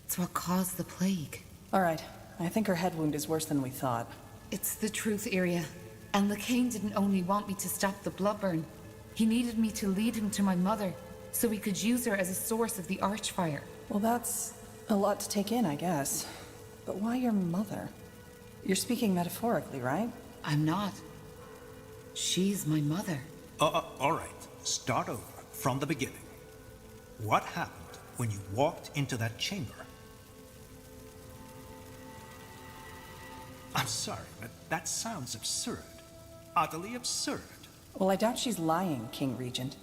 S2: It's what caused the plague.
S5: All right, I think her head wound is worse than we thought.
S2: It's the truth, Iria. And Lacane didn't only want me to stop the Bloodburn. He needed me to lead him to my mother, so we could use her as a source of the Archfire.
S5: Well, that's a lot to take in, I guess. But why your mother? You're speaking metaphorically, right?
S2: I'm not. She's my mother.
S19: All right. Start over from the beginning. What happened when you walked into that chamber? I'm sorry, but that sounds absurd. Utterly absurd.
S5: Well, I doubt she's lying, King Regent.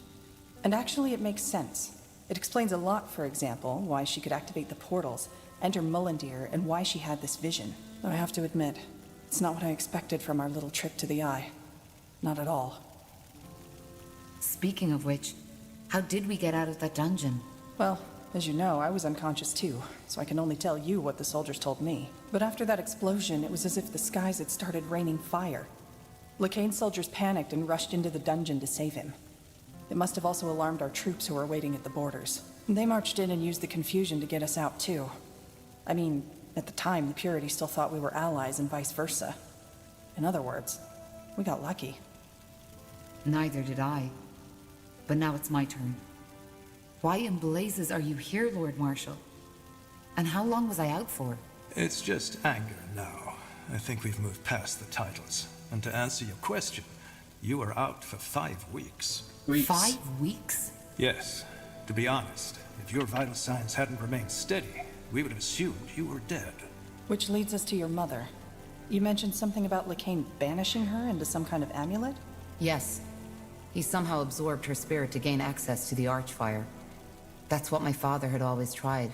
S5: And actually, it makes sense. It explains a lot, for example, why she could activate the portals, enter Mullendeer, and why she had this vision. Though I have to admit, it's not what I expected from our little trip to the Eye. Not at all.
S2: Speaking of which, how did we get out of that dungeon?
S5: Well, as you know, I was unconscious too, so I can only tell you what the soldiers told me. But after that explosion, it was as if the skies had started raining fire. Lekain's soldiers panicked and rushed into the dungeon to save him. It must have also alarmed our troops who were waiting at the borders. They marched in and used the confusion to get us out too. I mean, at the time, the Purity still thought we were allies and vice versa. In other words, we got lucky.
S2: Neither did I. But now it's my turn. Why in blazes are you here, Lord Marshal? And how long was I out for?
S19: It's just anger now. I think we've moved past the titles. And to answer your question, you were out for 5 weeks.
S2: 5 weeks?
S19: Yes. To be honest, if your vital signs hadn't remained steady, we would have assumed you were dead.
S5: Which leads us to your mother. You mentioned something about Lekain banishing her into some kind of amulet?
S2: Yes. He somehow absorbed her spirit to gain access to the Archfire. That's what my father had always tried,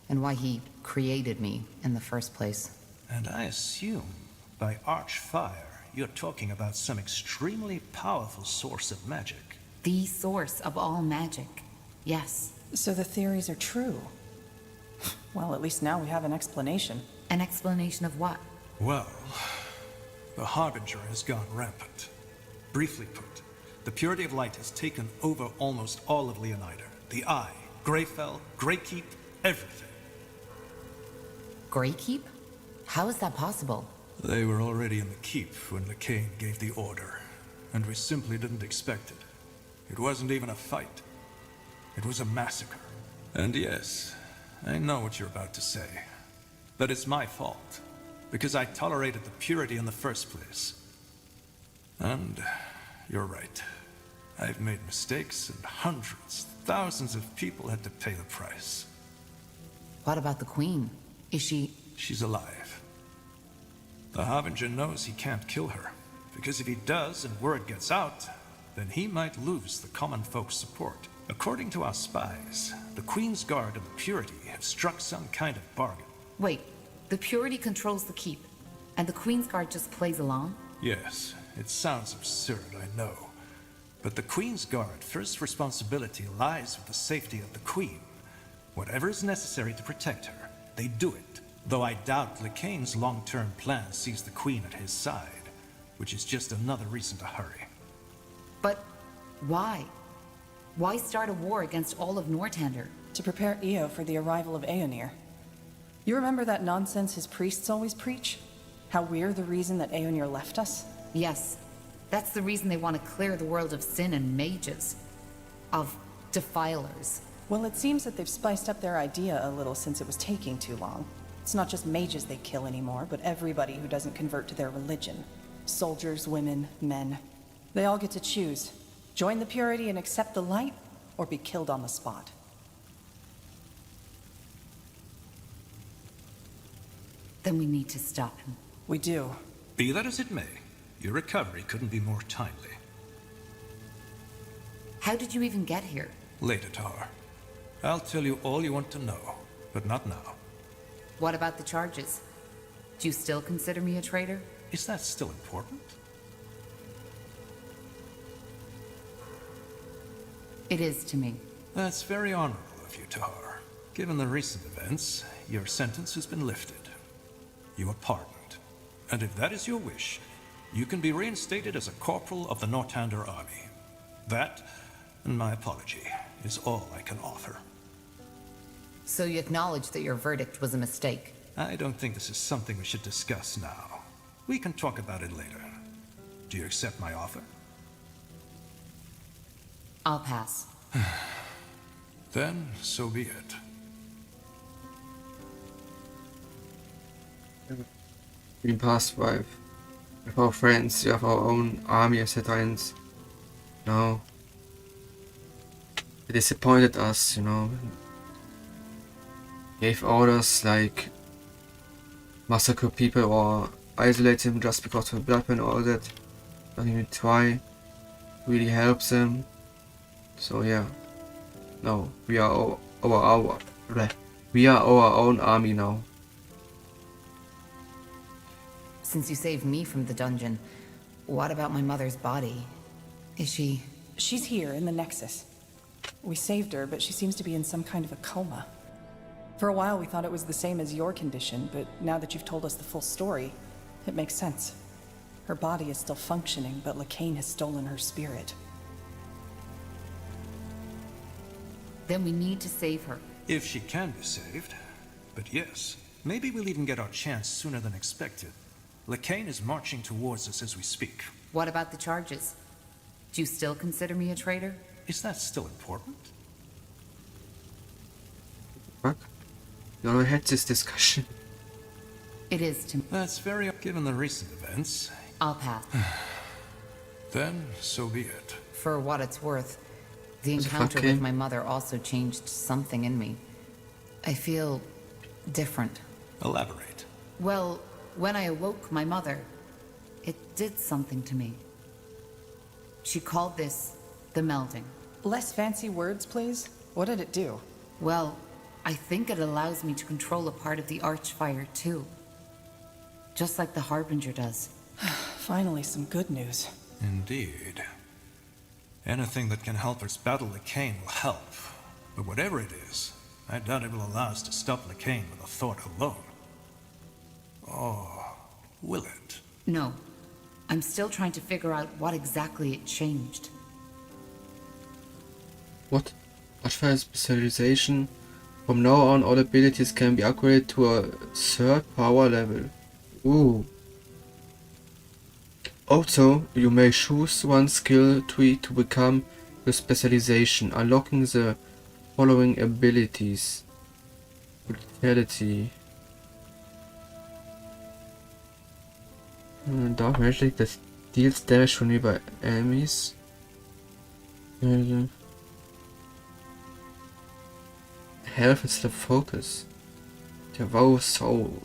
S2: and why he created me in the first place.
S19: And I assume, by Archfire, you're talking about some extremely powerful source of magic.
S2: The source of all magic, yes.
S5: So the theories are true. Well, at least now we have an explanation.
S2: An explanation of what?
S19: Well, the Harbinger has gone rampant. Briefly put, the Purity of Light has taken over almost all of Leonida. The Eye, Greyfell, Greykeep, everything.
S2: Greykeep? How is that possible?
S19: They were already in the keep when Lekain gave the order, and we simply didn't expect it. It wasn't even a fight. It was a massacre. And yes, I know what you're about to say. That it's my fault, because I tolerated the Purity in the first place. And you're right. I've made mistakes, and hundreds, thousands of people had to pay the price.
S2: What about the Queen? Is she...
S19: She's alive. The Harbinger knows he can't kill her, because if he does and word gets out, then he might lose the common folk's support. According to our spies, the Queen's Guard and the Purity have struck some kind of bargain.
S2: Wait, the Purity controls the keep, and the Queen's Guard just plays along?
S19: Yes, it sounds absurd, I know. But the Queen's Guard first responsibility lies with the safety of the Queen. Whatever is necessary to protect her, they do it. Though I doubt Lekain's long-term plan sees the Queen at his side, which is just another reason to hurry.
S2: But why? Why start a war against all of Northander?
S5: To prepare Io for the arrival of Aeonir. You remember that nonsense his priests always preach? How we're the reason that Aeonir left us?
S2: Yes. That's the reason they want to clear the world of sin and mages. Of defilers.
S5: Well, it seems that they've spiced up their idea a little since it was taking too long. It's not just mages they kill anymore, but everybody who doesn't convert to their religion. Soldiers, women, men. They all get to choose. Join the Purity and accept the light, or be killed on the spot.
S2: Then we need to stop him.
S5: We do.
S19: Be that as it may, your recovery couldn't be more timely.
S2: How did you even get here?
S19: Later, Tar. I'll tell you all you want to know, but not now.
S2: What about the charges? Do you still consider me a traitor?
S19: Is that still important?
S2: It is to me.
S19: That's very honorable of you, Tar. Given the recent events, your sentence has been lifted. You are pardoned. And if that is your wish, you can be reinstated as a corporal of the Northander army. That, and my apology, is all I can offer.
S2: So you acknowledge that your verdict was a mistake?
S19: I don't think this is something we should discuss now. We can talk about it later. Do you accept my offer?
S2: I'll pass.
S19: Then, so be it.
S1: in past life. We have our friends, we have our own army as veterans. No. They disappointed us, you know. Gave orders like massacre people or isolate them just because of blood and all that. Don't even try. Really help them. So yeah. No, we are we are our own army now.
S2: Since you saved me from the dungeon, what about my mother's body? Is she...
S5: She's here in the Nexus. We saved her, but she seems to be in some kind of a coma. For a while we thought it was the same as your condition, but now that you've told us the full story, it makes sense. Her body is still functioning, but Lacane has stolen her spirit.
S2: Then we need to save her.
S4: If she can be saved. But yes, maybe we'll even get our chance sooner than expected. Lacane is marching towards us as we speak.
S2: What about the charges? Do you still consider me a traitor?
S4: Is that still important?
S1: Fuck. You already had this discussion.
S2: It is to me.
S4: That's very... given the recent events.
S2: I'll pass.
S4: Then, so be it.
S2: For what it's worth, the encounter with my mother also changed something in me. I feel different.
S4: Elaborate.
S2: Well, when I awoke my mother, it did something to me. She called this the melding.
S5: Less fancy words, please. What did it do?
S2: Well, I think it allows me to control a part of the Archfire too. Just like the Harbinger does.
S5: Finally, some good news.
S4: Indeed. Anything that can help us battle Lacane will help. But whatever it is, I doubt it will allow us to stop Lacane with a thought alone. Or will it?
S2: No. I'm still trying to figure out what exactly it changed.
S1: What? Archfire specialization? From now on, all abilities can be upgraded to a third power level. Ooh. Also, you may choose one skill tree to become your specialization, unlocking the following abilities. Brutality. Dark magic that deals damage to nearby enemies. Health instead of focus. Devour soul.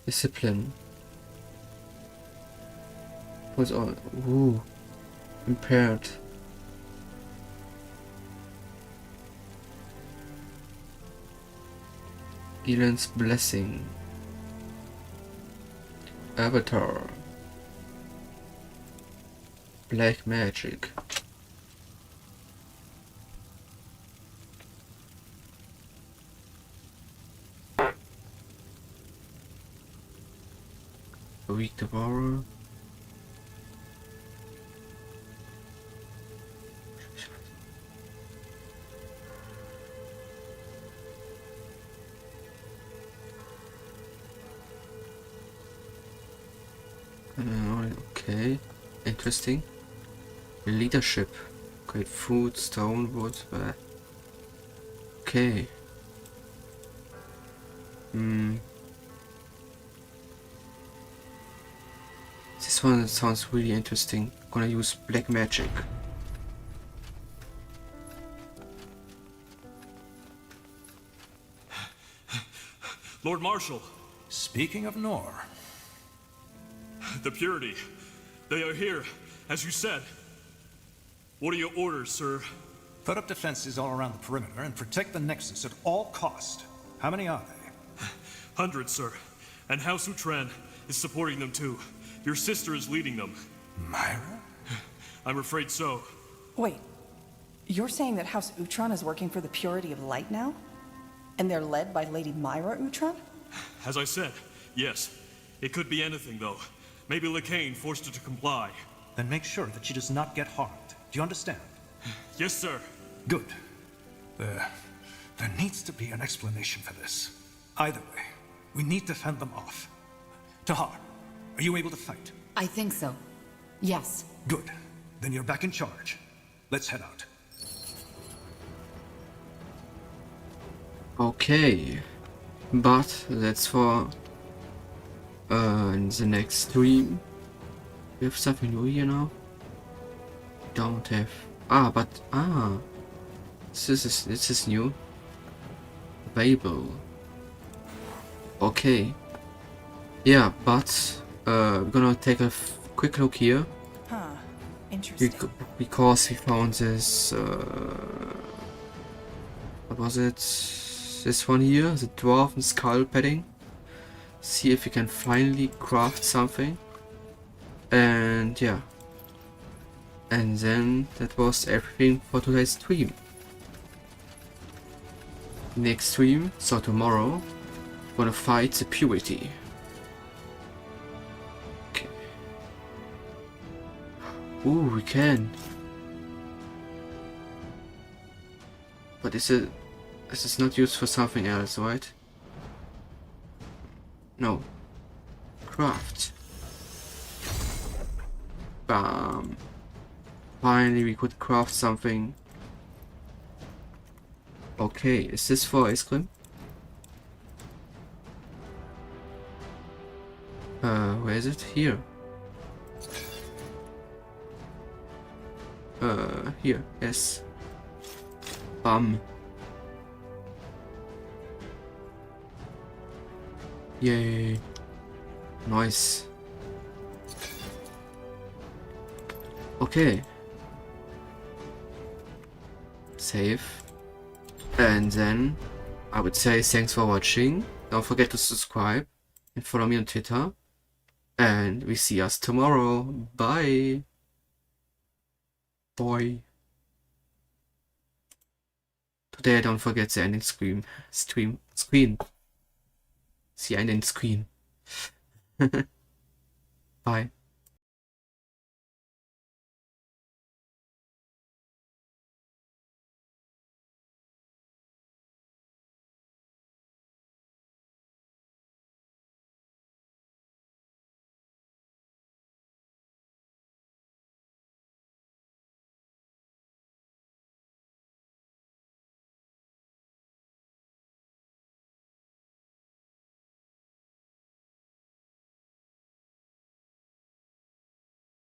S1: Discipline. What's on? Ooh. Impaired. Elan's blessing. Avatar. Black magic. A weak devourer. Okay, interesting. Leadership. Great food, stone, wood. Okay. This one sounds really interesting. I'm gonna use black magic.
S20: Lord Marshal.
S4: Speaking of Nor.
S20: The Purity. They are here, as you said. What are your orders, sir?
S4: Put up defenses all around the perimeter and protect the Nexus at all cost. How many are they?
S20: Hundreds, sir. And House Utran is supporting them too. Your sister is leading them.
S4: Myra?
S20: I'm afraid so.
S5: Wait. You're saying that House Utran is working for the Purity of Light now? And they're led by Lady Myra Utran?
S20: As I said, yes. It could be anything, though. Maybe Lacane forced her to comply.
S4: Then make sure that she does not get harmed. Do you understand?
S20: Yes, sir.
S4: Good. There needs to be an explanation for this. Either way, we need to fend them off. Tahar, are you able to fight?
S2: I think so. Yes.
S4: Good. Then you're back in charge. Let's head out.
S1: Okay. But that's for in the next stream. We have something new here now. Don't have. This is new. Available. Okay. Yeah, but we're gonna take a quick look here.
S5: Huh. Interesting.
S1: Because we found this. What was it? This one here, the dwarven skull padding. See if we can finally craft something. And yeah. And then that was everything for today's stream. Next stream, so tomorrow, we're gonna fight the purity. Okay. Ooh, we can. But this is not used for something else, right? No. Craft. Bam. Finally we could craft something. Okay, is this for ice cream? Where is it? Here. Here, yes. Yay. Nice. Okay. Save. And then I would say thanks for watching. Don't forget to subscribe and follow me on Twitter. And we see us tomorrow. Bye. Boy. Today I don't forget the ending screen. The ending screen. Bye.